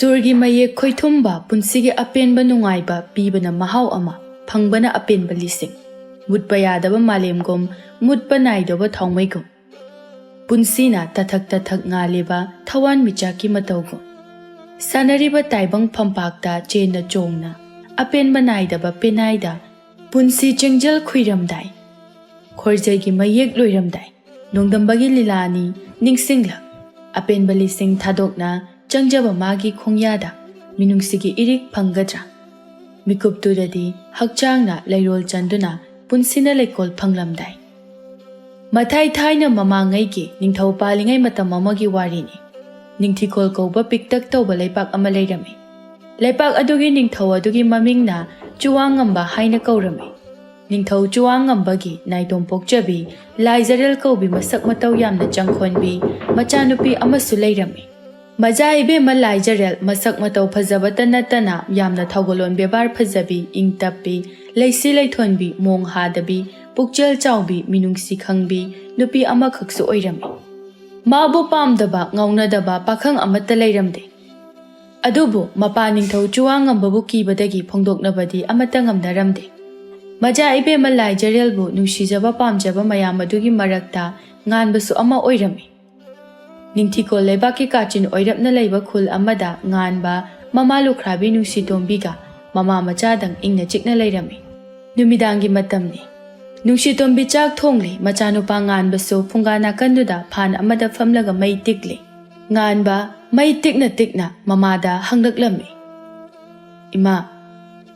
Surgi mayek khoithumba punsigi apenba nungaiba pibana mahau ama phangbana apenba lising mutpa yadaba malemgom mutpa naidoba thongmaigom punsina tathak ngaleba thawan michaki matawgo sanariba taibang phampakta chena chongna apenba naidaba penaida punsi chengjal khuiramdai khorjaigi mayek loiramdai nongdambagi lilani ningsingla apenba lising thadokna changjaba magi khongyada minungsigi irik phangadra mikupturadi hakchangna lairol chanduna punsina lekol phanglamdai mathai thaina mamangaigi ningthau palingai matam amagi warini ningthikol kauba piktak tawba leipak ama leirame leipak adugi ningthau adugi mamingna chuwangamba haina kaurame ningthau chuwangambagi naidom pokchabi Laijarel kaubi masak mataw yamna changkhonbi machanupi amasu leirame Majaibemma Laijarel masak mataw phajabata natana yamna thawgolon bebar phajabi ingtappi leisi leithonbi mong hadabi pukchel chawbi minungsi khangbi nupi ama khaksu oirame mabu pamdaba ngaunadaba pakhang amata leiramde adubu mapa ningthau chuwangambabu kibadagi phongdoknabadi amata ngamdaramde Majaibemma Laijarel bu nungsijaba pamjaba mayam adugi marakta nganbasu ama oirame Ningthiko lebaki kachin oirapna leiba khul amada nganba mama lukhrabi nungsi tombiga mama machadang ingna chikna leirame numidangi matamni nungsi tombi chak thongli machanupa nganbasu phunga nakanduda phan amada famlaga mai tikle nganba mai tikna mamada hanglaklame ima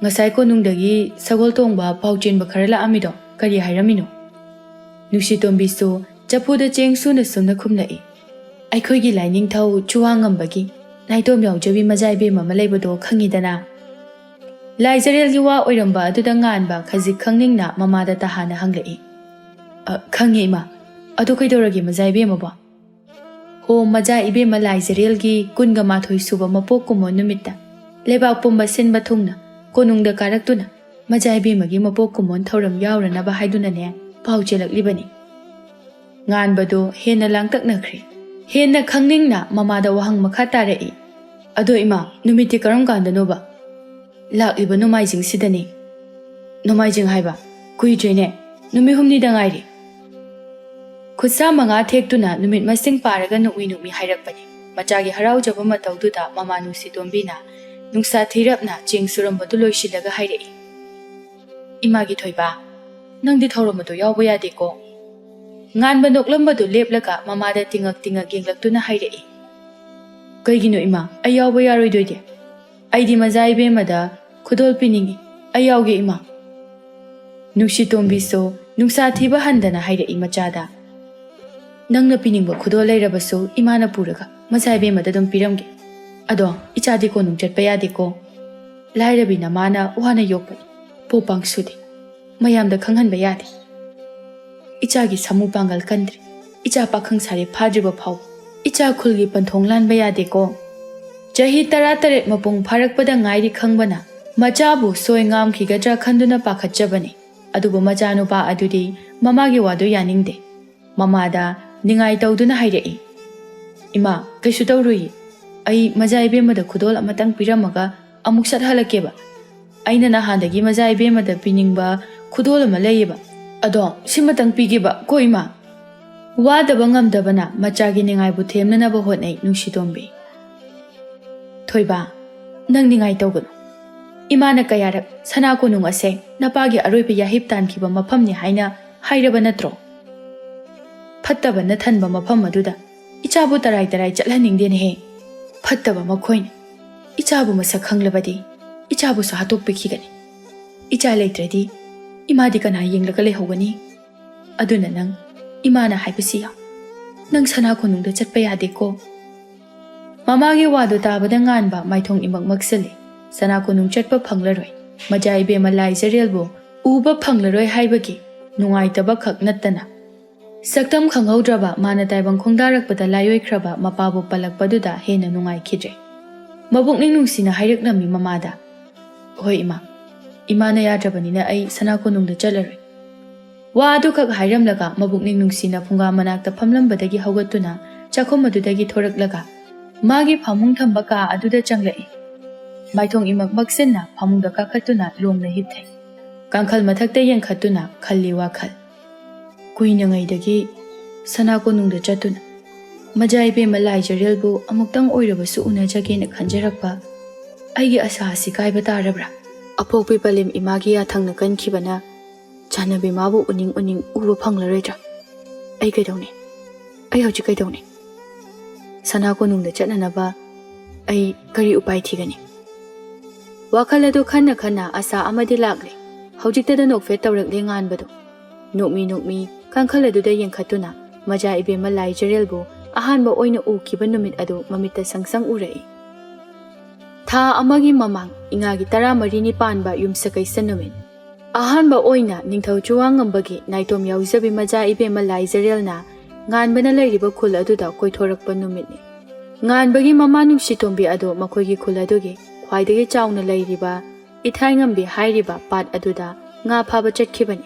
ngasai ko nungdagi sagol tongba pauchenba kharala amido kari hairamino nungsi tombi su chapuda chengsu na sumna khumnai Aikhoigi laining thau chuwangambagi naidom yawjabi Majaibemma malaibado khangidana Laijarel gi wa oiramba aduda nganba khajik khangningna mamada tahana hanglai khangi ima adu kaidoragi Majaibemma ba ho Majaibemma Laijarel gi kunga mathoi suba mapok kumo numitta lebak pumba sinba thungna konungda karaktuna Majaibemma gi mapok kumon thoram yawrana ba haiduna ne pau chelaklibani nganbado hena langtak nakhri Hena khangning na mamada wahang makha tarai ado ima numiti karam kandanoba lakiba numaijing sidani numaijing haiba kuijene numi humni dangairi khutsa manga thektuna numit masing paraga numi hairakpani machagi harau jaba mataududa mama nusi tombina nungsa thirapna chengsurambadu loisilaga hairai imagi thoiba nangdi thoromado yawba yadeko nganba noklambadu leplaga mamada tingak yenglaktuna hairai kaigino ima ayawba yaroidoide aidi Majaibemma da khudol piningi ayawge ima nungsi tombi so nungsa thiba handana hairai machada nangna piningba khudol leirabasu imana puraga Majaibemma da dum piramge ado ichadi ko nungchatpa yadeko lairabina mana wana yokpa popang sudi mayamda khanghanba yadi Ichagi samu pangal kandri icha pakhang sare phadriba phau icha khulgi panthong lanba yadeko chahi 13 mapung pharakpada ngairi khangbana machabu soingam khigadra khanduna pakhatchabani adubu machanupa adudi mamagi wadu yaningde mamada ningai tawduna hairai ima kaishu tawrui ai Majaibemma da khudol amatang piramaga amuk sathalakeba aina na handagi Majaibemma da piningba khudol ama leiba ado simatang pigiba ko ima wadaba ngamdabana machagi ningai bu themnana ba hotnai nungsi tombi thoiba nang ningai tawgano imana kayarak sana ko nung ase napagi aroipa yahip tankiba maphamni haina hairaba natro phattaba na thanba mafam aduda ichabu tarai chatlaningdene he phattaba makhoin ichabu masak khanglabadi ichabu sa hatok pikhigani icha leitradi Imadi kana yenglaga lehogani aduna nang imana haibasi ya nang sana ko nungda chatpa yadeko mamagi wadu tabada nganba maithong imak maksale sana ko nung chatpa phanglaroi Majaibemma Laijarel bo uba phanglaroi haibagi nungai taba khak nattana saktam khanghaudraba mana taibang khongdarakpada layoi khraba mapabu palakpaduda hena nungai khidre mabukning nungsina hairaknami mamada hoi ima Imana yadrabanina ai sanako nungda chalaroi wa adu khak hairamlaga mabukning nungsina phunga manakta phamlambadagi haugatuna chakhom adudagi thoraklaga Magi phamung thamba ka aduda changlai. Maithong imak maksenna phamungda kakhatuna longna hipthai. Kangkhal mathakta yengkhatuna khalli wakhal. Kuina ngaidagi sana konungda chatuna. Majaibemma Laijarel bu amuktang oirabasu unajagena khanjarakpa. Aigi asa asi kaiba tarabra. Apokpi palim imagi athangna kankhibana Chanabemma bu uning uba phanglaroidra. Ai kaidawni. Ai hauji kaidawni. Sana konungda chatnanaba ai kari upai thigani. Wakhal adu khanna asa amadi lakle. Haujiktada nokfe tawrakle nganbadu. Nokmi kankhal aduda yengkhatuna Majaibemma Laijarel bu ahanba oina ukiba numit adu mamitta sangsang urai. Tha amagi mamang ingagi 13 panba yumsakai sanumit. Ahanba oina ningthau chuwangambagi naitom yauzabi Majaibemma Laijarel na nganbana lairiba khul aduda koithorakpa numitni. Nganbagi mama nungsitombi adu makoigi khul adugi khwaidagi chauna lairiba ithaingambi hairiba pat aduda nga phaba chatkibani.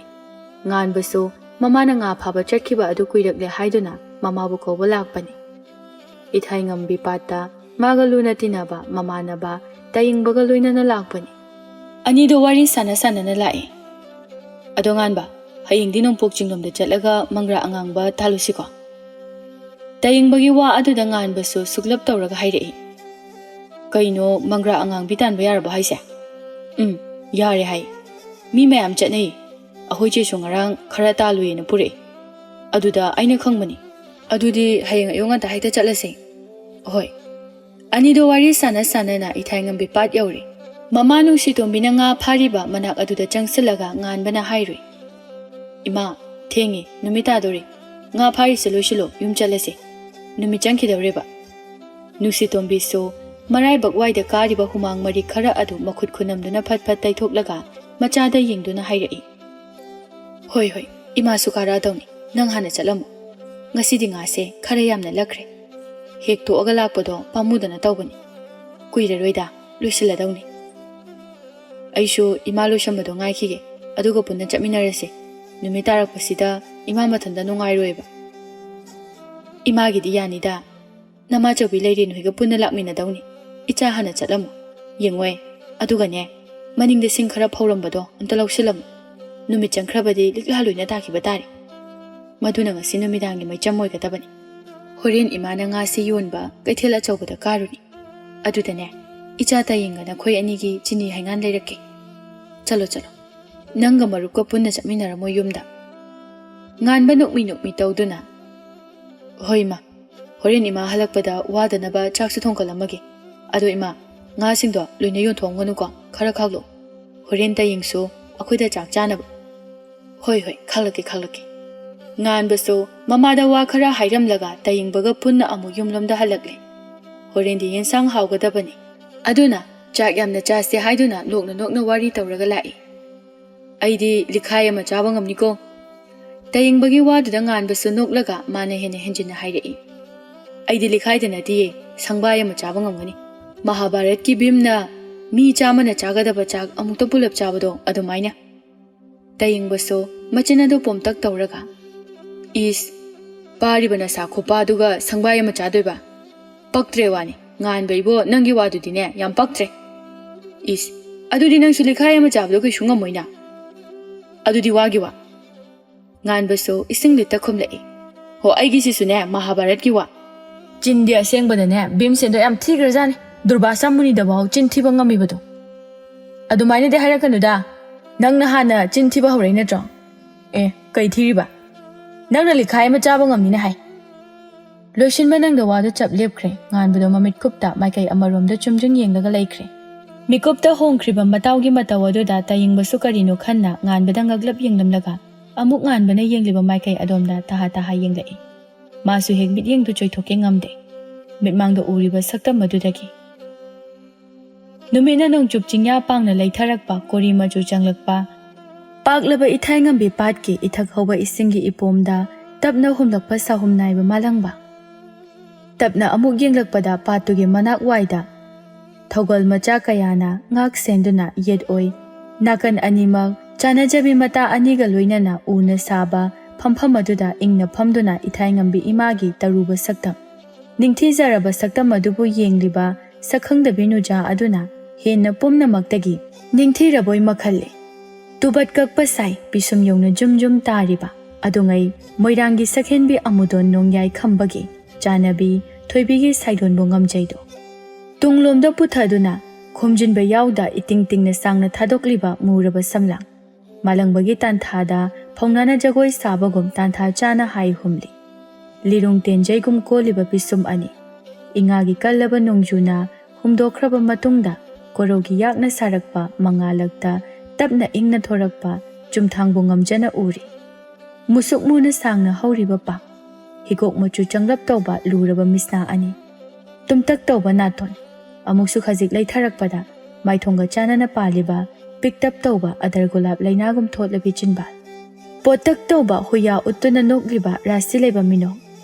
Nganbasu mamana nga phaba chatkiba adu kuirakle haiduna mama bu koba lakpani. Ithaingambi patta magaluna tinaba mamanaba tayingbaga loinana lakpani. Anido wari sana na lai. Ado nganba hayingdi nongpok chingdomda chatlaga mangra angangba thalusiko. Tayingbagi wa aduda nganbasu suklap tawraga hairei. Kaino mangra angang bitanba yaraba haise. Yare hai. Mi mayam chatnai. Ahoi che ngarang khara taluina pure. Aduda aina khangbani. Adudi hayang ayonga ta haita chatlase. Hoi. Anido wari sana na ithaingam bipat yauri. Mama nungsitombi nga phariba manak aduda changsilaga nganbana hairui. Ima thengi numita dori. Nga phari silo yum chalase. Numi changkhidawreba. Nungsitombi so marai bagwaida kariba humang mari khara adu makhut khunamduna phat taithoklaga machada yengduna hairei. Hoi ima sukara dawni nang hana chalamu. Ngasidi ngase khara yamna lakhre. Hek to aga lakpado pamudana tawbani. Kuiraroida lusiladawni. Aisho ima losamado ngaikige aduga punna chapminarase. Numi tarakpasida ima mathanda nungairoiba. Imagidi yanida nama chabi leirin hoiga punna lakminadawni. Icha hana chalamu. Yengwe adugane maningda sing khara phawrambado amta lawsilamu. Numit changkhrabadi likla loina takiba tari. Maduna ngasi numidangi maicham oigadabani. Horen imana ngasi yonba kaithel achawbada karuni. Adudane icha tayingana khoi anigi chini haingan leirake. Chalo nanga marupka punna chapminaramo yumda. Nganba nokmi tawduna. Hoima horen ima halakpada wadanaba chaksu thongkalamagi. Ado ima nga singdo loina yon thonggonuko khara khaglo. Horen tayingsu akoida chak chanaba. Hoi khalake. Nganbaso mamada wa khara hairamlaga tayingbaga punna amu yumlomda halakle. Horendi yensang hawgadabani. Aduna chak yamna chase haiduna nokna wari tawraga lai. Aidi likhai ama chaba ngamniko. Tayingbagi waduda nganbaso noklaga mana hena henjina hairei. Aidi likhai dana diye sangbaya ama chaba ngamgani. Mahabharat ki bhimna mi chamana chagadaba chak amukta pulap chabado adumaina. Tayingbaso machinado pomtak tawraga. Is paribana sakhopa aduga sangbaya ama chadoiba. Paktre wani nganbaibo nangi wadudine yam paktre. Is adudi nangsu likhai ama chabado kai sungamoina. Adudi wagiwa. Nganbaso ising litta khumlai. Ho aigi sisune Mahabharat ki wa. Chindi asengbada ne Bhimsendo yam thigrajani. Durbasa muni dabaw chintiba ngamibado. Adumaina de hairakanuda. Nangna hana chintiba horai natro. Kai thiriba. Nangna likhai ama chaba ngamnina hai. Loishinba nangda wadu chap lepkhre. Nganbado mamit kupta maikai amaromda chumjung yenglaga laikhre. Mikupta hongkriba matawgi matawaduda tayingbasu karino khanna nganbada ngaglap yenglamlaga. Amuk nganbana yengliba maikai adomda taha yenglai. Masu hek mit yengdu choithoke ngamde. Mitmangda uriba sakta madudagi. Numina nong chupchingya pangna laitharakpa kori maju changlakpa. Paklaba ithaingambi patki ithak hoba isingi ipomda tapna humlakpa sahumnaiba malangba. Tapna amuk yenglakpada patugi manak waida. Thogol macha kayana ngak senduna yed oi. Nakan animag chanajabi mata aniga loinana una saba phamphamaduda ingna phamduna ithaingambi imagi taruba saktam. ꯅꯤꯡꯊꯤꯖꯔꯕ ꯁꯛꯇꯝ ꯑꯗꯨꯕꯨ ꯌꯦꯡꯂꯤꯕ ꯁꯛꯈꯪꯗꯕꯤ ꯅꯨꯖꯥ ꯑꯗꯨꯅ ꯍꯦꯟꯅ ꯄꯨꯝꯅꯃꯛꯇꯒꯤ ꯅꯤꯡꯊꯤꯔꯕꯣꯏ ꯃꯈꯜꯂꯤ꯫ ꯇꯨꯕꯠ ꯀꯛꯄ ꯁꯥꯏ ꯄꯤꯁꯨꯝ ꯌꯧꯅ ꯖꯨꯝ ꯖꯨꯝ ꯇꯥꯔꯤꯕ ꯑꯗꯨꯉꯩ ꯃꯣꯏꯔꯥꯡꯒꯤ ꯁꯛꯍꯦꯟꯕꯤ ꯑꯃꯨꯗꯣꯟ ꯅꯣꯡꯌꯥꯏ ꯈꯝꯕꯒꯤ ꯆꯥꯅꯕꯤ ꯊꯣꯏꯕꯤꯒꯤ ꯁꯥꯏꯗꯣꯟꯕꯨ ꯉꯝꯖꯩꯗꯣ ꯇꯨꯡꯂꯣꯝꯗ ꯄꯨꯊꯗꯨꯅ ꯈꯣꯝꯖꯤꯟꯕ ꯌꯥꯎꯗ ꯏꯇꯤꯡ ꯇꯤꯡꯅ ꯁꯥꯡꯅ ꯊꯥꯗꯣꯛꯂꯤꯕ ꯃꯨꯔꯕ ꯁꯝꯂꯥꯡ ꯃꯥꯂꯪꯕꯒꯤ ꯇꯥꯟꯊꯥꯗ ꯐꯧꯅꯥꯅ ꯖꯒꯣꯏ ꯁꯥꯕꯒꯨꯝ ꯇꯥꯟꯊꯥ ꯆꯥꯅ ꯍꯥꯏ ꯍꯨꯝꯂꯤ꯫ ꯂꯤꯔꯨꯡ ꯇꯦꯟꯖꯩꯒꯨꯝ ꯀꯣꯜꯂꯤꯕ ꯄꯤꯁꯨꯝ ꯑꯅꯤ ꯏꯉꯥꯒꯤ ꯀꯜꯂꯕ ꯅꯣꯡꯖꯨꯅ ꯍꯨꯝꯗꯣꯛꯈ꯭ꯔꯕ ꯃꯇꯨꯡꯗ ꯀꯣꯔꯧꯒꯤ ꯌꯥꯛꯅ ꯁꯥꯔꯛꯄ ꯃꯉꯥꯜꯂꯛꯇ ꯇꯞꯅ ꯏꯪꯅ ꯊꯣꯔꯛꯄ ꯆꯨꯝꯊꯥꯡꯕꯨ ꯉꯝꯖꯅ ꯎꯔꯤ꯫ ꯃꯨꯁꯨꯛ ꯃꯨꯅ ꯁꯥꯡꯅ ꯍꯧꯔꯤꯕ ꯄꯥꯛ ꯍꯤꯒꯣꯛ ꯃꯆꯨ ꯆꯪꯂꯞ ꯇꯧꯕ ꯂꯨꯔꯕ ꯃꯤꯁꯅꯥ ꯑꯅꯤ ꯇꯨꯝꯇꯛ ꯇꯧꯕ ꯅꯥꯇꯣꯟ ꯑꯃꯨꯛꯁꯨ ꯈꯖꯤꯛ ꯂꯩꯊꯔꯛꯄꯗ ꯃꯥꯏꯊꯣꯡꯒ ꯆꯥꯟꯅꯅ ꯄꯥꯜꯂꯤꯕ ꯄꯤꯛꯇꯞ ꯇꯧꯕ ꯑꯗꯔ ꯒꯨꯂꯥꯞ ꯂꯩꯅꯥꯒꯨꯝ ꯊꯣꯠꯂꯕꯤ ꯆꯤꯟꯕꯥꯜ ꯄꯣꯠꯇꯛ ꯇꯧꯕ ꯍꯨꯌꯥ ꯎꯠꯇꯨꯅ ꯅꯣꯛꯂꯤꯕ ꯔꯥꯁꯤ ꯂꯩꯕ ꯃꯤꯅꯣꯛ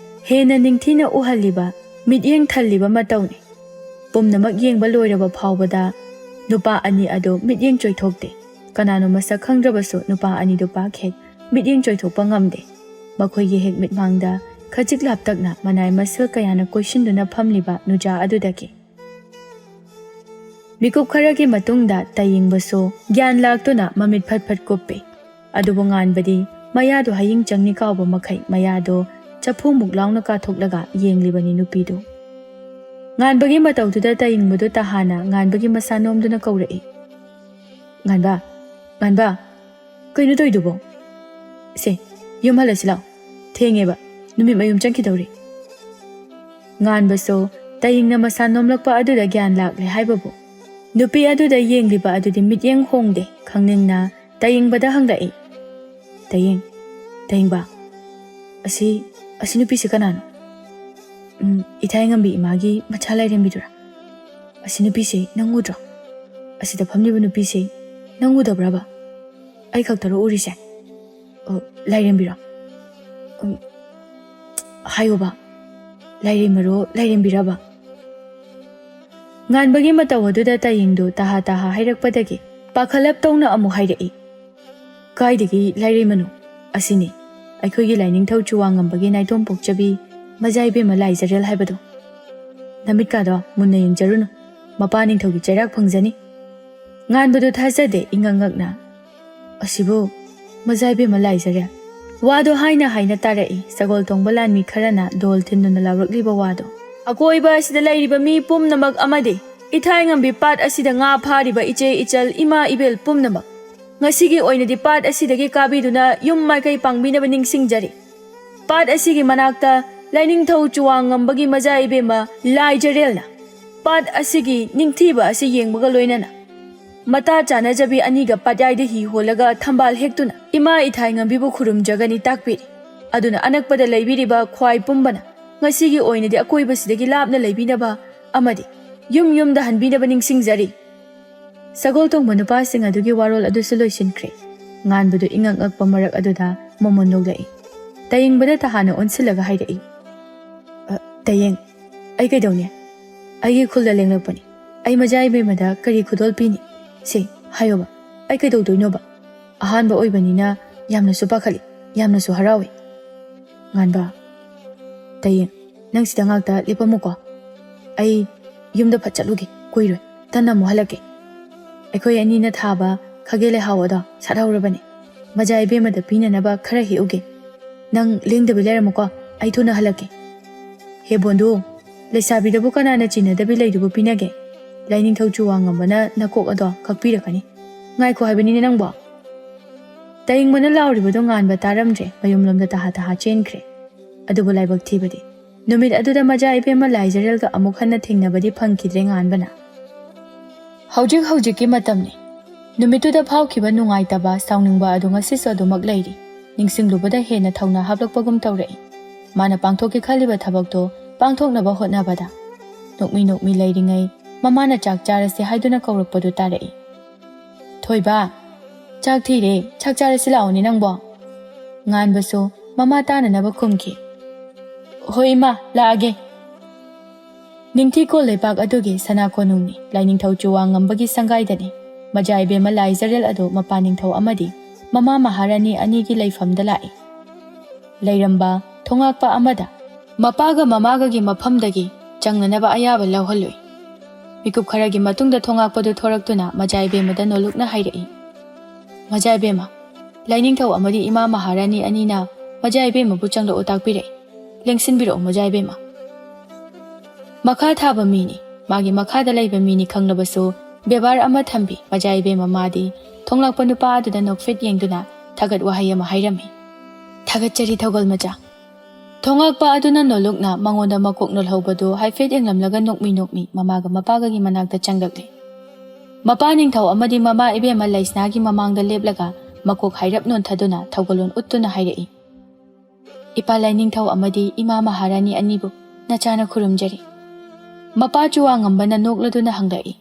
ꯍꯦꯟꯅ ꯅꯤꯡꯊꯤꯅ ꯎꯍꯜꯂꯤꯕ ꯃꯤꯠꯌꯦꯡ ꯊꯜꯂꯤꯕ ꯃꯇꯧꯅꯤ꯫ ꯄꯨꯝꯅꯃꯛ ꯌꯦꯡꯕ ꯂꯣꯏꯔꯕ ꯐꯥꯎꯕꯗ ꯅꯨꯄꯥ ꯑꯅꯤ ꯑꯗꯨ ꯃꯤꯠꯌꯦꯡ ꯆꯣꯏꯊꯣꯛꯇꯦ꯫ ꯀꯅꯥꯅꯣ ꯃꯁꯛ ꯈꯪꯗ꯭ꯔꯕꯁꯨ ꯅꯨꯄꯥ ꯑꯅꯤꯗꯨ ꯄꯥꯛ ꯍꯦꯛ ꯃꯤꯠꯌꯦꯡ ꯆꯣꯏꯊꯣꯛꯄ ꯉꯝꯗꯦ꯫ ꯃꯈꯣꯏꯒꯤ ꯍꯦꯛ ꯃꯤꯠꯃꯥꯡꯗ ꯈꯖꯤꯛ ꯂꯥꯞꯇꯛꯅ ꯃꯅꯥꯏ ꯃꯁꯤꯜ ꯀꯌꯥꯅ ꯀꯣꯏꯁꯤꯟꯗꯨꯅ ꯐꯝꯂꯤꯕ ꯅꯨꯖꯥ ꯑꯗꯨꯗꯒꯤ ꯃꯤꯀꯨꯞ ꯈꯔꯒꯤ ꯃꯇꯨꯡꯗ ꯇꯥꯌꯦꯡꯕꯁꯨ ꯒ꯭ꯌꯥꯟ ꯂꯥꯛꯇꯨꯅ ꯃꯃꯤꯠ ꯐꯠ ꯐꯠ ꯀꯨꯞꯄꯤ꯫ ꯑꯗꯨꯕꯨ ꯉꯥꯟꯕꯗꯤ ꯃꯌꯥꯗꯣ ꯍꯌꯤꯡ ꯆꯪꯅꯤ ꯀꯥꯎꯕ ꯃꯈꯩ ꯃꯌꯥꯗꯣ ꯆꯐꯨꯃꯨꯛ ꯂꯥꯎꯅ ꯀꯥꯊꯣꯛꯂꯒ ꯌꯦꯡꯂꯤꯕꯅꯤ ꯅꯨꯄꯤꯗꯨ꯫ ꯉꯥꯟꯕꯒꯤ ꯃꯇꯧꯗꯨꯗ ꯇꯥꯌꯦꯡꯕꯗꯨ ꯇꯍꯥꯅ ꯉꯥꯟꯕꯒꯤ ꯃꯁꯥ ꯅꯣꯝꯗꯨꯅ ꯀꯧꯔꯛꯏ꯫ ꯉꯥꯟꯕ ꯉꯥꯟꯕ ꯀꯩꯅꯣ ꯇꯧꯏꯗꯨꯕꯣ? ꯁꯦ ꯌꯨꯝ ꯍꯜꯂꯁꯤ ꯂꯥꯎ ꯊꯦꯡꯉꯦꯕ ꯅꯨꯃꯤꯠ ꯃꯌꯨꯝ ꯆꯪꯈꯤꯗꯧꯔꯤ꯫ ꯉꯥꯟꯕꯁꯨ ꯇꯥꯌꯦꯡꯅ ꯃꯁꯥ ꯅꯣꯝꯂꯛꯄ ꯑꯗꯨꯗ ꯒ꯭ꯌꯥꯟ ꯂꯥꯛꯂꯦ ꯍꯥꯏꯕꯕꯨ ꯅꯨꯄꯤ ꯑꯗꯨꯗ ꯌꯦꯡꯂꯤꯕ ꯑꯗꯨꯗꯤ ꯃꯤꯠꯌꯦꯡ ꯍꯣꯡꯗꯦ ꯈꯪꯅꯤꯡꯅ ꯇꯥꯌꯦꯡꯕꯗ ꯍꯪꯂꯛꯏ꯫ ꯇꯥꯌꯦꯡꯕ ꯑꯁꯤ ꯅꯨꯄꯤꯁꯤ ꯀꯅꯥꯅꯣ? ꯏꯊꯥꯏꯉꯝꯕꯤ ꯏꯃꯥꯒꯤ ꯃꯆꯥ ꯂꯥꯏꯔꯦꯝꯕꯤꯗꯨꯔꯥ? ꯑꯁꯤ ꯅꯨꯄꯤꯁꯤ ꯅꯪ ꯎꯗ꯭ꯔꯣ? ꯑꯁꯤꯗ ꯐꯝꯂꯤꯕ ꯅꯨꯄꯤꯁꯤ ꯅꯪ ꯎꯗꯕ꯭ꯔꯕ? ꯑꯩ ꯈꯛꯇꯔꯣ ꯎꯔꯤꯁꯦ? ꯂꯥꯏꯔꯦꯝꯕꯤꯔꯣ? ꯍꯥꯏꯌꯣꯕ ꯂꯥꯏꯔꯦꯝꯃꯔꯣ ꯂꯥꯏꯔꯦꯝꯕꯤꯔꯕ? ꯉꯥꯟꯕꯒꯤ ꯃꯇꯧ ꯑꯗꯨꯗ ꯇꯥꯌꯦꯡꯗꯨ ꯇꯍꯥ ꯇꯍꯥ ꯍꯥꯏꯔꯛꯄꯗꯒꯤ ꯄꯥꯈꯠꯂꯞ ꯇꯧꯅ ꯑꯃꯨꯛ ꯍꯥꯏꯔꯛꯏ꯫ ꯀꯥꯏꯗꯒꯤ ꯂꯥꯏꯔꯦꯝꯃꯅꯣ? ꯑꯁꯤꯅꯤ ꯑꯩꯈꯣꯏꯒꯤ ꯂꯥꯏꯅꯤꯡꯊꯧ ꯆꯨꯋꯥꯉꯝꯕꯒꯤ ꯅꯥꯏꯇꯣꯝ ꯄꯣꯛꯆꯕꯤ ꯃꯖꯥꯏꯕꯦꯝꯃ ꯂꯥꯏꯖꯔꯦꯜ ꯍꯥꯏꯕꯗꯣ꯫ ꯅꯃꯤꯠꯀꯥꯗꯣ ꯃꯨꯟꯅ ꯌꯦꯡꯖꯔꯨꯅꯨ ꯃꯄꯥ ꯅꯤꯡꯊꯧꯒꯤ ꯆꯩꯔꯥꯛ ꯐꯪꯖꯅꯤ꯫ ꯉꯥꯟꯕꯗꯨ ꯊꯥꯖꯗꯦ ꯏꯉꯛ ꯉꯛꯅ ꯑꯁꯤꯕꯨ ꯃꯖꯥꯏꯕꯦꯝꯃ ꯂꯥꯏꯖꯔꯦꯜ ꯋꯥꯗꯣ ꯍꯥꯏꯅ ꯍꯥꯏꯅ ꯇꯥꯔꯛꯏ꯫ ꯁꯒꯣꯜ ꯇꯣꯡꯕ ꯂꯥꯟꯃꯤ ꯈꯔꯅ ꯗꯣꯜ ꯊꯤꯟꯗꯨꯅ ꯂꯥꯎꯔꯛꯂꯤꯕ ꯋꯥꯗꯣ ꯑꯀꯣꯏꯕ ꯑꯁꯤꯗ ꯂꯩꯔꯤꯕ ꯃꯤ ꯄꯨꯝꯅꯃꯛ ꯑꯃꯗꯤ ꯏꯊꯥꯏꯉꯝꯕꯤ ꯄꯥꯠ ꯑꯁꯤꯗ ꯉꯥ ꯐꯥꯔꯤꯕ ꯏꯆꯦ ꯏꯆꯜ ꯏꯃꯥ ꯏꯕꯦꯜ ꯄꯨꯝꯅꯃꯛ ꯉꯁꯤꯒꯤ ꯑꯣꯏꯅꯗꯤ ꯄꯥꯠ ꯑꯁꯤꯗꯒꯤ ꯀꯥꯕꯤꯗꯨꯅ ꯌꯨꯝ ꯃꯥꯏꯀꯩ ꯄꯥꯡꯕꯤꯅꯕ ꯅꯤꯡꯁꯤꯡꯖꯔꯤ꯫ ꯄꯥꯠ ꯑꯁꯤꯒꯤ ꯃꯅꯥꯛꯇ ꯂꯥꯏꯅꯤꯡꯊꯧ ꯆꯨꯋꯥꯉꯝꯕꯒꯤ ꯃꯖꯥꯏꯕꯦꯝꯃ ꯂꯥꯏꯖꯔꯦꯜꯅ ꯄꯥꯠ ꯑꯁꯤꯒꯤ ꯅꯤꯡꯊꯤꯕ ꯑꯁꯤ ꯌꯦꯡꯕꯒ ꯂꯣꯏꯅꯅ ꯃꯇꯥ ꯆꯥꯅꯖꯕꯤ ꯑꯅꯤꯒ ꯄꯥꯠꯌꯥꯏꯗ ꯍꯤ ꯍꯣꯜꯂꯒ ꯊꯝꯕꯥꯜ ꯍꯦꯛꯇꯨꯅ ꯏꯃꯥ ꯏꯊꯥꯏꯉꯝꯕꯤꯕꯨ ꯈꯨꯔꯨꯝꯖꯒꯅꯤ ꯇꯥꯛꯄꯤꯔꯤ꯫ ꯑꯗꯨꯅ ꯑꯅꯛꯄꯗ ꯂꯩꯕꯤꯔꯤꯕ ꯈ꯭ꯋꯥꯏ ꯄꯨꯝꯕꯅ ꯉꯁꯤꯒꯤ ꯑꯣꯏꯅꯗꯤ ꯑꯀꯣꯏꯕꯁꯤꯗꯒꯤ ꯂꯥꯞꯅ ꯂꯩꯕꯤꯅꯕ ꯑꯃꯗꯤ ꯌꯨꯝ ꯌꯨꯝꯗ ꯍꯟꯕꯤꯅꯕ ꯅꯤꯡꯁꯤꯡꯖꯔꯤ꯫ ꯁꯒꯣꯜ ꯇꯣꯡꯕ ꯅꯨꯄꯥꯁꯤꯡ ꯑꯗꯨꯒꯤ ꯋꯥꯔꯣꯜ ꯑꯗꯨꯁꯨ ꯂꯣꯏꯁꯤꯟꯈ꯭ꯔꯦ꯫ ꯉꯥꯟꯕꯗꯨ ꯏꯉꯛ ꯉꯛꯄ ꯃꯔꯛ ꯑꯗꯨꯗ ꯃꯣꯃꯣꯟ ꯅꯣꯛꯂꯛꯏ꯫ ꯇꯥꯌꯦꯡꯕꯗ ꯇꯍꯥꯅ ꯑꯣꯟꯁꯤꯜꯂꯒ ꯍꯥꯏꯔꯛꯏ꯫ ꯇꯥꯌꯦꯡ ꯑꯩ ꯀꯩꯗꯧꯅꯤ? ꯑꯩꯒꯤ ꯈꯨꯜꯗ ꯂꯦꯡꯂꯛꯄꯅꯤ꯫ ꯑꯩ ꯃꯖꯥꯏꯕꯦꯝꯃꯗ ꯀꯔꯤ ꯈꯨꯗꯣꯜ ꯄꯤꯅꯤ? ꯁꯦ ꯍꯥꯏꯌꯣꯕ ꯑꯩ ꯀꯩꯗꯧꯗꯣꯏꯅꯣꯕ? ꯑꯍꯥꯟꯕ ꯑꯣꯏꯕꯅꯤꯅ ꯌꯥꯝꯅꯁꯨ ꯄꯥꯈꯠꯂꯤ ꯌꯥꯝꯅꯁꯨ ꯍꯔꯥꯎꯏ꯫ ꯉꯥꯟꯕ ꯇꯥꯌꯦꯡ ꯅꯪ ꯁꯤꯗ ꯉꯥꯛꯇ ꯂꯦꯞꯄꯝꯃꯨꯀꯣ ꯑꯩ ꯌꯨꯝꯗ ꯐꯠ ꯆꯠꯂꯨꯒꯦ ꯀꯨꯏꯔꯣꯏ ꯇꯟꯅ ꯑꯃꯨꯛ ꯍꯜꯂꯛꯀꯦ꯫ ꯑꯩꯈꯣꯏ ꯑꯅꯤꯅ ꯊꯥꯕ ꯈꯥꯒꯦ ꯂꯩꯍꯥꯎ ꯑꯗꯣ ꯁꯥꯠꯍꯧꯔꯕꯅꯤ ꯃꯖꯥꯏꯕꯦꯝꯃꯗ ꯄꯤꯅꯅꯕ ꯈꯔ ꯍꯦꯛꯎꯒꯦ꯫ ꯅꯪ ꯂꯦꯡꯗꯕꯤ ꯂꯩꯔꯝꯃꯨꯀꯣ ꯑꯩ ꯊꯨꯅ ꯍꯜꯂꯛꯀꯦ꯫ ꯍꯦ ꯕꯣꯟꯗꯨ ꯂꯩꯁꯥꯕꯤꯗꯕꯨ ꯀꯅꯥꯅ ꯆꯤꯟꯅꯗꯕꯤ ꯂꯩꯗꯨꯕꯨ ꯄꯤꯅꯒꯦ? ꯂꯥꯏꯅꯤꯡꯊꯧ ꯆꯨꯋꯥꯉꯝꯕꯅ ꯅꯀꯣꯛ ꯑꯗꯣ ꯀꯛꯄꯤꯔꯛꯀꯅꯤ꯫ ꯉꯥꯏꯈꯣ ꯍꯥꯏꯕꯅꯤꯅꯦ ꯅꯪꯕꯣ꯫ ꯇꯥꯌꯦꯡꯕꯅ ꯂꯥꯎꯔꯤꯕꯗꯣ ꯉꯥꯟꯕ ꯇꯥꯔꯝꯗ꯭ꯔꯦ ꯃꯌꯨꯝꯂꯣꯝꯗ ꯇꯍꯥ ꯇꯍꯥ ꯆꯦꯟꯈ꯭ꯔꯦ꯫ ꯑꯗꯨꯕꯨ ꯂꯥꯏꯕꯛ ꯊꯤꯕꯗꯤ ꯅꯨꯃꯤꯠ ꯑꯗꯨꯗ ꯃꯖꯥꯏꯕꯦꯝꯃ ꯂꯥꯏꯖꯔꯦꯜꯒ ꯑꯃꯨꯛ ꯍꯟꯅ ꯊꯦꯡꯅꯕꯗꯤ ꯐꯪꯈꯤꯗ꯭ꯔꯦ ꯉꯥꯟꯕꯅ꯫ ꯍꯧꯖꯤꯛꯀꯤ ꯃꯇꯝꯅꯤ꯫ ꯅꯨꯃꯤꯠꯇꯨꯗ ꯐꯥꯎꯈꯤꯕ ꯅꯨꯡꯉꯥꯏꯇꯕ ꯁꯥꯎꯅꯤꯡꯕ ꯑꯗꯨ ꯉꯁꯤꯁꯨ ꯑꯗꯨꯃꯛ ꯂꯩꯔꯤ꯫ ꯅꯤꯡꯁꯤꯡꯂꯨꯕꯗ ꯍꯦꯟꯅ ꯊꯧꯅꯥ ꯍꯥꯞꯂꯛꯄꯒꯨꯝ ꯇꯧꯔꯛꯏ꯫ ꯃꯥꯅ ꯄꯥꯡꯊꯣꯛꯀꯦ ꯈꯜꯂꯤꯕ ꯊꯕꯛꯇꯣ ꯄꯥꯡꯊꯣꯛꯅꯕ ꯍꯣꯠꯅꯕꯗ ꯅꯣꯛꯃꯤ ꯅꯣꯛꯃꯤ ꯂꯩꯔꯤꯉꯩ ꯃꯃꯥꯅ ꯆꯥꯛ ꯆꯥꯔꯁꯤ ꯍꯥꯏꯗꯨꯅ ꯀꯧꯔꯛꯄꯗꯨ ꯇꯥꯔꯛꯏ꯫ ꯊꯣꯏꯕ ꯆꯥꯛ ꯊꯤꯔꯦ ꯆꯥꯛ ꯆꯥꯔꯁꯤ ꯂꯥꯛꯑꯣꯅꯦ ꯅꯪꯕꯣ꯫ ꯉꯥꯟꯕꯁꯨ ꯃꯃꯥ ꯇꯥꯅꯅꯕ ꯈꯨꯝꯈꯤ꯫ ꯍꯣꯏ ꯏꯃꯥ ꯂꯥꯛꯑꯒꯦ꯫ ꯅꯤꯡꯊꯤꯀꯣꯜ ꯂꯩꯄꯥꯛ ꯑꯗꯨꯒꯤ ꯁꯅꯥ ꯀꯣꯅꯨꯡꯅꯤ꯫ ꯂꯥꯏꯅꯤꯡꯊꯧ ꯆꯨꯋꯥꯉꯝꯕꯒꯤ ꯁꯪꯒꯥꯏꯗꯅꯤ꯫ ꯃꯖꯥꯏꯕꯦꯝꯃ ꯂꯥꯏꯖꯔꯦꯜ ꯑꯗꯨ ꯃꯄꯥ ꯅꯤꯡꯊꯧ ꯑꯃꯗꯤ ꯃꯃꯥ ꯃꯍꯥꯔꯥꯅꯤ ꯑꯅꯤꯒꯤ ꯂꯩꯐꯝꯗ ꯂꯥꯛꯏ꯫ ꯂꯩꯔꯝꯕ ꯊꯣꯉꯥꯛꯄ ꯑꯃꯗ Mapaga mamagagi mafamdagi changnanaba ayaba lauhalloi. Mikup kharagi matungda thongakpadu thoraktuna Majaibemada nolukna hairai. Majaibemma, Lainingthau amadi Ima Maharani anina Majaibemma bu changla utakpirai. Lengsinbiro Majaibemma. Makha thaba mini, magi makhada laiba mini khangnabasu bebar ama thambi Majaibemma madi thonglakpa nupa aduda nokfit yengduna thagat wahai ama hairami. Thagatchari thogal maja. Thongakpa aduna nolukna mangonda makok nolhobadu haifet englamlaga nokmi mamaga mapagagi manakta changlakle. Mapa ningthau amadi mama Ibemma Laisnagi mamangda leplaga makok hairap non thaduna thogalon uttuna hairai. Ipa Lainingthau amadi Ima Maharani anibu nachana khurumjari. Mapa chuwa ngambana nokladuna hanglai.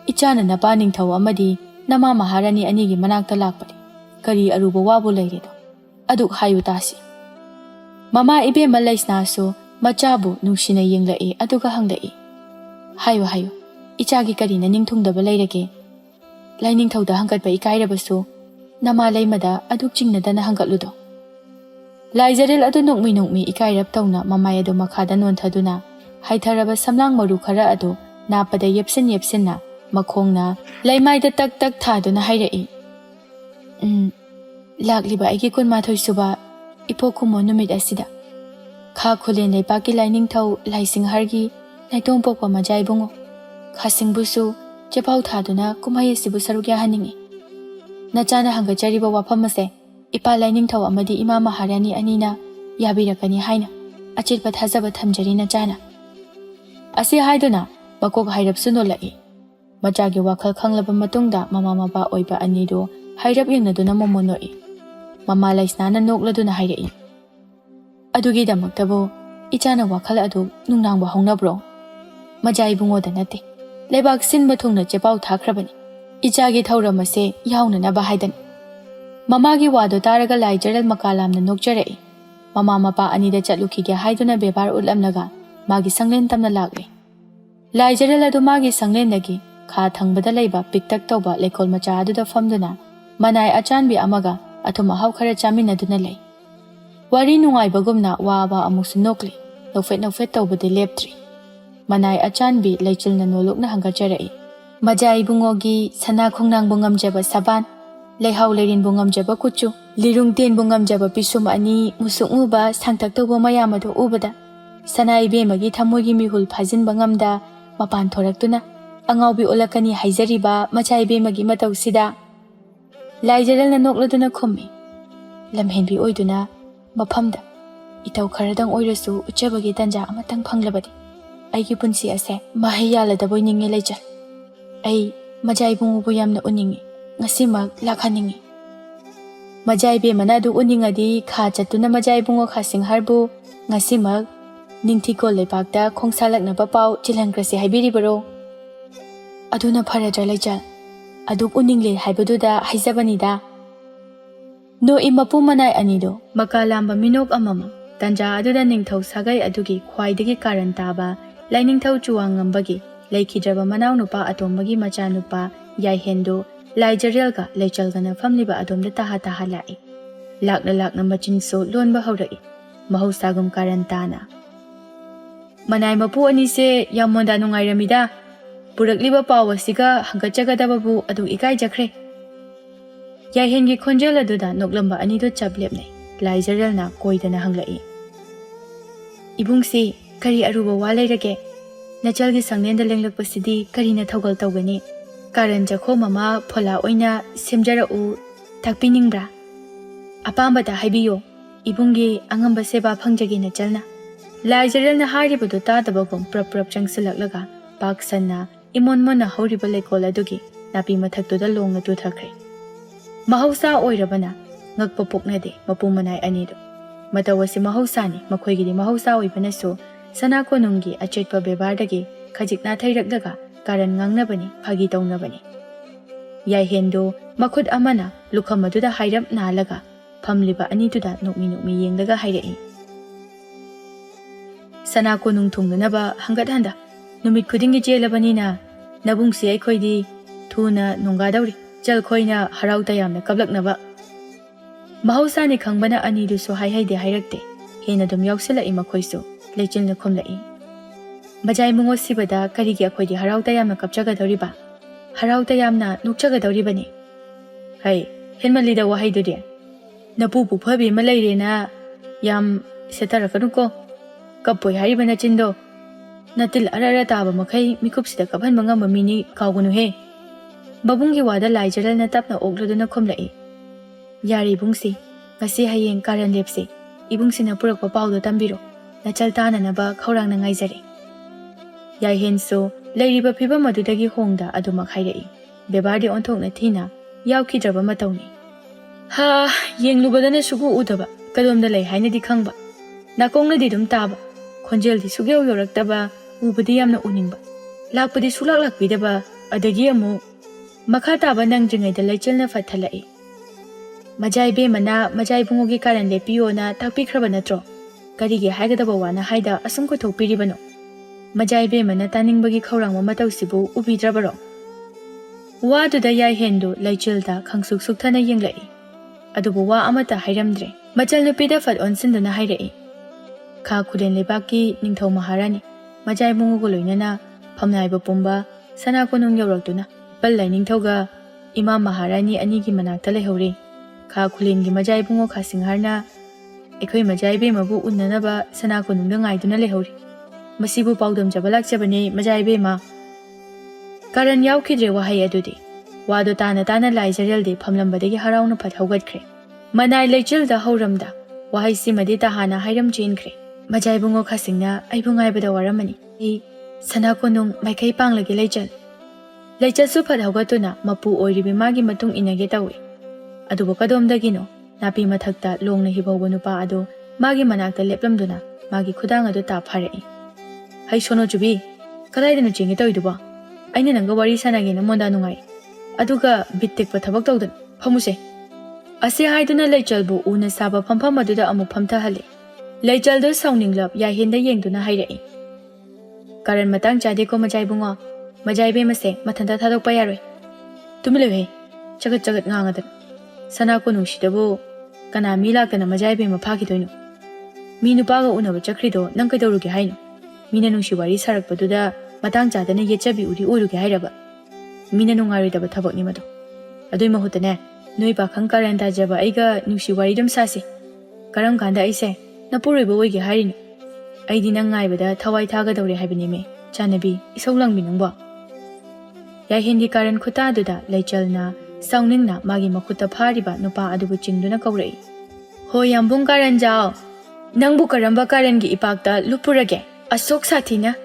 Ichana napa ningthau amadi nama Maharani anigi manakta lakpari. Kari aruba wabu lairedo. Aduk hayu tasi. Mama Ibemma Laisnasu machabu nungsina yenglai aduga hanglai. Hayu. Ichagi karina ningthungdaba lairage. Lainingthauda hangatba ikairabasu nama laimada aduk chingnadana hangatludo. Laijarel adu nokmi ikairap tawna mamay adu makhada nonthaduna haitharaba samlang maru khara adu napada yepsin na makhongna laimaida tak thaduna hairai. Lakliba aigi kunmathoi suba ipokhumo numit asida kha khulen leipaki Lainingthau Laisinghargi naitongpokpa Majaibungo khasingbusu chepau thaduna kumhai asibu sarukya haningi. Nachana hangachariba wafam ase Ipa Lainingthau amadi Ima Maharani anina yabirakani haina achilpa thajaba thamjari nachana. Asi haiduna makok hairapsu nolai. Machagi wakhal khanglaba matungda mama mapa oiba anido hairap yengnaduna momonoi. Mama Laisnana nokladuna hairai. Adugidamaktabu ichana wakhal adu nungnangba hongnabro. Majaibungoda nate. Lebak sinba thungna chepau thakrabani. Ichagi thauramase yaunanaba haidani. Mamagi wado taraga Laijarel makalamna nokjarai. Mama mapa anida chatlukige haiduna bebar ulamlaga magi sanglen tamna lakle. Laijarel adu magi sanglendagi kha thangbada laiba piktak tawba lekol macha aduda famduna manai achanbi amaga athum ahau khara chaminaduna lei. Wari nungaibagumna waba amusu nokli nofet tawbadi leptri. Manai achanbi leichilna nolokna hangacharai. Majaibungogi sana khongnang bungamjaba saban Leihau leirin bungamjaba kuchu lirung ten bungamjaba pisum ani musunguba sangtaktoba mayamado ubada sana Ibemmagi thamoigi mihul phajin bangamda mapan thoraktuna angaubi olakani haijariba Majaibemmagi matausida Laijarel na nokladuna khummi lamhenbi oiduna mafamda itau kharadang oirasu uchabagi tanja amatang phanglabadi aigi punsi ase mahai yaladaboi ninge Laijal ai Majaibungu yamna uningi ngasimak lakhaningi. Majaibemmana adu uningadi kha chatuna Majaibungo khasingharbu ngasimak ningthiko leipakta khongsalaknaba pau chilhangrasi haibiribaro. Aduna pharadra Laijal aduk uningle haibaduda haijabanida. No imapu manai anido makalamba minok amama tanja aduda ningthau sagai adugi khwaidagi karan taba Lainingthau chuwangambagi leikidraba manaw nupa atombagi macha nupa Yaihendo Laijarelga Laichalgana famliba adomda taha lai. Lakna machinso lonba haurai. Mahusagum karantana. Manai mapu anise yamonda nungairamida. Purakliba pawasiga hangachagadababu adu ikai jakre. Yaihengi khonjel aduda noklamba anido chablepne. Laijarelna koidana hanglai. Ibungsi kari aruba walairage. Nachalgi sangnenda lenglakpasidi karina thogal tawgani. Karan jakho mama phola oina semjara u takpiningbra apambada haibiyo ibungi angamba seba phangjagi na chalna Laijarel na haribadu tadabagum prap changsilaklaga paksanna imonmona horiba lekola dugi napi mathaktuda longna tu thakre mahausa oirabana ngakpa poknade mapumanai anido matawasi mahausani makhoigidi mahausa oibanasu sana konungi achetpa bebardagi khajikna thairakdaga karan ngangnabani phagi tawnabani Yaihendo makhut amana lukhamaduda hairap nalaga famliba anituda nokmi yengdaga hairai sana konung thungdanaba hangat handa numit khudingi jelabanina nabungsi aikhoidi thuna nunggadawri jalkhoina harauta yamna kablaknaba mahausani khangbana anidu so haihaide hairakte Hena dum yausilai makoisu lechilna khomlai. Majaibungo sibada karigi akhodi harauta yamna kapchagadoriba. Harauta yamna nukchagadoribani. Hai, henmalida wahaidudi. Napu puphabi malairena yam setarafanuko. Kapoi haribana chindo. Natil arara taba makai mikupsida kaphan mangamba mini kaugunu he. Babungi wada Laijarel na tapna ogladuna khomlai. Yari bungsi, ngasi hayeng karan lepsi. Ibungsi na purakpa paudo tambiro. Nachal tananaba khaurang na ngaijari. Yai henso leiriba phiba madudagi hongda adumak hairai. Bebardi onthok na thina yaukidraba matawni. Ha, yenglubadana sugu udaba kadomda lei haina di khangba. Nakongna di dum taba. Khonjel di sugyaw yoraktaba ubadi yamna uningba. Lakpadi sulak lakbidaba adagi amu makha taba nangjingaida laichilna fathalai. Majaibemma Majaibungogi karan lepiyona takpikraba natro. Karigi haigadaba wana haida asumko thokpiribano. Majaibemma taningbagi khaurangma matawsibu ubidrabaro. Waduda yai hendu laichilda khangsuk sukthana yenglai. Adubu wa amata hairamdre. Machal nupida fat onsinduna hairai. Kha Khulen lebaki ningthau maharani Majaibungogo loinana phamnaiba pumba sana konung yawraktuna pallai ningthauga Imam Maharani anigi manakta lehore. Kha Khulengi Majaibungo khasingharna ekhoi Majaibemmabu unnanaba sana konungda ngaiduna lehore. Masibu paudam jabalak jabane Majaibemma. Karan yaukidre wahai adudi. Wado tana Laijarel de phamlambadagi harauna phat haugatkre. Manai laichilda hauramda wahai simadi tahana hairam chenkhre. Majaibungo khasingna aibu ngaibada waramani. Ei sana konung maikai panglagi laichal. Laichal su phat haugatuna mapu oiribi magi matung inage tawi. Adubu kadomdagino napi mathakta longna hibawba nupa ado magi manakta leplamduna magi khudang ado ta pharai. Hai sono jubi kadaidanu chengi tawiduba. Aina nanga wari sanagi na monda nungai. Aduga bittik pa thabak tawdan phamuse. Ase haiduna laichalbu una saba phampham aduda amuk phamthahali. Laichaldo sauninglap yahinda yengduna hairai. Karan matang chade ko Majaibungo. Majaibemma se mathanda thadokpa yaroi. Tumilewe chagat chagat ngangadan. Sana konung sidabu kana mi laktana Majaibemma phagidoino. Mi nupaga unaba chakrido nang kaidoruge haino. Mina nungsi wari sarakpaduda matang chadana yechabi uri oruge hairaba. Mina nungaridaba thabakni madu. Adui mahutane noi pakhang karan tajaba aiga nungsi wari dum sasi. Karam kanda aise napuriba oige hairino. Aidi nang ngaibada thawai thagadawre haibani me chanabi isaulangbbi nangbo. Yai hindi karan khuta aduda laichalna sauningna magi makhutta phariba nupa adubu chingduna kaurai. Ho yambung karan jao. Nangbu karamba karangi ipakta lupurage. Asok sathina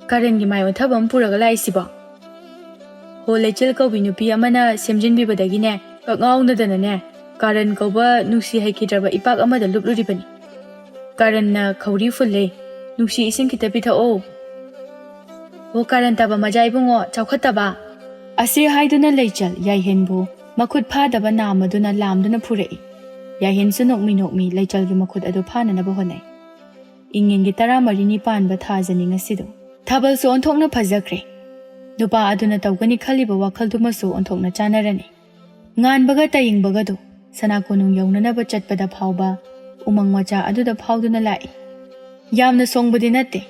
karangi mayon thabam puraga laisiba. Ho laichal kaubi nupi amana semjinbibadagine kakngawnadana ne karan kauba nusi haikidraba ipak amada lupluribani. Karan na khauri fulle nusi ising kita pithao. Ho karan taba Majaibungo chawkhataba. Ase haiduna laichal yaihenbu makhut phadaba namaduna lamduna phurai. Yaihensu nokmi laichalgi makhut adu phananaba honai. Ingengi 19 thajani ngasido. Thabalsu onthokna phajakre. Nupa aduna tawgani khaliba wakhaldumasu onthokna chanarani. Nganbaga tayingbaga do sana konung yawnanaba chatpada phawba umang macha aduda phawduna lai. Yamna songbadi natte.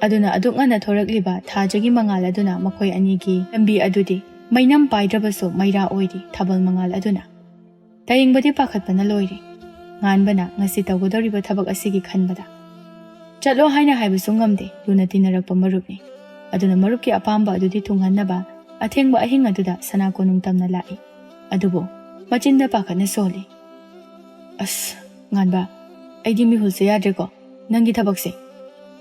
Aduna adukngana thorakliba thajagi mangal aduna makhoi anigi lambi adudi mainam paidrabasu maira oiri thabal mangal aduna. Tayingbadi pakhatpana loiri. Nganbana ngasi tawgodoriba thabak asigi khanbada. Chatlo haina haibasu ngamde luna tinarakpa marupni. Aduna marupki apamba adudi thunghannaba athengba ahing aduda sana konung tamna lai. Adubo machinda pakhatna soli. As nganba aidi mi hulse yadreko nangi thabakse.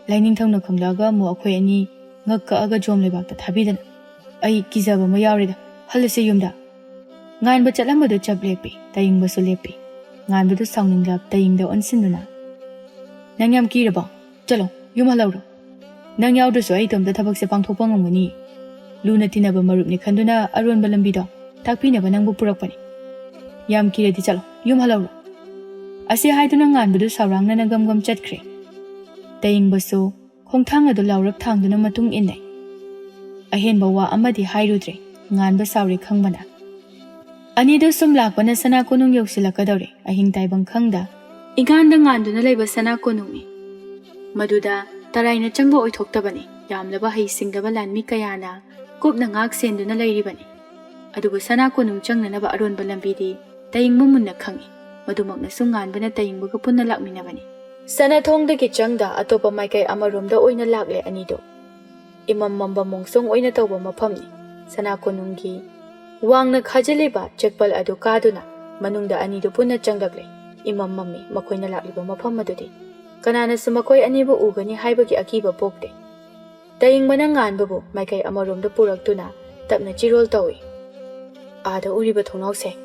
Laining thangna khanglaga mu akhoi ani ngakka aga jom lebakta thabidana. Ai kizaba ma yawrida halase yumda. Nganba chatlamadu chaplepi tayingbasu lepi. Nganbadu saunginglap tayingda onsinduna. Nangyam kiraba chalo yum halawro. Nang yawdrasu ai tomda thabakse pangthokpa ngamgani. Luna tinaba marupni khanduna aronba lambido takpinaba nangbu purakpani. Yam kiradi chalo yum halawro. Ase haiduna nganbadu saurangna nagam chatkre. Tayingbasu khongthang adu lawrap thangduna matung innai. Ahenba wa amadi hairudre nganba sauri khangbana. Anido sum lakpana sana konung yausilakadawre ahing taibang khangda Inganda nganduna laiba sana konungni. Maduda taraina changba oithoktabani. Yamlaba haisingdaba lanmi kayana kupna ngak senduna lairibani. Adubu sana konung changnanaba aronba lambidi tayingba munna khangi. Madumakna sunganbana tayingbaga punna lakminabani. Sana thongdagi changda atopa maikai amaromda oina lakle anido. Imam mamba mongsong oina tawba mafamni. Sana konunggi wangna khajaliba chekpal adu kaduna manungda anido punna changlakle. Imam mammi makoina lakliba mafam madudi. Kanana sumakoi anibu ugani haibagi akiba pokde. Tayingbana nganbabu maikai amaromda puraktuna tapna chirol tawi. Ada uriba thongnause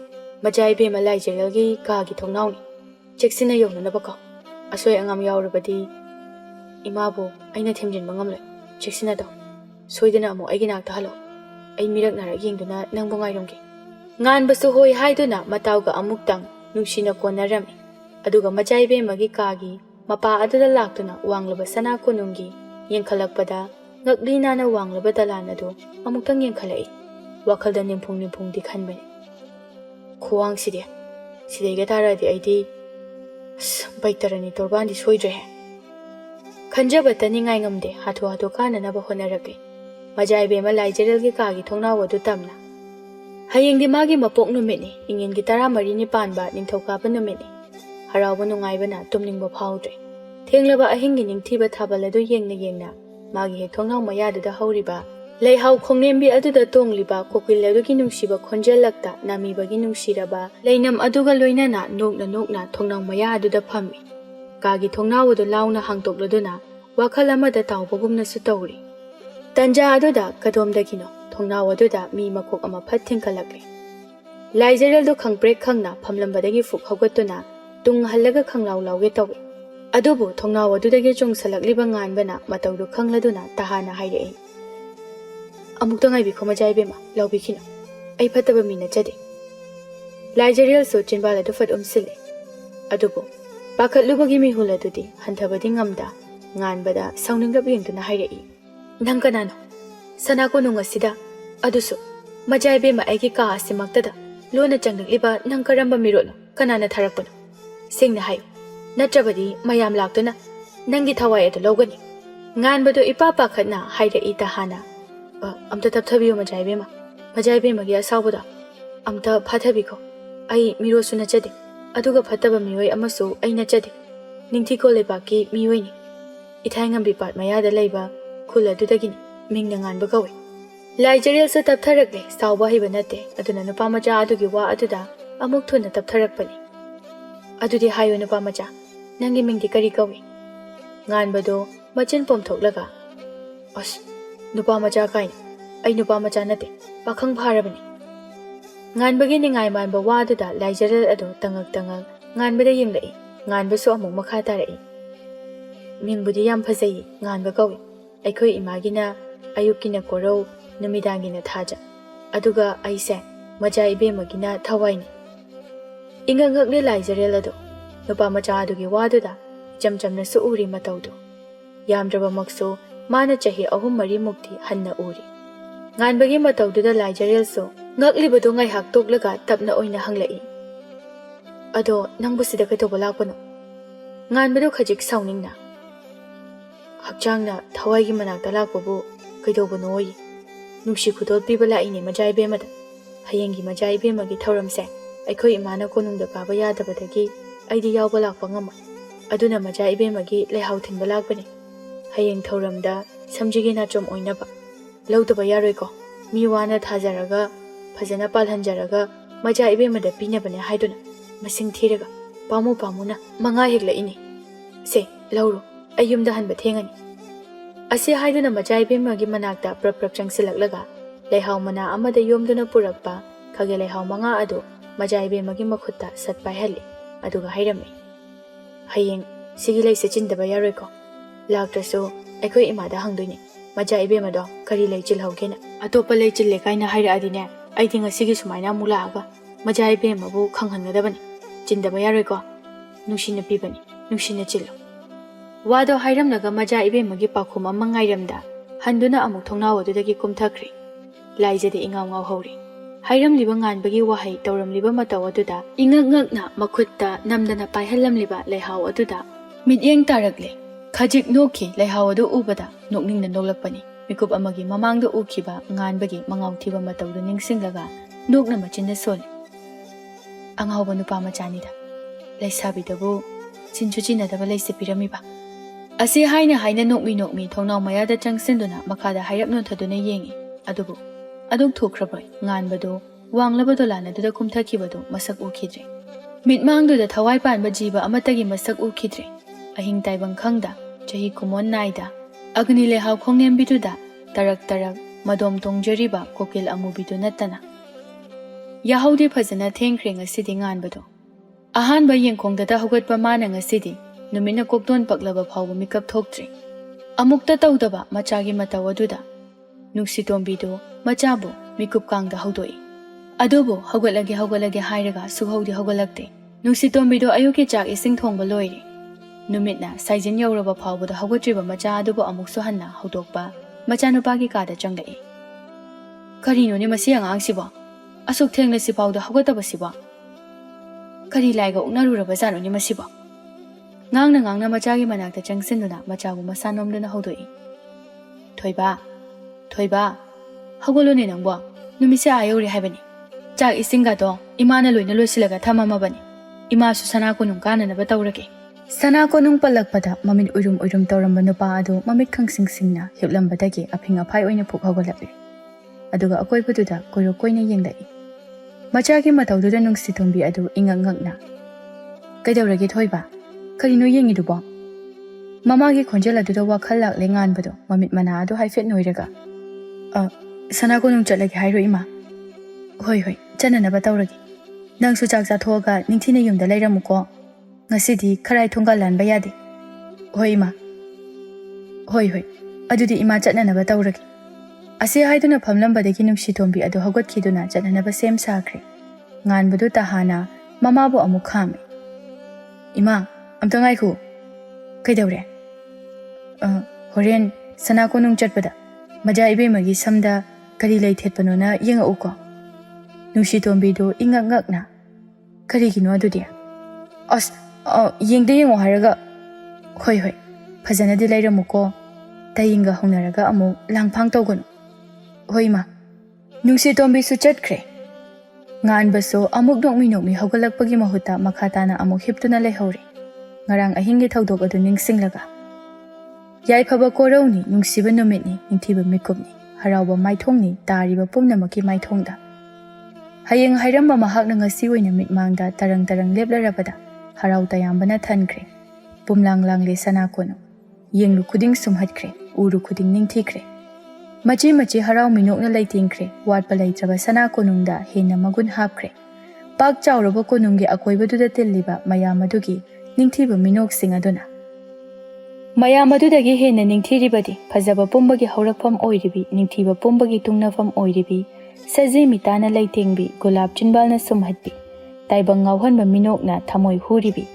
Majaibemma Laijarelgi kagi thongnawni. Cheksina yonanaba kaw. Asoi angam yaurabadi imabu aina themjinba ngamle. Cheksina daw. Soidana amu aigi nakta halo. Ai miraknara yengduna nangbu ngairomgi. Nganbasu hoi haiduna matawga amuktang nungsina konarami. Aduga Majaibemmagi kagi mapa aduda laktuna wanglaba sana konunggi yengkhalakpada ngaklina na wanglaba dalan adu amuktang yengkhalai. Wakhalda nimphung di khanbani. Khuwang sidega taradi aidi baitarani torbandi soidre he. Khanjabata ningai ngamde hatu kana naba honarakli. Majaibemma Laijarelgi kagi thongnawadu tamna. Hayengdi magi mapok numitni ingengi 13 panba ningthokapa numitni. Harauba nungaibana tumningba phawdre. Thenglaba ahingi ningthiba thabaladu yengna magi hek thongnaw mayaduda hawriba Leihau khongnembi aduda tongliba kokil adugi nungsiba khonjelakta namibagi nungsiraba leinam aduga loinana nokna thongnang maya aduda phammi. Kagi thongnawadu launa hangtokladuna wakhal amada tawbagumna su tawri. Tanja aduda kadomdagino thongnaw aduda mi makok ama phat thingkalakle. Laijareldu khangprek khangna phamlambadagi fuk hawgatuna tung hallaga khanglaw lawge tawi. Adubu thongnaw adudagi chungsalakliba nganbana matawdu khangladuna tahana hairei. Amukta ngai bikho Majaibemma lawbikino ai phataba mina jade Laijarel so chinbala du fat umsile adubo pakhatlubagi mi huladudi hanthabadi ngamda nganbada sauningdab yengduna hairei nang kanano sana ko nungasida adusu Majaibemma aigi ka asimaktada lona changnakliba nang karamba mirolo kanana tharakpano singna hayo natrabadi mayam laktuna nangi thawai adu lawgani nganbado ipa pakhatna hairei tahana amta tapthabiyo Majaibemmagi asawbada amta phathabiko ai mirosu nachade aduga phattaba mioi amasu ai nachade ningthiko lebaki mioi ni ithaingambi pat mayada leiba khul adudagini mingna nganba kawe Laijarel su taptharakle sawba hiba nate aduna nupa macha adugi wa aduda amuk thuna taptharakpani adudi hayo nupa macha nangi mingdi kari kawe nganbado machin pomthoklaga as nupa macha kaina ai nupa macha nate pakhang pharabani nganbagi ningai manba waduda Laijarel adu tangak nganbada yenglai nganbasu amuk makha tarai mingbudi yam phajai nganba kawi aikhoi imagina ayukina korau numidangina thaja aduga aise Majaibemmagina thawaini ingangakle Laijarel adu nupa macha adugi waduda chamchamna su uri matawdu yamdraba maksu mana chahi 3-4 mukti hanna uri nganbagi matawduda Laijarel so ngaklibado ngai hak toklaga tapna oina hanglai ado nangbusida kaitoba lakpano nganbado khajik sawningna hakchangna thawai gi manakta lakpabu kaitobano oi nungsi khudol piba laini Majaibemma da hayengi Majaibemma gi thauramse aikhoi imana konungda kaba yadabadagi aidi yawba lakpa ngama aduna Majaibemma gi leihau thinba lakpani hayeng thauramda samjigi na chom oinaba lawdaba yaroiko miwana thajaraga phajana palhanjaraga Majaibemma da pinabane haiduna masing thiraga pamuna manga hekla ini se lawro ayumda hanba thengani ase haiduna Majaibemma gi manakta prap changsilaklaga leihau mana amada yomduna purakpa khage leihau manga adu Majaibemma gi makhutta satpai halli aduga hairami hayeng sigi leise chindaba yaroiko laktrasu aikhoi imada hangdoini Majaibemma do kari leichil hawgena atopa leichil le kaina haira adine aidi ngasigi sumaina mulaga Majaibemma bu khanghangadabani chindaba yaroiko nungsina pibani nungsina chillo wado hairamnaga Majaibemma gi pakhum amma ngairamda handuna amuk thongnaw adudagi kumthakri laijade ingaw hori ꯍꯥꯏꯔꯝꯂꯤꯕ ꯉꯥꯟꯕꯒꯤ ꯋꯥꯍꯩ ꯇꯧꯔꯝꯂꯤꯕ ꯃꯇꯧ ꯑꯗꯨꯗ ꯏꯉꯛ ꯉꯛꯅ ꯃꯈꯨꯠꯇ ꯅꯝꯗꯅ ꯄꯥꯏꯍꯜꯂꯝꯂꯤꯕ ꯂꯩꯍꯥꯎ ꯑꯗꯨꯗ ꯃꯤꯠꯌꯦꯡ ꯇꯥꯔꯛꯂꯦ꯫ ꯈꯖꯤꯛ ꯅꯣꯛꯈꯤ꯫ ꯂꯩꯍꯥꯎ ꯑꯗꯨ ꯎꯕꯗ ꯅꯣꯛꯅꯤꯡꯅ ꯅꯣꯛꯂꯛꯄꯅꯤ꯫ ꯃꯤꯀꯨꯞ ꯑꯃꯒꯤ ꯃꯃꯥꯡꯗ ꯎꯈꯤꯕ ꯉꯥꯟꯕꯒꯤ ꯃꯉꯥꯎ ꯊꯤꯕ ꯃꯇꯧꯗꯨ ꯅꯤꯡꯁꯤꯡꯂꯒ ꯅꯣꯛꯅ ꯃꯆꯤꯟꯗ ꯁꯣꯜꯂꯤ꯫ ꯑꯉꯥꯎꯕ ꯅꯨꯄꯥ ꯃꯆꯥꯅꯤꯗ, ꯂꯩꯁꯥꯕꯤꯗꯕꯨ ꯆꯤꯟꯁꯨ ꯆꯤꯟꯅꯗꯕ ꯂꯩꯁꯦ ꯄꯤꯔꯝꯃꯤꯕ꯫ ꯑꯁꯤ ꯍꯥꯏꯅ ꯅꯣꯛꯃꯤ ꯊꯣꯡꯅꯥꯎ ꯃꯌꯥꯗ ꯆꯪꯁꯤꯟꯗꯨꯅ ꯃꯈꯥꯗ ꯍꯥꯏꯔꯞ ꯅꯣꯟꯊꯗꯨꯅ ꯌꯦꯡꯉꯤ꯫ ꯑꯗꯨꯕꯨ ꯑꯗꯨꯛ ꯊꯨꯈ꯭ꯔꯕꯣꯏ ꯉꯥꯟꯕꯗꯨ ꯋꯥꯡꯂꯕ ꯗꯣꯂꯥꯟ ꯑꯗꯨꯗ ꯀꯨꯝꯊꯈꯤꯕꯗꯨ ꯃꯁꯛ ꯎꯈꯤꯗ꯭ꯔꯦ꯫ ꯃꯤꯠꯃꯥꯡꯗꯨꯗ ꯊꯋꯥꯏ ꯄꯥꯟꯕ ꯖꯤꯕ ꯑꯃꯠꯇꯒꯤ ꯃꯁꯛ ꯎꯈꯤꯗ꯭ꯔꯦ꯫ ꯑꯍꯤꯡ ꯇꯥꯏꯕꯪ ꯈꯪꯗ, ꯆꯍꯤ ꯈꯨꯃꯣꯟ ꯅꯥꯏꯗ, ꯑꯒꯅꯤ ꯂꯩꯍꯥꯎ ꯈꯣꯡꯅꯦꯝꯕꯤꯗꯨꯗ ꯇꯔꯛ ꯇꯔꯛ ꯃꯗꯣꯝ ꯇꯣꯡꯖꯔꯤꯕ ꯀꯣꯀꯤꯜ ꯑꯃꯨꯕꯤꯗꯨ ꯅꯠꯇꯅ꯫ ꯌꯥꯍꯧꯗꯤ ꯐꯖꯅ ꯊꯦꯡꯈ꯭ꯔꯦ ꯉꯁꯤꯗꯤ ꯉꯥꯟꯕꯗꯣ꯫ ꯑꯍꯥꯟꯕ ꯌꯦꯡꯈꯣꯡꯗꯇ ꯍꯧꯒꯠꯄ ꯃꯥꯅ ꯉꯁꯤꯗꯤ ꯅꯨꯃꯤꯠꯅ ꯀꯣꯛꯇꯣꯟ ꯄꯛꯂꯕ ꯐꯥꯎꯕ ꯃꯤꯀꯞ ꯊꯣꯛꯇ꯭ꯔꯤ꯫ ꯑꯃꯨꯛꯇ ꯇꯧꯗꯕ ꯃꯆꯥꯒꯤ ꯃꯇꯧ ꯑꯗꯨꯗ ꯅꯨꯡꯁꯤꯇꯣꯝꯕꯤꯗꯨ ꯃꯆꯥꯕꯨ ꯃꯤꯀꯨꯞꯀꯥꯡꯗ ꯍꯧꯗꯣꯛꯏ꯫ ꯑꯗꯨꯕꯨ ꯍꯧꯒꯠꯂꯒꯦ ꯍꯥꯏꯔꯒ ꯁꯨꯛꯍꯧꯗꯤ ꯍꯧꯒꯠꯂꯛꯇꯦ꯫ ꯅꯨꯡꯁꯤꯇꯣꯝꯕꯤꯗꯨ ꯑꯌꯨꯛꯀꯤ ꯆꯥꯛ ꯏꯁꯤꯡ ꯊꯣꯡꯕ ꯂꯣꯏꯔꯦ꯫ ꯅꯨꯃꯤꯠꯅ ꯁꯥꯏꯖꯤꯟ ꯌꯧꯔꯕ ꯐꯥꯎꯕꯗ ꯍꯧꯒꯠꯇ꯭ꯔꯤꯕ ꯃꯆꯥ ꯑꯗꯨꯕꯨ ꯑꯃꯨꯛꯁꯨ ꯍꯟꯅ ꯍꯧꯗꯣꯛꯄ ꯃꯆꯥꯅꯨꯄꯥꯒꯤ ꯀꯥꯗ ꯆꯪꯂꯛꯏ꯫ ꯀꯔꯤꯅꯣꯅꯦ ꯃꯁꯤ ꯑꯉꯥꯡꯁꯤꯕꯣ? ꯑꯁꯨꯛ ꯊꯦꯡꯂꯁꯤꯐꯥꯎꯗ ꯍꯧꯒꯠꯇꯕꯁꯤꯕꯣ? ꯀꯔꯤ ꯂꯥꯏꯒ ꯎꯛꯅꯔꯨꯔꯕꯖꯥꯠꯅꯣꯅꯦ ꯃꯁꯤꯕꯣ? ꯉꯥꯡꯅ ꯃꯆꯥꯒꯤ ꯃꯅꯥꯛꯇ ꯆꯪꯁꯤꯟꯗꯨꯅ ꯃꯆꯥꯕꯨ ꯃꯁꯥ ꯅꯣꯝꯗꯨꯅ ꯍꯧꯗꯣꯛꯏ꯫ ꯊꯣꯏꯕ, ꯍꯧꯒꯠꯂꯨꯅꯦ ꯅꯪꯕꯣ, ꯅꯨꯃꯤꯠꯁꯦ ꯑꯥ ꯌꯧꯔꯦ ꯍꯥꯏꯕꯅꯤ꯫ ꯆꯥꯛ ꯏꯁꯤꯡꯒꯗꯣ ꯏꯃꯥꯅ ꯂꯣꯏꯅ ꯂꯣꯏꯁꯤꯜꯂꯒ ꯊꯝꯃꯝꯃꯕꯅꯤ꯫ ꯏꯃꯥꯁꯨ ꯁꯅꯥ ꯀꯣꯅꯨꯡ ꯀꯥꯅꯅꯕ ꯇꯧꯔꯒꯦ꯫ ꯁꯅꯥ ꯀꯣꯅꯨꯡ ꯄꯜꯂꯛꯄꯗ ꯃꯃꯤꯠ ꯎꯏꯔꯨꯝ ꯇꯧꯔꯝꯕ ꯅꯨꯄꯥ ꯑꯗꯨ ꯃꯃꯤꯠ ꯈꯪꯁꯤꯡꯁꯤꯡꯅ ꯍꯤꯞꯂꯝꯕꯗꯒꯤ ꯑꯐꯤꯡ ꯑꯐꯥꯏ ꯑꯣꯏꯅ ꯐꯨꯛ ꯍꯧꯒꯠꯂꯛꯂꯦ꯫ ꯑꯗꯨꯒ ꯑꯀꯣꯏꯕꯗꯨꯗ ꯀꯣꯏꯔꯣꯛ ꯀꯣꯏꯅ ꯌꯦꯡꯂꯛꯏ꯫ ꯃꯆꯥꯒꯤ ꯃꯇꯧꯗꯨꯗ ꯅꯨꯡꯁꯤꯇꯣꯝꯕꯤ ꯑꯗꯨ ꯏꯉꯛ ꯉꯛꯅ "ꯀꯩꯗꯧꯔꯒꯦ ꯊꯣꯏꯕ? ꯀꯔꯤꯅꯣ ꯌꯦꯡꯉꯤꯗꯨꯕꯣ?" ꯃꯃꯥꯒꯤ ꯈꯣꯟꯖꯦꯜ ꯑꯗꯨꯗ ꯋꯥꯈꯜ ꯂꯥꯛꯂꯦ ꯉꯥꯟꯕꯗꯣ ꯃꯃꯤꯠ ꯃꯅꯥ ꯑꯗꯨ ꯍꯥꯏꯐꯦꯠ ꯅꯣꯏꯔꯒ "ꯁꯅꯥ ꯀꯣꯅꯨꯡ ꯆꯠꯂꯒꯦ ꯍꯥꯏꯔꯣ ꯏꯃꯥ?" "ꯍꯣꯏ, ꯆꯠꯅꯅꯕ ꯇꯧꯔꯒꯦ꯫ ꯅꯪꯁꯨ ꯆꯥꯛ ꯆꯥꯊꯣꯛꯑꯒ ꯅꯤꯡꯊꯤꯅ ꯌꯨꯝꯗ ꯂꯩꯔꯝꯃꯨꯀꯣ꯫ ꯉꯁꯤꯗꯤ ꯈꯔꯥꯏ ꯊꯣꯡꯒꯥꯜ ꯂꯥꯟꯕ ꯌꯥꯗꯦ." "ꯍꯣꯏ ꯏꯃꯥ." "ꯍꯣꯏ, ꯑꯗꯨꯗꯤ ꯏꯃꯥ ꯆꯠꯅꯅꯕ ꯇꯧꯔꯒꯦ." ꯑꯁꯤ ꯍꯥꯏꯗꯨꯅ ꯐꯝꯂꯝꯕꯗꯒꯤ ꯅꯨꯡꯁꯤꯇꯣꯝꯕꯤ ꯑꯗꯨ ꯍꯧꯒꯠꯈꯤꯗꯨꯅ ꯆꯠꯅꯅꯕ ꯁꯦꯝ ꯁꯥꯈ꯭ꯔꯦ꯫ ꯉꯥꯟꯕꯗꯨ ꯇꯍꯥꯅ ꯃꯃꯥꯕꯨ ꯑꯃꯨꯛ ꯈꯥꯝꯃꯤ꯫ "ꯏꯃꯥ, ꯑꯝꯇ ꯉꯥꯏꯈꯣ." "ꯀꯩꯗꯧꯔꯦ?" "ꯍꯣꯔꯦꯟ ꯁꯅꯥ ꯀꯣꯅꯨꯡ ꯆꯠꯄꯗ ꯃꯖꯥꯏꯕꯦꯝꯃꯒꯤ ꯁꯝꯗ ꯀꯔꯤ ꯂꯩ ꯊꯦꯠꯄꯅꯣꯅ ꯌꯦꯡꯉꯛꯎꯀꯣ." ꯅꯨꯡꯁꯤꯇꯣꯝꯕꯤꯗꯨ ꯏꯉꯛ ꯉꯛꯅ "ꯀꯔꯤꯒꯤꯅꯣ ꯑꯗꯨꯗꯤ?" "ꯌꯦꯡꯗ ꯌꯦꯡꯉꯣ ꯍꯥꯏꯔꯒ." "ꯍꯣꯏ, ꯐꯖꯅꯗꯤ ꯂꯩꯔꯝꯃꯨꯀꯣ. ꯇꯌꯤꯡꯒ ꯍꯧꯅꯔꯒ ꯑꯃꯨꯛ ꯂꯥꯡꯐꯥꯡ ꯇꯧꯒꯅꯨ." "ꯍꯣꯏ ꯏꯃꯥ." ꯅꯨꯡꯁꯤꯇꯣꯝꯕꯤꯁꯨ ꯆꯠꯈ꯭ꯔꯦ꯫ ꯉꯥꯟꯕꯁꯨ ꯑꯃꯨꯛ ꯅꯣꯛꯃꯤ ꯍꯧꯒꯠꯂꯛꯄꯒꯤ ꯃꯍꯨꯠꯇ ꯃꯈꯥ ꯇꯥꯅ ꯑꯃꯨꯛ ꯍꯤꯞꯇꯨꯅ ꯂꯩꯍꯧꯔꯦ꯫ ꯉꯔꯥꯡ ꯑꯍꯤꯡꯒꯤ ꯊꯧꯗꯣꯛ ꯑꯗꯨ ꯅꯤꯡꯁꯤꯡꯂꯒ ꯌꯥꯏꯐꯕ ꯀꯣꯔꯧꯅꯤ, ꯅꯨꯡꯁꯤꯕ ꯅꯨꯃꯤꯠꯅꯤ, ꯅꯤꯡꯊꯤꯕ ꯃꯤꯀꯨꯞꯅꯤ, ꯍꯔꯥꯎꯕ ꯃꯥꯏꯊꯣꯡꯅꯤ ꯇꯥꯔꯤꯕ ꯄꯨꯝꯅꯃꯛꯀꯤ ꯃꯥꯏꯊꯣꯡꯗ꯫ ꯍꯌꯦꯡ ꯍꯥꯏꯔꯝꯕ ꯃꯍꯥꯛꯅ ꯉꯁꯤ ꯑꯣꯏꯅ ꯃꯤꯠꯃꯥꯡꯗ ꯇꯔꯪ ꯂꯦꯞꯂꯔꯕꯗ ꯍꯔꯥꯎ ꯇꯌꯥꯝꯕꯅ ꯊꯟꯈ꯭ꯔꯦ꯫ ꯄꯨꯝꯂꯥꯡ ꯂꯥꯡꯂꯦ ꯁꯅꯥ ꯀꯣꯅꯨꯡ꯫ ꯌꯦꯡꯂꯨ ꯈꯨꯗꯤꯡ ꯁꯨꯝꯍꯠꯈ꯭ꯔꯦ, ꯎꯔꯨ ꯈꯨꯗꯤꯡ ꯅꯤꯡꯊꯤꯈ꯭ꯔꯦ꯫ ꯃꯆꯤ ꯍꯔꯥꯎ ꯃꯤꯅꯣꯛꯅ ꯂꯩꯇꯦꯡꯈ꯭ꯔꯦ꯫ ꯋꯥꯠꯄ ꯂꯩꯇ꯭ꯔꯕ ꯁꯅꯥ ꯀꯣꯅꯨꯡꯗ ꯍꯦꯟꯅ ꯃꯒꯨꯟ ꯍꯥꯞꯈ꯭ರೆ꯫ ꯄꯥꯛ ꯆꯥꯎꯔꯕ ꯀꯣꯅꯨꯡꯒꯤ ꯑꯀꯣꯏꯕꯗꯨꯗ ꯇꯤꯜꯂꯤꯕ ꯃꯌꯥꯝ ꯑꯗꯨꯒꯤ ꯅꯤꯡꯊꯤꯕ ꯃꯤꯅꯣꯛꯁꯤꯡ ꯑꯗꯨꯅ ꯃꯌꯥꯝ ꯑꯗꯨꯗꯒꯤ ꯍꯦꯟꯅ ꯅꯤꯡꯊꯤꯔꯤꯕꯗꯤ ꯐꯖꯕ ꯄꯨꯝꯕꯒꯤ ꯍꯧꯔꯛꯐꯝ ꯑꯣꯏꯔꯤꯕꯤ, ꯅꯤꯡꯊꯤꯕ ꯄꯨꯝꯕꯒꯤ ꯇꯨꯡꯅꯐꯝ ꯑꯣꯏꯔꯤꯕꯤ, ꯁꯖꯤ ꯃꯤꯇꯥꯅ ꯂꯩꯇꯦꯡꯕꯤ, ꯒꯨꯂꯥꯞ ꯆꯤꯟꯕꯥꯜꯅ ꯁꯨꯝꯍꯠꯄꯤ, ꯇꯥꯏꯕꯪ ꯉꯥꯎꯍꯟꯕ ꯃꯤꯅꯣꯛꯅ ꯊꯃꯣꯏ ꯍꯨꯔꯤꯕꯤ,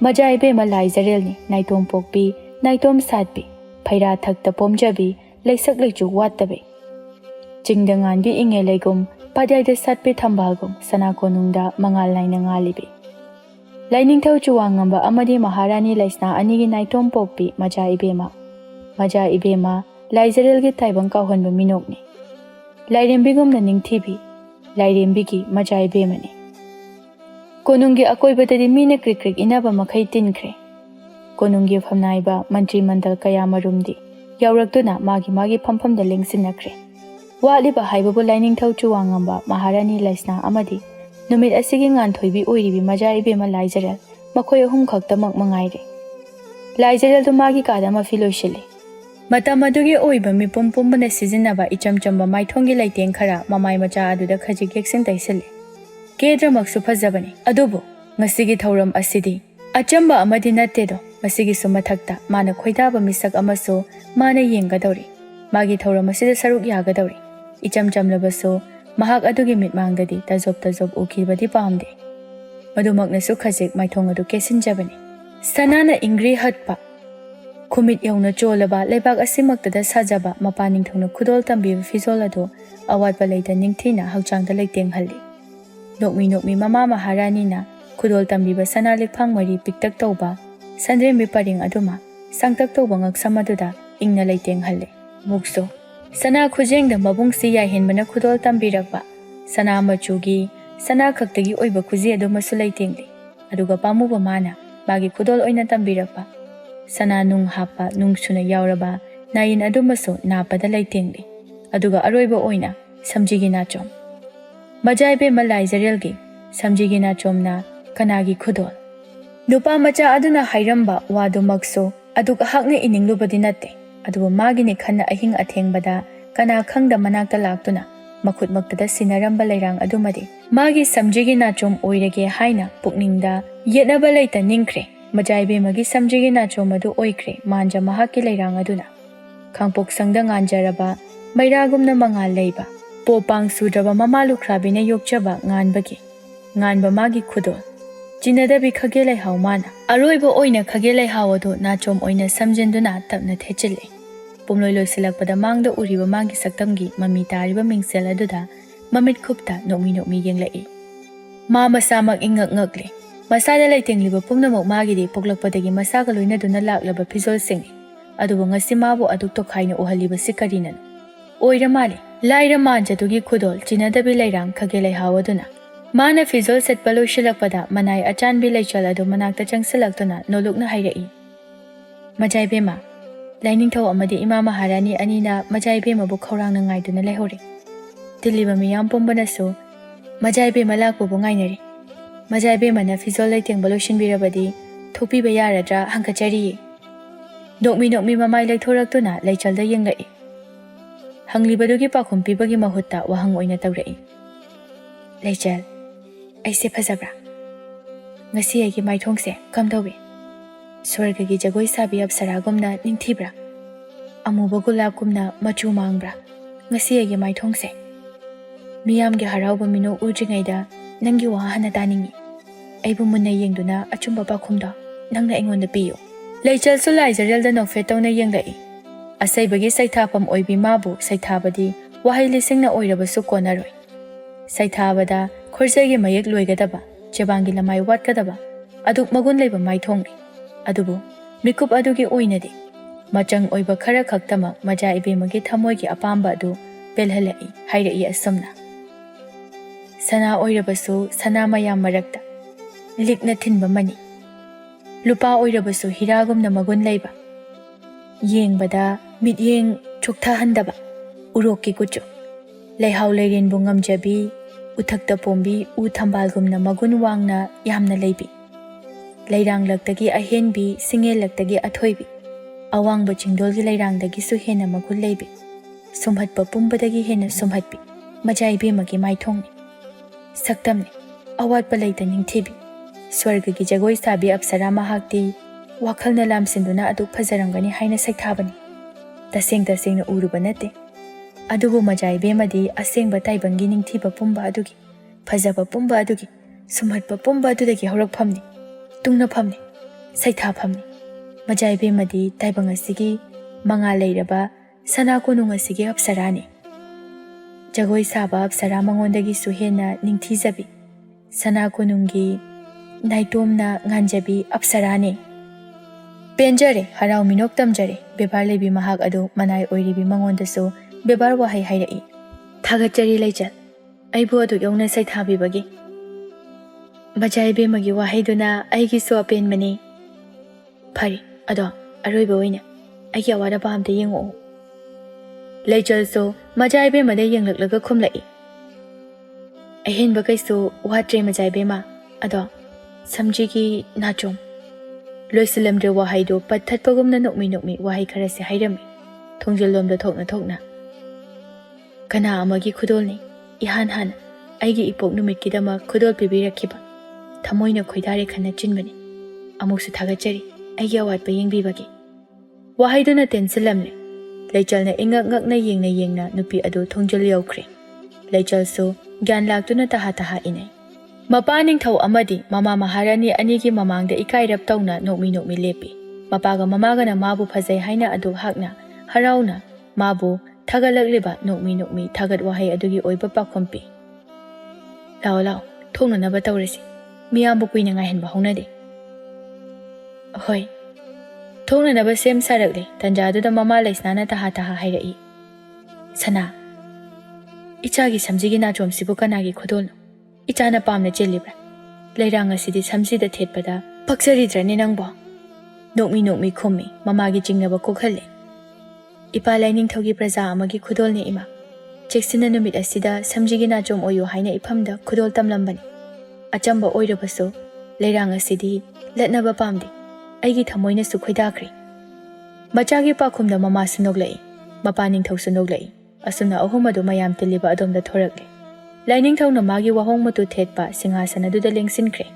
ꯃꯖꯥꯏꯕꯦꯝꯃ ꯂꯥꯏꯖꯔꯦꯜꯅꯤ, ꯅꯥꯏꯇꯣꯝ ꯄꯣꯛꯄꯤ, ꯅꯥꯏꯇꯣꯝ ꯁꯥꯠꯄꯤ, ꯐꯩꯔꯥ ꯊꯛꯇ ꯄꯣꯝꯖꯕꯤ, ꯂꯩꯁꯛ ꯂꯩꯆꯨ ꯋꯥꯠꯇꯕꯤ, ꯆꯤꯡꯗ ꯉꯥꯟꯕꯤ ꯏꯉꯦ ꯂꯩꯒꯨꯝ, ꯄꯥꯗ꯭ꯌꯥꯏꯗ ꯁꯥꯠꯄꯤ ꯊꯝꯕꯥꯜꯒꯨꯝ, ꯁꯅꯥ ꯀꯣꯅꯨꯡꯗ ꯃꯉꯥꯜ ꯅꯥꯏꯅ ꯉꯥꯜꯂꯤꯕꯤ, ꯂꯥꯏꯅꯤꯡꯊꯧ ꯆꯨꯋꯥꯡꯉꯝꯕ ꯑꯃꯗꯤ ꯃꯍꯥꯔꯥꯅꯤ ꯂꯩꯁꯅꯥ ꯑꯅꯤꯒꯤ ꯅꯥꯏꯇꯣꯝ ꯄꯣꯛꯄꯤ ꯃꯖꯥꯏꯕꯦꯝꯃ ꯂꯥꯏꯖꯔꯦꯜꯒꯤ ꯇꯥꯏꯕꯪ ꯀꯥꯎꯍꯟꯕ ꯃꯤꯅꯣꯛꯅꯤ, ꯂꯥꯏꯔꯦꯝꯕꯤꯒꯨꯝꯅ ꯅꯤꯡꯊꯤꯕꯤ, ꯂꯥꯏꯔꯦꯝꯕꯤꯒꯤ ꯃꯖꯥꯏꯕꯦꯝꯃꯅꯤ꯫ ꯀꯣꯅꯨꯡꯒꯤ ꯑꯀꯣꯏꯕꯗꯗꯤ ꯃꯤꯅ ꯀ꯭ꯔꯤꯛ ꯏꯟꯅꯕ ꯃꯈꯩ ꯇꯤꯟꯈ꯭ꯔꯦ꯫ ꯀꯣꯅꯨꯡꯒꯤ ꯐꯝꯅꯥꯏꯕ ꯃꯟꯇ꯭ꯔꯤ ꯃꯟꯗꯜ ꯀꯌꯥꯃꯔꯨꯝꯗꯤ ꯌꯧꯔꯛꯇꯨꯅ ꯃꯥꯒꯤ ꯐꯝꯐꯝꯗ ꯂꯦꯡꯁꯤꯟꯅꯈ꯭ꯔꯦ꯫ ꯋꯥꯠꯂꯤꯕ ꯍꯥꯏꯕꯕꯨ ꯂꯥꯏꯅꯤꯡꯊꯧ ꯆꯨꯋꯥꯡꯉꯝꯕ ꯃꯍꯥꯔꯥꯅꯤ ꯂꯩꯁꯅꯥ ꯑꯃꯗꯤ ꯅꯨꯃꯤꯠ ꯑꯁꯤꯒꯤ ꯉꯥꯟꯊꯣꯏꯕꯤ ꯑꯣꯏꯔꯤꯕꯤ ꯃꯖꯥꯏꯕꯦꯝꯃ ꯂꯥꯏꯖꯔꯦꯜ, ꯃꯈꯣꯏ ꯑꯍꯨꯝ ꯈꯛꯇꯃꯛ ꯃꯉꯥꯏꯔꯦ꯫ ꯂꯥꯏꯖꯔꯦꯜꯗꯨ ꯃꯥꯒꯤ ꯀꯥꯗ ꯃꯐꯤ ꯂꯣꯏꯁꯤꯜꯂꯤ꯫ ꯃꯇꯝ ꯑꯗꯨꯒꯤ ꯑꯣꯏꯕ ꯃꯤꯄꯨꯝ ꯄꯨꯝꯕꯅ ꯁꯤꯖꯤꯟꯅꯕ ꯏꯆꯝ ꯆꯝꯕ ꯃꯥꯏꯊꯣꯡꯒꯤ ꯂꯩꯇꯦꯡ ꯈꯔ ꯃꯃꯥꯏ ꯃꯆꯥ ꯑꯗꯨꯗ ꯈꯖꯤꯛ ꯌꯦꯛꯁꯤꯟ ꯇꯩꯁꯤꯜꯂꯤ꯫ ꯀꯦꯗ꯭ꯔꯃꯛꯁꯨ ꯐꯖꯕꯅꯤ꯫ ꯑꯗꯨꯕꯨ ꯉꯁꯤꯒꯤ ꯊꯧꯔꯝ ꯑꯁꯤꯗꯤ ꯑꯆꯝꯕ ꯑꯃꯗꯤ ꯅꯠꯇꯦꯗꯣ꯫ ꯃꯁꯤꯒꯤꯁꯨ ꯃꯊꯛꯇ ꯃꯥꯅ ꯈꯣꯏꯗꯥꯕ ꯃꯤꯁꯛ ꯑꯃꯁꯨ ꯃꯥꯅ ꯌꯦꯡꯒꯗꯧꯔꯤ꯫ ꯃꯥꯒꯤ ꯊꯧꯔꯝ ꯑꯁꯤꯗ ꯁꯔꯨꯛ ꯌꯥꯒꯗꯧꯔꯤ꯫ ꯏꯆꯝ ꯆꯝꯂꯕꯁꯨ ꯃꯍꯥꯛ ꯑꯗꯨꯒꯤ ꯃꯤꯠꯃꯥꯡꯗꯗꯤ ꯇꯖꯣꯞ ꯎꯈꯤꯕꯗꯤ ꯄꯥꯝꯗꯦ꯫ ꯃꯗꯨꯃꯛꯅꯁꯨ ꯈꯖꯤꯛ ꯃꯥꯏꯊꯣꯡ ꯑꯗꯨ ꯀꯦꯁꯤꯟꯖꯕꯅꯤ꯫ ꯁꯅꯥꯅ ꯏꯪꯒ꯭ꯔꯤ ꯍꯠꯄ Khumit yauna cholaba leibak asimaktada sajaba mapa ningthongna khudol tambiba fizol adu awatba leita ningthina hauchangda leiteng halli. Nokmi mama maharani na khudol tambiba sanalik phangmari piktak tawba sandrembi paring aduma sangtak tawba ngak samaduda ingna leiteng halle. Mukso sana khujengda mabungsi ya henbana khudol tambirakba sana machugi sana khaktagi oiba khuji aduma su leitengli aduga pamuba mana magi khudol oina tambirakba sana nung hapa nung suna yauraba nayin adumaso napada leitengli aduga aroiba oina samjigi nachom Majaibemma Laijarel gi samjigi nachomna kanagi khudol nupa macha aduna hairamba wadu makso aduga hakne ininglubadi natte aduba magine khanna ahing athengbada kana khangda manakta laktuna makhut maktada sinaramba leirang adumadi magi samjigi nachom oirege haina pukningda yetnaba leita ningkre Majaibemma gi samjigi nachom adu oikre manja mahaki leirang aduna khangpok sangda nganjaraba mairagumna mangal leiba popang sudraba mamalu khrabine yokchaba nganba magi khudol jinadabi khagele haumana aroiba oina khagele hawadu nachom oina samjenduna tapna thechile pumloi loisilakpada mangda uriba magi saktamgi mami tariba mingsel aduda mamit khupta nokmi yenglai ma masamak ingak ngakle masada leitengliba pumnamok magidi poklakpadagi masaga loinaduna laklaba phizol singni aduba ngasi mabu aduk tokhaina uhaliba sikarinan oira mali laira manjadugi khudol jinadabi leirang khagele hawaduna mana phizol setpa loisilakpada manai achanbi leichal adu manakta changsilaktuna nolukna hairai Majaibemma Lainingthau amadi Ima Maharani anina Majaibemma bu khaurangna ngaiduna lehori tiliba miyam pombanasu Majaibemma lakbu ngainari Majaibemma na fizol leitengba loisinbirabadi thopiba yaradra hankachari nokmi mamai leithораktuna leichalda yenglai hanglibadugi pakhum pibagi mahutta wahang oina tawrai leichal aise phajabra ngasi agi maithongse kamdawi Swargagi jagoi sabi apsaragumna ningthibra amuba gulabgumna machu mangbra ngasi agi maithongse miyamgi harauba mino udringaida nangi wahana taningi aibu munna yengduna achumba pakhumda nangna aingonda piyo leichal su Laijarelda nokfe tawna yenglai asaibagi saithapam oibi mabu saithabadi wahai lisingna oirabasu konaroi saithabada khorjagi mayek loigadaba chebangi lamai watgadaba aduk magun leiba maithongni adubu mikup adugi oinadi machang oiba khara khaktama Majaibemmagi thamoigi apamba adu pelhalai hairai asumna sana oirabasu sana mayam marakta likna thinba mani lupa oirabasu hiragumna magun leiba yengbada midyeng chukta handaba uroki kuchu leihau leiren bu ngamjabi uthakta pombi u thambalgumna magun wangna yamna leibi Leiranglaktagi ahenbi singelaktagi athoibi awangba chingdolgi leirangdagi su hena magul leibi sumhatpa pumbadagi hena sumhatbi Majaibemmagi maithongni saktamni awatpa leita ningthibi swargagi jagoi sabi apsara mahakti wakhalna lamsinduna adu phajarangani haina saithabani tasengna uruba nate adubu Majaibemmadi asengba taibangi ningthiba pumba adugi phajaba pumba adugi sumhatpa pumba adudagi horakphamni tungna phamni saitha phamni Majaibemmadi taibang asigi manga leiraba sana konung asigi apsarani jagoi saba apsara mangondagi suhena ningthijabi sana konungi naitomna nganjabi apsarani penjare harau minok tamjare bebar lebi mahak adu manai oiribi mangondasu bebar wahai hairai thagachari leichal aibu adu yongna saithabi bagi Majaibemmagi wahaiduna aigi so apenmani phari ado aroiba oina aigi awada pamte yengo leichal so Majaibemma de yenglaklaga khumlai ahenba kaiso watre Majaibemma ado samjigi nachom loisilamdre wahaido pathatpagumna nokmi wahai kharase hairami thongjellomda thokna kana amagi khudolni ihan han aigi ipok numitkidama khudol pibirakhiba Thamoina khoidare khana chinbani amuksu thagachari aigi awatpa yengbibagi wahaiduna tensilamle leichalna ingak yengna nupi adu thongjel yaukhre leichal so gyan laktuna taha inai mapa ningthau amadi mama Maharani anigi mamangda ikairap tawna nokmi lepi Mapaga mamagana mabu phajai haina adu hakna harauna mabu thagalagliba nokmi thagat wahai adugi oiba pakhompi. Lao thongna naba tawresi. Miyambu kuina ngai henba hongnade. Hoi. Thongna naba sem sarakle tanja aduda mama laisnana taha hairai. Sana. Ichagi samjigi na jomsibu kanagi khodolno. Ichana pamna chelibra. Lairang asidi samsida thetpada paksaridra ni nangbo. Nokmi khummi mamagi jingnaba kokhalle. Ipa laining thogi praja amagi khudol ni ima. Cheksina numit asida samjigi na jom oyo haina iphamda khudol tamlambani. Achamba oirabaso lairang asidi latnaba pamdi. Aigi thamoina su khoidakri. Machagi pakhumda mama sunoglai. Mapa ningthau sunoglai. Asuna ahumadu mayam tiliba adomda thorakle. Laining thawna magi wahong matu thetpa singhasana duda lengsinkre.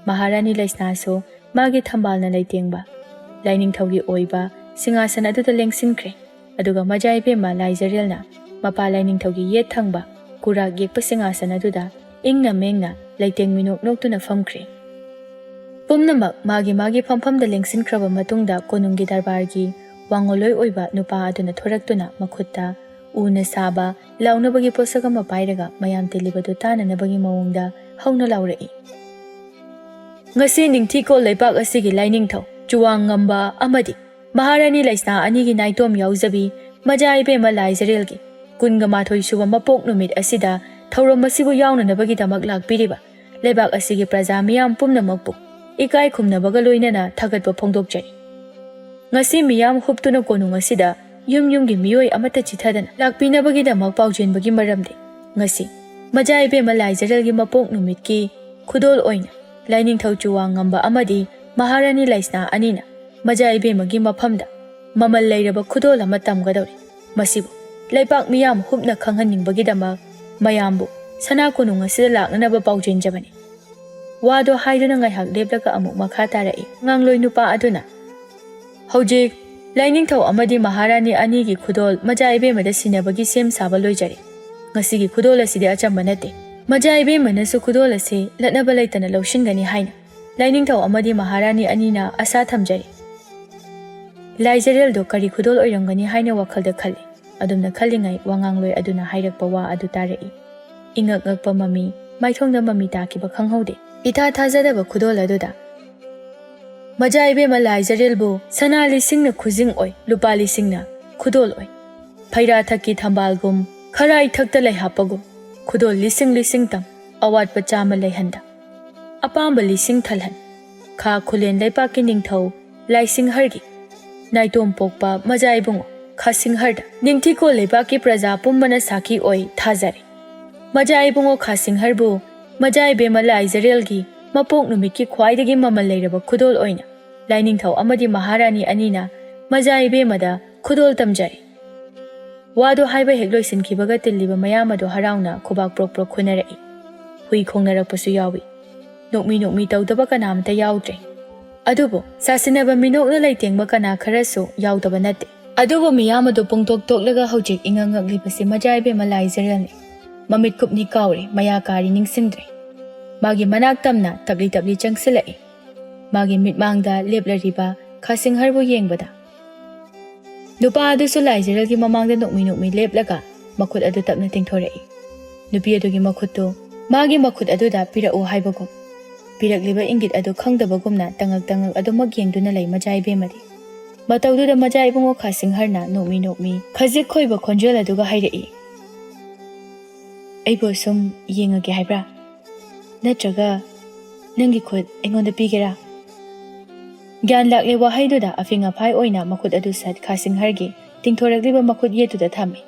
Maharani laisnaso magi thambalna laitengba. Laining thawgi oiba singhasana duda lengsinkre. Aduga Majaibemma Laijarel na mapa laining thawgi yet thangba kurak yekpa singhasana duda ingna mengna laiteng minok noktuna famkre. Pumnamak magi phampham da lengsinkraba matungda konunggi darbargi wangoloi oiba nupa aduna thoraktuna makhutta una saba launabagi posagama pairaga mayam telibadu tananabagi mawongda hauna laurai. Ngasi ningthiko leipak asigi laining thaw chuwang ngamba amadi Maharani laisna anigi naitom yauzabi Majaibemma Laijarelgi kunga mathoi suba mapok numit asida thauram masibu yauna nabagi damak lakpiriba lebak asigi praja miyam pumnamakpu ikai khumnabaga loinana thagatpa phongdokjari. Ngasi miyam huptuna konung asida yumgi miyoi amata chithadana lakpinabagi damak paujenbagi maramde ngasi Majaibemma Laijarelgi mapok numitki khudol oina laining thau chuwang ngamba amadi Maharani laisna anina Majaibemagi maphamda mamal lairaba khudol ama tamgadori masibu leipak miyam hupna khanghaningbagi dama mayambu sana konung asida laknanaba paujenjabani. Wado haiduna ngaihak leplaka amuk makha tarai ngangloi nupa aduna hojik laining thau amadi Maharani anigi khudol Majaibemmada sinabagi sem saba loijari. Ngasigi khudol asidi achamba nate Majaibemma nasu khudol ase latnaba laitana lawshingani haina laining thau amadi Maharani anina asa thamjari. Laijarel do kari khudol oirangani haina wakhalda khalle adumna khallingai wangangloi aduna hairakpa wa adu tarai. Ingak ngakpa mami maithongda mami takiba khanghaude ita thajadaba khudol aduda Majaibemma Laijarel bu sana lisingna khujing oi lupa lisingna khudol oi phaira thaki thambalgum kharai thakta lai hapagum khudol lising tam awat pachama leihanda apamba lising thalhan kha khulen leipaki ningthau laising hargi naitom pokpa Majaibungo khasing harda ningthiko leipaki praja pumbana saki oi thajari. Majaibungo khasing harbu Majaibemma Laijarelgi mapok numiki khwaidagi mamal leiraba khudol oina laining thau amadi Maharani anina Majaibemmada khudol tamjari. Wado haiba hegloi sinkibaga tilliba mayamado harauna khubak prok khunarai. Hui khongnarakpasu yawi. Nokmi tawdaba kanamta yaudre. Adubo sasinaba minokna laitengba kana kharasu yaudaba nate. Adubo miyamado pungtok toklaga hojik ingangaglibasi Majaibemma Laijarel ni. Mamit kupni kauri maya kari ningsingdre. Magi manak tamna tabli changsilai. Magi mitmangda leplariba khasing harbu yengbada. Nupa adusu Laijarelgi mamangda nokmi leplaga makhut adu tapna tingthorai. Nupi adugi makhutto magi makhut aduda pirau haibagum. Piragliba ingit adu khangdabagumna tangak adu magyengduna lei Majaibemmadi. Matawduda Majaibungo khasing harna nokmi khajik khoiba khonjel aduga hairai. Aibo sum yengage haibra natraga nangi khut engonda pigera. Gyan lakle wahaiduda afing aphai oina makhut adu sat khasing hargi tingthoragliba makhut yetuda thami.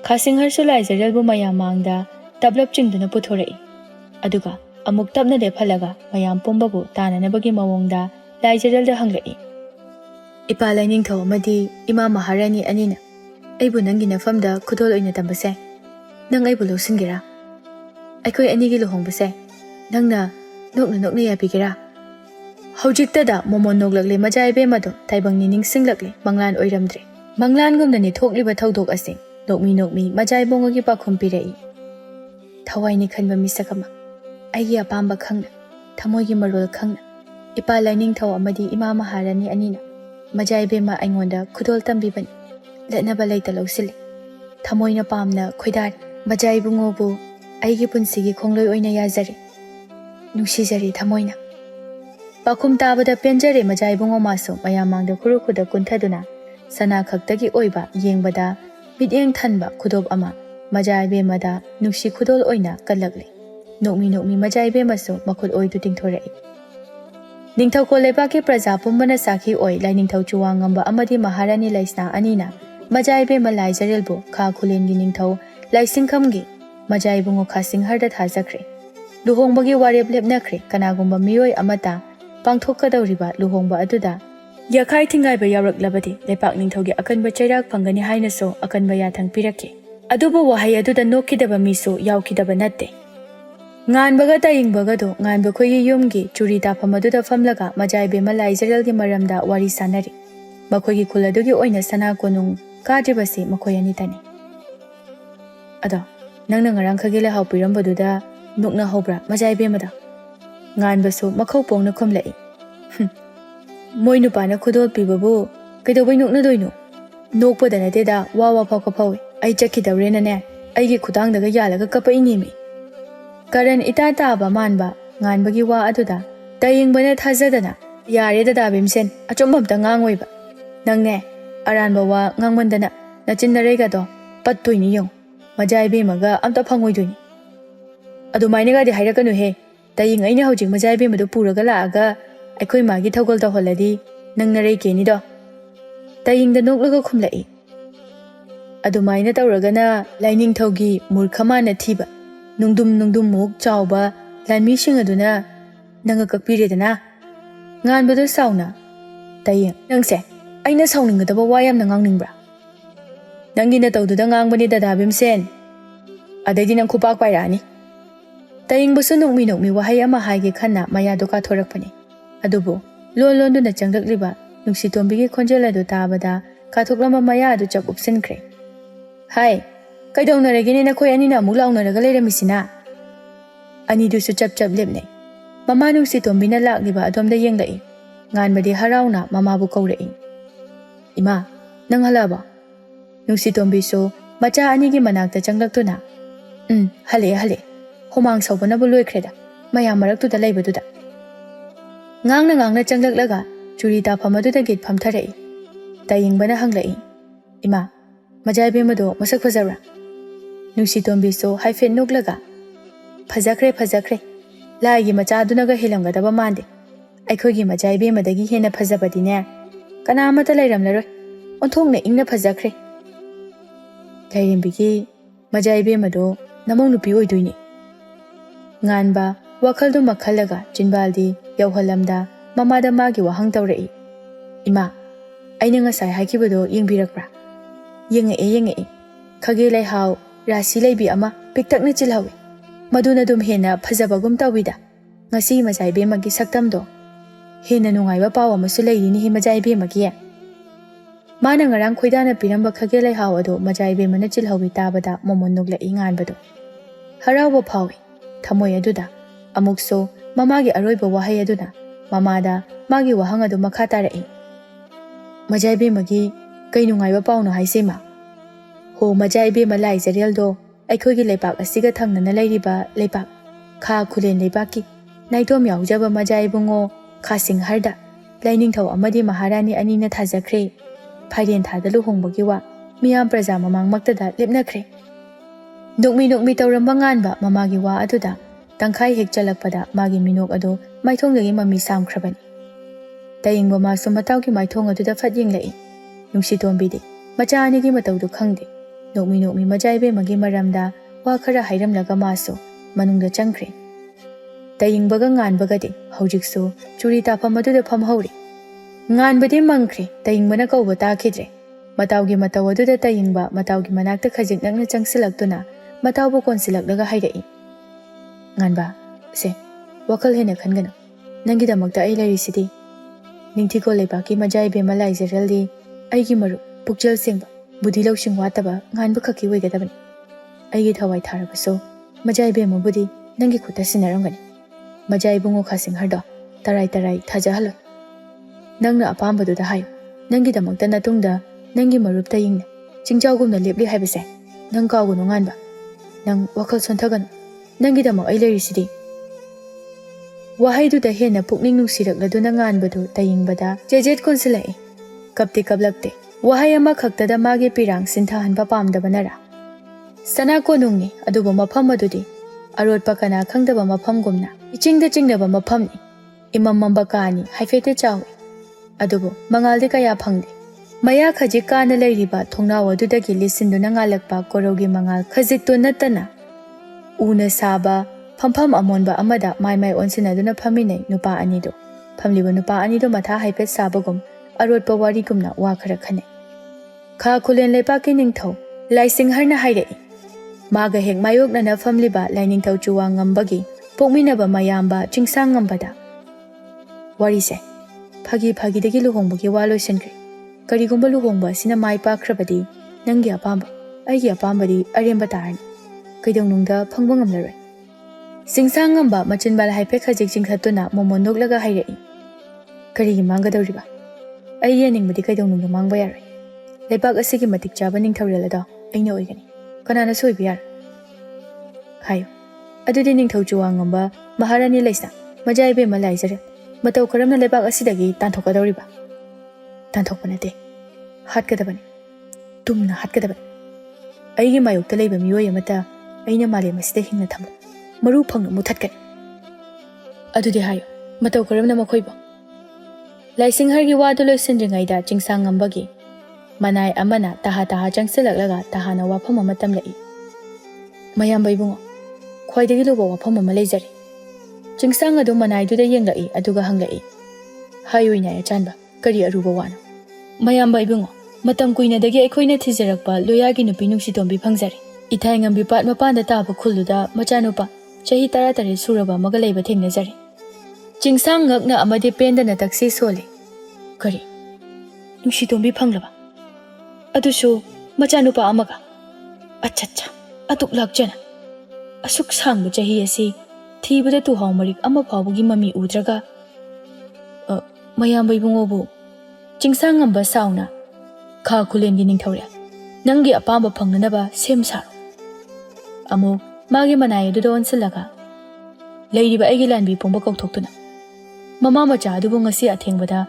Khasing har su Laijarelbu mayam mangda tablap chingduna puthorai. Aduga amuk tapna lephalaga mayam pumbabu tananabagi mawongda Laijarelda hanglai. Ipa laining thau amadi Ima Maharani anina aibu nangi nafamda khudol oina tambase nang aibu losingera. Aikoi anigi lohongbase nangna nokna yapigera. Hojiktada momon noglakle Majaibemmado taibangni ningsinglakle manglan oiramdre. Manglan gumnani thokliba thaudok asing nokmi Majaibongogi pakhum pirai. Thawaini khanba misakama aigi apamba khangna thamoigi marol khangna ipa laining thau amadi Ima Maharani anina Majaibemma aingondda khudol tambibani latnaba leita lौसिल्ले thamoina pamna khoidar Majaibungobu aigi punsigi khongloi oina yazare nungsijari thamoina pakhum tabada penjare Majaibungo maso mayamangda khurukhuda kunthaduna sana khaktagi oiba yengbada bideng thanba khudop ama Majaibemma da nungsi khudol oina kalakle nokmi Majaibemma so makhut oi tu tingthorai Ningthau ko lebaki praja pumbana sakhi oi lai ningthau chuwangamba amadi maharani laisna anina Majaibemma Laijarel bu kha khulengi ningthau laisingkhamgi Majaibungo khasing harda thajakre luhongbagi warep lepnakre kanagumba miyoi amata pangthokadawriba luhongba aduda yakhai thingai ba yawrak labadi lepak ningthaugi akanba chairak phangani haina so akanba yathang pirake adubu wahai aduda nokkidaba miso yaukidaba natte nganbaga tayingbaga do nganba khoyi yumgi churi tafam aduda famlaga Majaibemma Laijarel gi maramda wari sanari makhoyi khuladugi oina sana konung kadribasi makhoyani tani ado nangna ngarang khagela hau pirambaduda nukna hobra Majaibemma da nganbasu makhau pongna khomlai moi nupana khudol pibabu kaidobai nukna doino nokpada nateda wawa phawka phawi ai chakidawrena ne aigi khudang daga yalaga kapa ingimi Karan ita taba manba nganbagi wa aduda tayingbana thajadana yare da dabimsen achombam ta ngangoiba nangne aranba wa ngangmandana nachindarega do pattoini yong Majaibemma ga amta phangoidoini adumaina ga di hairakanu he taying aina hojing Majaibemma do puraga laaga aikhoi magi thogol da holadi nangnarei keni do taying da noklaga khumlai adumaina tawragana laining thogi murkhamana thiba nungdum muk chawba lanmi sing aduna nanga kakpiredana nganbado sauna tayeng nangse aina sauningdaba wayam nangangningba nangina tawduda ngangbani dadabimsen adaidi nang khupak pairani tayingbasu nokmi wahai ama haige khanna maya doka thorakpani adubu londuna changlakliba nungsi-tombigi khonjel adu tabada kathoklama maya adu chap upsinkre hai kaidongnaregine nakhoi anina amuk launaraga leiramisina anidusu chap lepne mama nungsi-tombina lakliba adomda yenglai nganbadi harauna mamabu kaurai ima nang halaba nungsi-tombisu macha anigi manakta changlaktuna hale homang saubanabu loikreda maya maraktuda leibaduda ngangna changlaklaga churi tafamaduda git phamtharai tayingbana hanglai ima Majaibemma do masak phajabra nungsi-tombisu haifet noklaga phajakre laigi machadunaga helamgadaba mande aikhogi Majaibemma dagi hena phajabadine kanamata leiramlaroi onthongna ingna phajakre lairimbigi Majaibemma do namong nupi oidoini nganba wakhaldu makhalaga chinbaldi yauhalamda mamada magi wahang tawrai ima aina ngasai haikibado yengbirakbra yenge khage lai hau rasi laibi ama piktakna chilhawi maduna dum hena phajabagum tawida ngasi Majaibemma gi saktam do hena nungaiba pawa masu leini hi Majaibemma gi mana ngarang khoidana piramba khage lai hau ado Majaibemma na chilhawi tabada momon nugla ingan bado harawa phawi thamoi aduda amukso mamagi aroiba wahai aduna mamada magi wahang adu makha tarai Majaibemma gi kainungaiba pawno haisema ho Majaibemma Laijarel do aikhogi leipak asiga thangnana leiriba leipak kha khulen leipaki naidom yaujaba Majaibungo khasing harda lainingthau amadi maharani anina thajakre phairen thada luhongbagi wa miyam praja mamang maktada lepnakre nokmi tawramba nganba mamagi wa aduda tangkhai hek chalakpada magi minok ado maithongdagi mami samkhrabani tayingba masu matawgi maithong aduda phatyeng lai nungsi-tombidi macha anigi matawdu khangde nokmi Majaibemma gi maramda wa khara hairamlaga maso manungda changkre tayingbaga nganbagadi hojiksu churi tafam aduda phamhauri nganbadi mangkre tayingbana kauba takhidre matawgi mataw aduda tayingba matawgi manakta khajik nakna changsilaktuna matawbu konsilaklaga hairai nganba se wakal hena khangana nangidamakta ai lairisidi ningthiko leibaki Majaibemma Laijarel di aigi maru pukjal singba budi lawsing wataba nganba khaki oigadabani aigi thawai tharabaso Majaibemma budi nangi khuta sinaramgani Majaibungo khasing hardo tarai thajahalo nangna apambaduda hayo ꯅꯪꯒꯤꯗꯃꯛꯇ ꯅꯇꯨꯡꯗ ꯅꯪꯒꯤ ꯃꯔꯨꯞ ꯇꯌꯤꯡꯅ ꯆꯤꯡꯖꯥꯎꯒꯨꯝꯅ ꯂꯦꯞꯂꯤ ꯍꯥꯏꯕꯁꯦ ꯅꯪ ꯀꯥꯎꯒꯅꯨ ꯉꯥꯟꯕ. ꯅꯪ ꯋꯥꯈꯜ ꯁꯣꯟꯊꯒꯅꯨ. ꯅꯪꯒꯤꯗꯃꯛ ꯑꯩ ꯂꯩꯔꯤꯁꯤꯗꯤ. ꯋꯥꯍꯩꯗꯨꯗ ꯍꯦꯟꯅ ꯄꯨꯛꯅꯤꯡ ꯅꯨꯡꯁꯤꯔꯛꯂꯗꯨꯅ ꯉꯥꯟꯕꯗꯨ ꯇꯌꯤꯡꯕꯗ ꯆꯦꯖꯦꯠ ꯀꯣꯟꯁꯤꯜꯂꯛꯏ. ꯀꯞꯇꯤ ꯀꯞꯂꯛꯇꯦ. ꯋꯥꯍꯩ ꯑꯃꯈꯛꯇꯗ ꯃꯥꯒꯤ ꯄꯤꯔꯥꯡ ꯁꯤꯟꯊꯍꯟꯕ ꯄꯥꯝꯗꯕꯅꯔꯥ? ꯁꯅꯥ ꯀꯣꯅꯨꯡꯅꯤ, ꯑꯗꯨꯕꯨ ꯃꯐꯝ ꯑꯗꯨꯗꯤ ꯑꯔꯣꯠꯄ ꯀꯅꯥ ꯈꯪꯗꯕ ꯃꯐꯝꯒꯨꯝꯅ ꯏꯆꯤꯡꯗ ꯆꯤꯡꯅꯕ ꯃꯐꯝꯅꯤ. ꯏꯃꯝꯃꯝꯕ ꯀꯥꯅꯤ, ꯍꯥꯏꯐꯦꯠꯇꯤ ꯆꯥꯎꯏ, ꯑꯗꯨꯕꯨ ꯃꯉꯥꯜꯗꯤ ꯀꯌꯥ ꯐꯪꯗꯦ. ꯃꯌꯥ ꯈꯖꯤꯛ ꯀꯥꯅ ꯂꯩꯔꯤꯕ ꯊꯣꯡꯅꯥꯎ ꯑꯗꯨꯗꯒꯤ ꯂꯤꯁꯤꯟꯗꯨꯅ ꯉꯥꯜꯂꯛꯄ ꯀꯣꯔꯧꯒꯤ ꯃꯉꯥꯜ ꯈꯖꯤꯛꯇꯨ ꯅꯠꯇꯅ ꯎꯅ ꯁꯥꯕ ꯐꯝꯐꯝ ꯑꯃꯣꯟꯕ ꯑꯃꯗ ꯃꯥꯏ ꯑꯣꯟꯁꯤꯟꯅꯗꯨꯅ ꯐꯝꯃꯤꯟꯅꯩ ꯅꯨꯄꯥ ꯑꯅꯤꯗꯨ. ꯐꯝꯂꯤꯕ ꯅꯨꯄꯥ ꯑꯅꯤꯗꯨ ꯃꯊꯥ ꯍꯥꯏꯐꯦꯠ ꯁꯥꯕꯒꯨꯝ ꯑꯔꯣꯠꯄ ꯋꯥꯔꯤꯒꯨꯝꯅ ꯋꯥ ꯈꯔ ꯈꯟꯅꯩ. ꯈꯥ ꯈꯨꯂꯦꯟ ꯂꯩꯄꯥꯛꯀꯤ ꯅꯤꯡꯊꯧ ꯂꯥꯏꯁꯤꯡꯍꯔꯅ ꯍꯥꯏꯔꯛꯏ. ꯃꯥꯒ ꯍꯦꯛ ꯃꯥꯌꯣꯛꯅꯅ ꯐꯝꯂꯤꯕ ꯂꯥꯏꯅꯤꯡꯊꯧ ꯆꯨꯋꯥꯉꯝꯕꯒꯤ ꯄꯣꯛꯃꯤꯟꯅꯕ ꯃꯌꯥꯝꯕ ꯆꯤꯡꯁꯥꯡꯉꯝꯕꯗ. ꯋꯥꯔꯤꯁꯦ ꯐꯥꯒꯤꯗꯒꯤ ꯂꯨꯍꯣꯡꯕꯒꯤ ꯋꯥ ꯂꯣꯏꯁꯤꯟꯈ꯭ꯔꯦ. ꯀꯔꯤꯒꯨꯝꯕ ꯂꯨꯍꯣꯡꯕ ꯑꯁꯤꯅ ꯃꯥꯏ ꯄꯥꯛꯈ꯭ꯔꯕꯗꯤ ꯅꯪꯒꯤ ꯑꯄꯥꯝꯕ, ꯑꯩꯒꯤ ꯑꯄꯥꯝꯕꯗꯤ ꯑꯔꯦꯝꯕ ꯇꯥꯔꯅꯤ. ꯀꯩꯗꯧꯅꯨꯡꯗ ꯐꯪꯕ ꯉꯝꯂꯔꯣꯏ. ꯆꯤꯡꯁꯥꯡꯉꯝꯕ ꯃꯆꯤꯟꯕꯥꯜ ꯍꯥꯏꯐꯦꯠ ꯈꯖꯤꯛ ꯆꯤꯡꯈꯠꯇꯨꯅ ꯃꯣꯃꯣꯟ ꯅꯣꯛꯂꯒ ꯍꯥꯏꯔꯛꯏ. ꯀꯔꯤꯒꯤ ꯃꯥꯡꯒꯗꯧꯔꯤꯕ? ꯑꯩ ꯌꯦꯡꯅꯤꯡꯕꯗꯤ ꯀꯩꯗꯧꯅꯨꯡꯗ ꯃꯥꯡꯕ ꯌꯥꯔꯣꯏ. ꯂꯩꯕꯥꯛ ꯑꯁꯤꯒꯤ ꯃꯇꯤꯛ ꯆꯥꯕ ꯅꯤꯡꯊꯧꯔꯦꯜ ꯑꯗꯣ ꯑꯩꯅ ꯑꯣꯏꯒꯅꯤ. ꯀꯅꯥꯅꯁꯨ ꯑꯣꯏꯕ ꯌꯥꯔꯣꯏ. ꯍꯥꯏꯌꯨ. ꯑꯗꯨꯗꯤ ꯅꯤꯡꯊꯧ ꯆꯨꯋꯥꯉꯝꯕ ꯃꯍꯥꯔꯥꯅꯤ ꯂꯩꯁꯅꯥꯝ ꯃꯖꯥꯏꯕꯦꯝꯃ ꯂꯥꯏꯖꯔꯦꯜ, ꯃꯇꯧ ꯀꯔꯝꯅ ꯂꯩꯕꯥꯛ ꯑꯁꯤꯗꯒꯤ ꯇꯥꯟꯊꯣꯛꯀꯗꯧꯔꯤꯕ? ꯇꯥꯟꯊꯣꯛꯄ ꯅꯠꯇꯦ, ꯍꯥꯠꯀꯗꯕꯅꯤ. ꯇꯨꯝꯅ ꯍꯥꯠꯀꯗꯕꯅꯤ. ꯑꯩꯒꯤ ꯃꯥꯌꯣꯛꯇ ꯂꯩꯕ ꯃꯤꯑꯣꯏ ꯑꯃꯠꯇ ꯑꯩꯅ ꯃꯥꯂꯦꯝ ꯑꯁꯤꯗ ꯍꯤꯡꯅ ꯊꯝꯕ ꯃꯔꯨ ꯐꯪꯅ ꯃꯨꯊꯠꯀꯅꯤ. ꯑꯗꯨꯗꯤ ꯍꯥꯏꯌꯨ, ꯃꯇꯧ ꯀꯔꯝꯅ ꯃꯈꯣꯏꯕꯨ? ꯂꯥꯏꯁꯤꯡꯍꯔꯒꯤ ꯋꯥꯗꯨ ꯂꯣꯏꯁꯤꯟꯗ꯭ꯔꯤꯉꯩꯗ ꯆꯤꯡꯁꯥꯡꯉꯝꯕꯒꯤ ꯃꯅꯥꯏ ꯑꯃꯅ ꯇꯍꯥ ꯆꯪꯁꯤꯜꯂꯛꯂꯒ ꯇꯍꯥꯅ ꯋꯥꯐꯝ ꯑꯃ ꯇꯝꯂꯛꯏ. ꯃꯌꯥꯝꯕ ꯏꯕꯨꯡꯉꯣ, ꯈ꯭ꯋꯥꯏꯗꯒꯤ ꯂꯨꯕ ꯋꯥꯐꯝ ꯑꯃ ꯂꯩꯖꯔꯤ. ꯆꯤꯡꯁꯥꯡ ꯑꯗꯨ ꯃꯅꯥꯏꯗꯨꯗ ꯌꯦꯡꯂꯛꯏ, ꯑꯗꯨꯒ ꯍꯪꯂꯛꯏ. ꯍꯥꯏꯌꯨ ꯏꯅꯥꯏ ꯑꯆꯥꯟꯕ, ꯀꯔꯤ ꯑꯔꯨꯕ ꯋꯥꯅꯣ? ꯃꯌꯥꯝꯕ ꯏꯕꯨꯡꯉꯣ, ꯃꯇꯝ ꯀꯨꯏꯅꯗꯒꯤ ꯑꯩꯈꯣꯏꯅ ꯊꯤꯖꯔꯛꯄ ꯂꯣꯌꯥꯒꯤ ꯅꯨꯄꯤ ꯅꯨꯡꯁꯤꯇꯣꯝꯕꯤ ꯐꯪꯖꯔꯦ. ꯏꯊꯥꯏꯉꯝꯕꯤ ꯄꯥꯠ ꯃꯄꯥꯟꯗ ꯇꯥꯕ ꯈꯨꯜꯗꯨꯗ ꯃꯆꯥꯅꯨꯄꯥ ꯆꯍꯤ 13 ꯁꯨꯔꯕ ꯑꯃꯒ ꯂꯩꯕ ꯊꯦꯡꯅꯖꯔꯦ. ꯆꯤꯡꯁꯥꯡ ꯉꯛꯅ ꯑꯃꯗꯤ ꯄꯦꯟꯗꯅ ꯇꯛꯁꯤ ꯁꯣꯜꯂꯤ. ꯀꯔꯤ? ꯅꯨꯡꯁꯤꯇꯣꯝꯕꯤ ꯐꯪꯂꯕ? ꯑꯗꯨꯁꯨ ꯃꯆꯥꯅꯨꯄꯥ ꯑꯃꯒ? ꯑꯆꯠꯆꯥ, ꯑꯗꯨꯛ ꯂꯥꯛꯆꯅ. ꯑꯁꯨꯛ ꯁꯥꯡꯕ ꯆꯍꯤ ꯑꯁꯤ ꯊꯤꯕꯗ ꯇꯨꯍꯥꯎ ꯃꯔꯤꯛ ꯑꯃ ꯐꯥꯎꯕꯒꯤ ꯃꯃꯤ ꯎꯗ꯭ꯔꯒ. ꯃꯌꯥꯝꯕ ꯏꯕꯨꯡꯉꯣꯕꯨ ꯆꯤꯡꯁꯥꯡꯉꯝꯕ ꯁꯥꯎꯅ, ꯈꯥ ꯈꯨꯂꯦꯟꯒꯤ ꯅꯤꯡꯊꯧꯔꯦꯜ, ꯅꯪꯒꯤ ꯑꯄꯥꯝꯕ ꯐꯪꯅꯅꯕ ꯁꯦꯝ ꯁꯥꯔꯣ. ꯑꯃꯨꯛ ꯃꯥꯒꯤ ꯃꯅꯥꯏ ꯑꯗꯨꯗ ꯑꯣꯟꯁꯤꯜꯂꯒ ꯂꯩꯔꯤꯕ ꯑꯩꯒꯤ ꯂꯥꯟꯕꯤ ꯄꯨꯝꯕ ꯀꯧꯊꯣꯛꯇꯨꯅ ꯃꯃꯥ ꯃꯆꯥ ꯑꯗꯨꯕꯨ ꯉꯁꯤ ꯑꯊꯦꯡꯕꯗ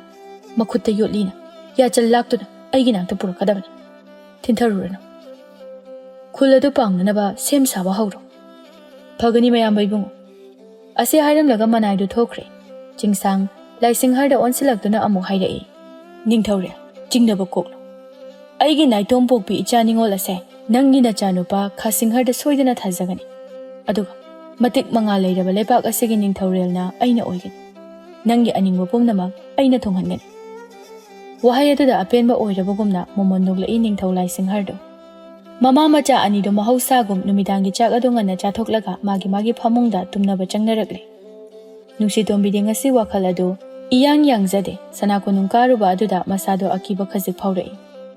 ꯃꯈꯨꯠꯇ ꯌꯣꯠꯂꯤꯅ ꯌꯥꯆꯜ ꯂꯥꯛꯇꯨꯅ ꯑꯩꯒꯤ ꯅꯥꯛꯇ ꯄꯨꯔꯛꯀꯗꯕꯅꯤ. ꯊꯤꯟꯊꯔꯨꯔꯅꯨ. ꯈꯨꯜ ꯑꯗꯨ ꯄꯥꯡꯅꯅꯕ ꯁꯦꯝ ꯁꯥꯕ ꯍꯧꯔꯣ. ꯐꯒꯅꯤ ꯃꯌꯥꯝꯕ ꯏꯕꯨꯡꯉꯣ. ꯑꯁꯤ ꯍꯥꯏꯔꯝꯂꯒ ꯃꯅꯥꯏꯗꯨ ꯊꯣꯛꯈ꯭ꯔꯦ. ꯆꯤꯡꯁꯥꯡ ꯂꯥꯏꯁꯤꯡꯍꯔꯗ ꯑꯣꯟꯁꯤꯜꯂꯛꯇꯨꯅ ꯑꯃꯨꯛ ꯍꯥꯏꯔꯛꯏ. ꯅꯤꯡꯊꯧꯔꯦꯜ, ꯆꯤꯡꯅꯕ ꯀꯣꯛꯂꯣ. ꯑꯩꯒꯤ ꯅꯥꯏꯇꯣꯝ ꯄꯣꯛꯄꯤ ꯏꯆꯥ ꯅꯤꯡꯉꯣꯜ ꯑꯁꯦ ꯅꯪꯒꯤ ꯅꯆꯥꯅꯨꯄꯥ ꯈꯥꯁꯤꯡꯍꯔꯗ ꯁꯣꯏꯗꯅ ꯊꯥꯖꯒꯅꯤ. ꯑꯗꯨꯒ ꯃꯇꯤꯛ ꯃꯉꯥꯜ ꯂꯩꯔꯕ ꯂꯩꯕꯥꯛ ꯑꯁꯤꯒꯤ ꯅꯤꯡꯊꯧꯔꯦꯜꯅ ꯑꯩꯅ ꯑꯣꯏꯒꯅꯤ. ꯅꯪꯒꯤ ꯑꯅꯤꯡꯕ ꯄꯨꯝꯅꯃꯛ ꯑꯩꯅ ꯊꯨꯡꯍꯟꯒꯅꯤ. ꯋꯥꯍꯩ ꯑꯗꯨꯗ ꯑꯄꯦꯟꯕ ꯑꯣꯏꯔꯕꯒꯨꯝꯅ ꯃꯣꯃꯣꯟ ꯅꯣꯛꯂꯛꯏ ꯅꯤꯡꯊꯧ ꯂꯥꯏꯁꯤꯡꯍꯔꯗꯨ. ꯃꯃꯥ ꯃꯆꯥ ꯑꯅꯤꯗꯨ ꯃꯍꯧꯁꯥꯒꯨꯝ ꯅꯨꯃꯤꯗꯥꯡꯒꯤ ꯆꯥꯛ ꯑꯗꯨ ꯉꯟꯅ ꯆꯥꯊꯣꯛꯂꯒ ꯃꯥꯒꯤ ꯐꯃꯨꯡꯗ ꯇꯨꯝꯅꯕ ꯆꯪꯅꯔꯛꯂꯦ. ꯅꯨꯡꯁꯤꯇꯣꯝꯕꯤꯗꯤ ꯉꯁꯤ ꯋꯥꯈꯜ ꯑꯗꯨ ꯏꯌꯥꯡ ꯌꯥꯡꯖꯗꯦ. ꯁꯅꯥ ꯀꯣꯅꯨꯡ ꯀꯥꯔꯨꯕ ꯑꯗꯨꯗ ꯃꯁꯥꯗꯣ ꯑꯀꯤꯕ ꯈꯖꯤꯛ ꯐꯥꯎꯔꯛꯏ.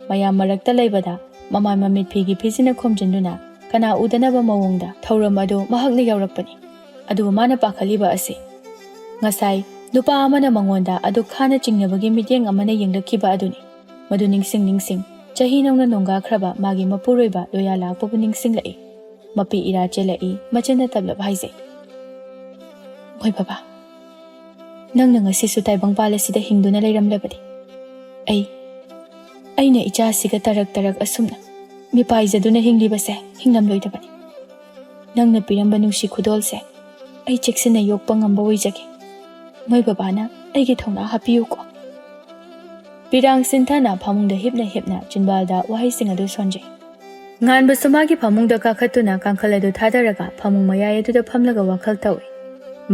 ꯃꯌꯥꯝ ꯃꯔꯛꯇ ꯂꯩꯕꯗ ꯃꯃꯥꯏ ꯃꯃꯤꯠ ꯐꯤꯒꯤ ꯐꯤꯖꯤꯅ ꯈꯨꯝꯖꯤꯟꯗꯨꯅ ꯀꯅꯥ ꯎꯗꯅꯕ ꯃꯑꯣꯡꯗ ꯊꯧꯔꯝ ꯑꯗꯨ ꯃꯍꯥꯛꯅ ꯌꯥꯎꯔꯛꯄꯅꯤ. ꯑꯗꯨꯕꯨ ꯃꯥꯅ ꯄꯥꯈꯠꯂꯤꯕ ꯑꯁꯤ ꯉꯁꯥꯏ ꯅꯨꯄꯥ ꯑꯃꯅ ꯃꯉꯣꯟꯗ ꯑꯗꯨꯛ ꯈꯥꯅ ꯆꯤꯡꯅꯕꯒꯤ ꯃꯤꯠꯌꯦꯡ ꯑꯃꯅ ꯌꯦꯡꯂꯛꯈꯤꯕ ꯑꯗꯨꯅꯤ. ꯃꯗꯨ ꯅꯤꯡꯁꯤꯡ ꯆꯍꯤ ꯅꯧꯅ ꯅꯣꯡꯒꯥꯈ꯭ꯔꯕ ꯃꯥꯒꯤ ꯃꯄꯨꯔꯣꯏꯕ ꯂꯣꯌꯥ ꯂꯥꯛꯄꯕꯨ ꯅꯤꯡꯁꯤꯡꯂꯛꯏ. ꯃꯄꯤ ꯏꯔꯥ ꯆꯦꯜꯂꯛꯏ. ꯃꯆꯤꯟꯅ ꯇꯞꯂꯞ ꯍꯥꯏꯖꯩ. ꯃꯣꯏ ꯕꯕꯥ, ꯅꯪꯅ ꯉꯁꯤꯁꯨ ꯇꯥꯏꯕꯪꯄꯥꯜ ꯑꯁꯤꯗ ꯍꯤꯡꯗꯨꯅ ꯂꯩꯔꯝꯂꯕꯗꯤ ꯑꯩꯅ ꯏꯆꯥꯁꯤꯒ ꯇꯔꯛ ꯑꯁꯨꯝꯅ ꯃꯤꯄꯥꯏꯖꯗꯨꯅ ꯍꯤꯡꯂꯤꯕꯁꯦ ꯍꯤꯡꯂꯝꯂꯣꯏꯗꯕꯅꯤ. ꯅꯪꯅ ꯄꯤꯔꯝꯕ ꯅꯨꯡꯁꯤ ꯈꯨꯗꯣꯜꯁꯦ ꯑꯩ ꯆꯦꯛꯁꯤꯟꯅ ꯌꯣꯛꯄ ꯉꯝꯕ ꯑꯣꯏꯖꯒꯦ. ꯃꯣꯏ ꯕꯕꯥꯅ ꯑꯩꯒꯤ ꯊꯧꯅꯥ ꯍꯥꯞꯄꯤꯌꯨꯀꯣ. ꯄꯤꯔꯥꯡ ꯁꯤꯟꯊꯅ ꯐꯃꯨꯡꯗ ꯍꯤꯞꯅ ꯆꯤꯟꯕꯥꯜꯗ ꯋꯥꯍꯩꯁꯤꯡ ꯑꯗꯨ ꯁꯣꯟꯖꯩ. ꯉꯥꯟꯕꯁꯨ ꯃꯥꯒꯤ ꯐꯃꯨꯡꯗ ꯀꯥꯈꯠꯇꯨꯅ ꯀꯥꯡꯈꯜ ꯑꯗꯨ ꯊꯥꯗꯔꯒ ꯐꯃꯨꯡ ꯃꯌꯥꯏ ꯑꯗꯨꯗ ꯐꯝꯂꯒ ꯋꯥꯈꯜ ꯇꯧꯏ.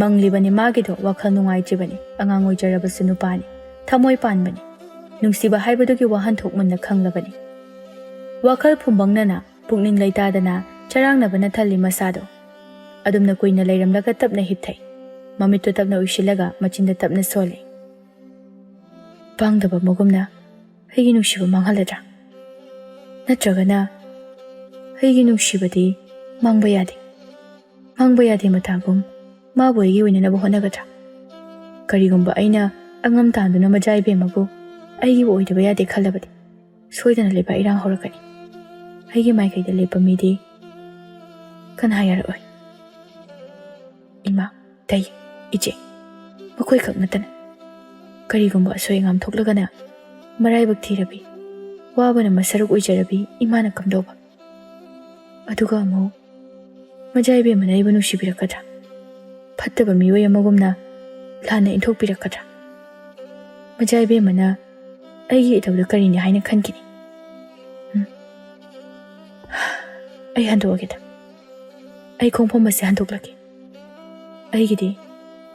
ꯃꯪꯂꯤꯕꯅꯤ ꯃꯥꯒꯤꯗꯣ, ꯋꯥꯈꯜ ꯅꯨꯡꯉꯥꯏꯇ꯭ꯔꯤꯕꯅꯤ. ꯑꯉꯥꯡ ꯑꯣꯏꯖꯔꯕꯁꯨ ꯅꯨꯄꯥꯅꯤ, ꯊꯃꯣꯏ ꯄꯥꯟꯕꯅꯤ. ꯅꯨꯡꯁꯤꯕ ꯍꯥꯏꯕꯗꯨꯒꯤ ꯋꯥꯍꯟꯊꯣꯛ ꯃꯨꯟꯅ ꯈꯪꯂꯕꯅꯤ. ꯋꯥꯈꯜ ꯐꯨꯝꯕꯪꯅꯅ ꯄꯨꯛꯅꯤꯡ ꯂꯩꯇꯥꯗꯅ ꯆꯔꯥꯡꯅꯕꯅ ꯊꯜꯂꯤ ꯃꯁꯥꯗꯣ. ꯑꯗꯨꯝꯅ ꯀꯨꯏꯅ ꯂꯩꯔꯝꯂꯒ ꯇꯞꯅ ꯍꯤꯞꯊꯩ. ꯃꯃꯤꯠꯇꯨ ꯇꯞꯅ ꯎꯏꯁꯤꯜꯂꯒ ꯃꯆꯤꯟꯗ ꯇꯞꯅ ꯁꯣꯜꯂꯤ. ꯄꯥꯡꯗꯕ ꯃꯒꯨꯝꯅ ꯑꯩꯒꯤ ꯅꯨꯡꯁꯤꯕ ꯃꯥꯡꯍꯜꯂꯗ꯭ꯔꯥ? ꯅꯠꯇ꯭ꯔꯒꯅ ꯑꯩꯒꯤ ꯅꯨꯡꯁꯤꯕꯗꯤ ꯃꯥꯡꯕ ꯌꯥꯗꯦ ꯃꯇꯥꯒꯨꯝ ꯃꯥꯕꯨ ꯑꯩꯒꯤ ꯑꯣꯏꯅꯅꯕ ꯍꯣꯠꯅꯒꯗ꯭ꯔꯥ? ꯀꯔꯤꯒꯨꯝꯕ ꯑꯩꯅ ꯑꯉꯝ ꯇꯥꯟꯗꯨꯅ ꯃꯖꯥꯏꯕꯦꯝꯃꯕꯨ ꯑꯩꯒꯤꯕꯨ ꯑꯣꯏꯗꯕ ꯌꯥꯗꯦ ꯈꯜꯂꯕꯗꯤ ꯁꯣꯏꯗꯅ ꯂꯩꯕ ꯏꯔꯥꯡ ꯍꯧꯔꯛꯀꯅꯤ ꯑꯩꯒꯤ ꯃꯥꯏꯀꯩꯗ ꯂꯦꯞꯄ ꯃꯤꯗꯤ ꯀꯅꯥ ꯌꯥꯔꯛꯑꯣꯏ ꯏꯃꯥ ꯗꯩ ꯏꯆꯦ ꯃꯈꯣꯏ ꯈꯛ ꯅꯠꯇꯅ ꯀꯔꯤꯒꯨꯝꯕ ꯑꯁꯣꯏ ꯑꯉꯥꯝ ꯊꯣꯛꯂꯒꯅ ꯃꯔꯥꯏꯕꯛ ꯊꯤꯔꯕꯤ ꯋꯥꯕꯅ ꯃꯁꯔꯨꯛ ꯑꯣꯏꯖꯔꯕꯤ ꯏꯃꯥꯅ ꯀꯝꯗꯧꯕ ꯑꯗꯨꯒ ꯑꯃꯨꯛ ꯃꯖꯥꯏꯕꯦꯝꯃꯅ ꯑꯩꯕꯨ ꯅꯨꯡꯁꯤꯕꯤꯔꯛꯀꯗ꯭ꯔꯥ ꯐꯠꯇꯕ ꯃꯤꯑꯣꯏ ꯑꯃꯒꯨꯝꯅ ꯂꯥꯟꯅ ꯏꯟꯊꯣꯛꯄꯤꯔꯛꯀꯗ꯭ꯔꯥ ꯃꯖꯥꯏꯕꯦꯝꯃꯅ ꯑꯩꯒꯤ ꯏꯊꯧꯗ ꯀꯔꯤꯅꯤ ꯍꯥꯏꯅ ꯈꯟꯈꯤꯅꯤ ꯑꯩ ꯍꯟꯗꯣꯛꯑꯒꯦꯗ ꯑꯩ ꯈꯣꯡꯐꯝ ꯑꯁꯤ ꯍꯟꯗꯣꯛꯂꯒꯦ ꯑꯩꯒꯤꯗꯤ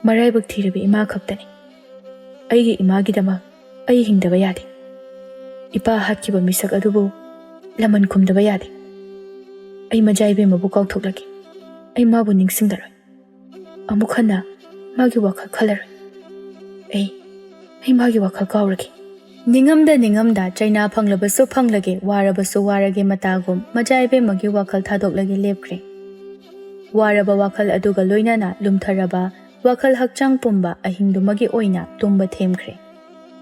ꯃꯔꯥꯏꯕꯛ ꯊꯤꯔꯕꯤ ꯏꯃꯥ ꯈꯛꯇꯅꯤ ꯑꯩꯒꯤ ꯏꯃꯥꯒꯤꯗꯃꯛ ꯑꯩ ꯍꯤꯡꯗꯕ ꯌꯥꯗꯦ ꯏꯄꯥ ꯍꯥꯠꯈꯤꯕ ꯃꯤꯁꯛ ꯑꯗꯨꯕꯨ ꯂꯃꯟ ꯈꯨꯝꯗꯕ ꯌꯥꯗꯦ ꯑꯩ ꯃꯖꯥꯏꯕꯦꯝꯃꯕꯨ ꯀꯥꯎꯊꯣꯛꯂꯒꯦ ꯑꯩ ꯃꯥꯕꯨ ꯅꯤꯡꯁꯤꯡꯂꯔꯣꯏ ꯑꯃꯨꯛ ꯍꯟꯅ ꯃꯥꯒꯤ ꯋꯥꯈꯜ ꯈꯜꯂꯔꯣꯏ ꯑꯩ ꯃꯥꯒꯤ ꯋꯥꯈꯜ ꯀꯥꯎꯔꯒꯦ ꯅꯤꯡꯉꯝꯗ ꯆꯩꯅꯥ ꯐꯪꯂꯕꯁꯨ ꯐꯪꯂꯒꯦ ꯋꯥꯔꯕꯁꯨ ꯋꯥꯔꯒꯦ ꯃꯇꯥꯒꯨꯝ ꯃꯖꯥꯏꯕꯦꯝꯃꯒꯤ ꯋꯥꯈꯜ ꯊꯥꯗꯣꯛꯂꯒꯦ ꯂꯦꯞꯈ꯭ꯔꯦ ꯋꯥꯔꯕ ꯋꯥꯈꯜ ꯑꯗꯨꯒ ꯂꯣꯏꯅꯅ ꯂꯨꯝꯊꯔꯕ ꯋꯥꯈꯜ ꯍꯛꯆꯥꯡ ꯄꯨꯝꯕ ꯑꯍꯤꯡꯗꯨꯃꯒꯤ ꯑꯣꯏꯅ ꯇꯨꯝꯕ ꯊꯦꯝꯈ꯭ꯔꯦ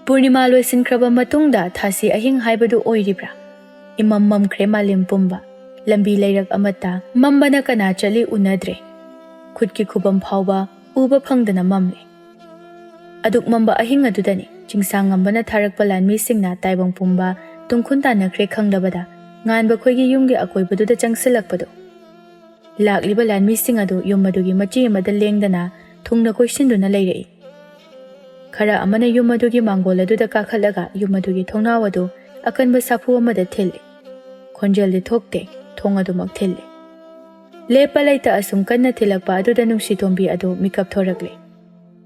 ꯄꯨꯔꯅꯤꯃꯥ ꯂꯣꯏꯁꯤꯟꯈ꯭ꯔꯕ ꯃꯇꯨꯡꯗ ꯊꯥꯁꯤ ꯑꯍꯤꯡ ꯍꯥꯏꯕꯗꯨ ꯑꯣꯏꯔꯤꯕ꯭ꯔꯥ ꯏꯃꯝ ꯃꯝꯈ꯭ꯔꯦ ꯃꯥꯂꯦꯝ ꯄꯨꯝꯕ ꯂꯝꯕꯤ ꯂꯩꯔꯛ ꯑꯃꯠꯇ ꯃꯝꯕꯅ ꯀꯅꯥ ꯆꯠꯂꯤ ꯎꯅꯗ꯭ꯔꯦ ꯈꯨꯠꯀꯤ ꯈꯨꯕꯝ ꯐꯥꯎꯕ ꯎꯕ ꯐꯪꯗꯅ ꯃꯝꯂꯦ ꯑꯗꯨꯛ ꯃꯝꯕ ꯑꯍꯤꯡ ꯑꯗꯨꯗꯅꯤ ꯆꯤꯡꯁꯥꯡ ꯉꯝꯕꯅ ꯊꯥꯔꯛꯄ ꯂꯥꯟꯃꯤꯁꯤꯡꯅ ꯇꯥꯏꯕꯪ ꯄꯨꯝꯕ ꯇꯨꯡꯈꯨꯟ ꯇꯥꯟꯅꯈ꯭ꯔꯦ ꯈꯪꯂꯕꯗ ꯉꯥꯟꯕ ꯈꯣꯏꯒꯤ ꯌꯨꯝꯒꯤ ꯑꯀꯣꯏꯕꯗꯨꯗ ꯆꯪꯁꯤꯜꯂꯛꯄꯗꯣ ꯂꯥꯛꯂꯤꯕ ꯂꯥꯟꯃꯤꯁꯤꯡ ꯑꯗꯨ ꯌꯨꯝ ꯑꯗꯨꯒꯤ ꯃꯆꯤ ꯑꯃꯗ ꯂꯦꯡꯗꯅ ꯊꯨꯡꯅ ꯀꯣꯏꯁꯤꯟꯗꯨꯅ ꯂꯩꯔꯛꯏ ꯈꯔ ꯑꯃꯅ ꯌꯨꯝ ꯑꯗꯨꯒꯤ ꯃꯥꯡꯒꯣꯜ ꯑꯗꯨꯗ ꯀꯥꯈꯠꯂꯒ ꯌꯨꯝ ꯑꯗꯨꯒꯤ ꯊꯣꯡꯅꯥꯎ ꯑꯗꯨ ꯑꯀꯟꯕ ꯁꯥꯐꯨ ꯑꯃꯗ ꯊꯤꯜꯂꯤ ꯈꯣꯟꯖꯦꯜꯗꯤ ꯊꯣꯛꯇꯦ ꯊꯣꯡ ꯑꯗꯨꯃꯛ ꯊꯤꯜꯂꯤ ꯂꯦꯞꯄ ꯂꯩꯇ ꯑꯁꯨꯝ ꯀꯟꯅ ꯊꯤꯜꯂꯛꯄ ꯑꯗꯨꯗ ꯅꯨꯡꯁꯤꯇꯣꯝꯕꯤ ꯑꯗꯨ ꯃꯤꯀꯞ ꯊꯣꯔꯛꯂꯤ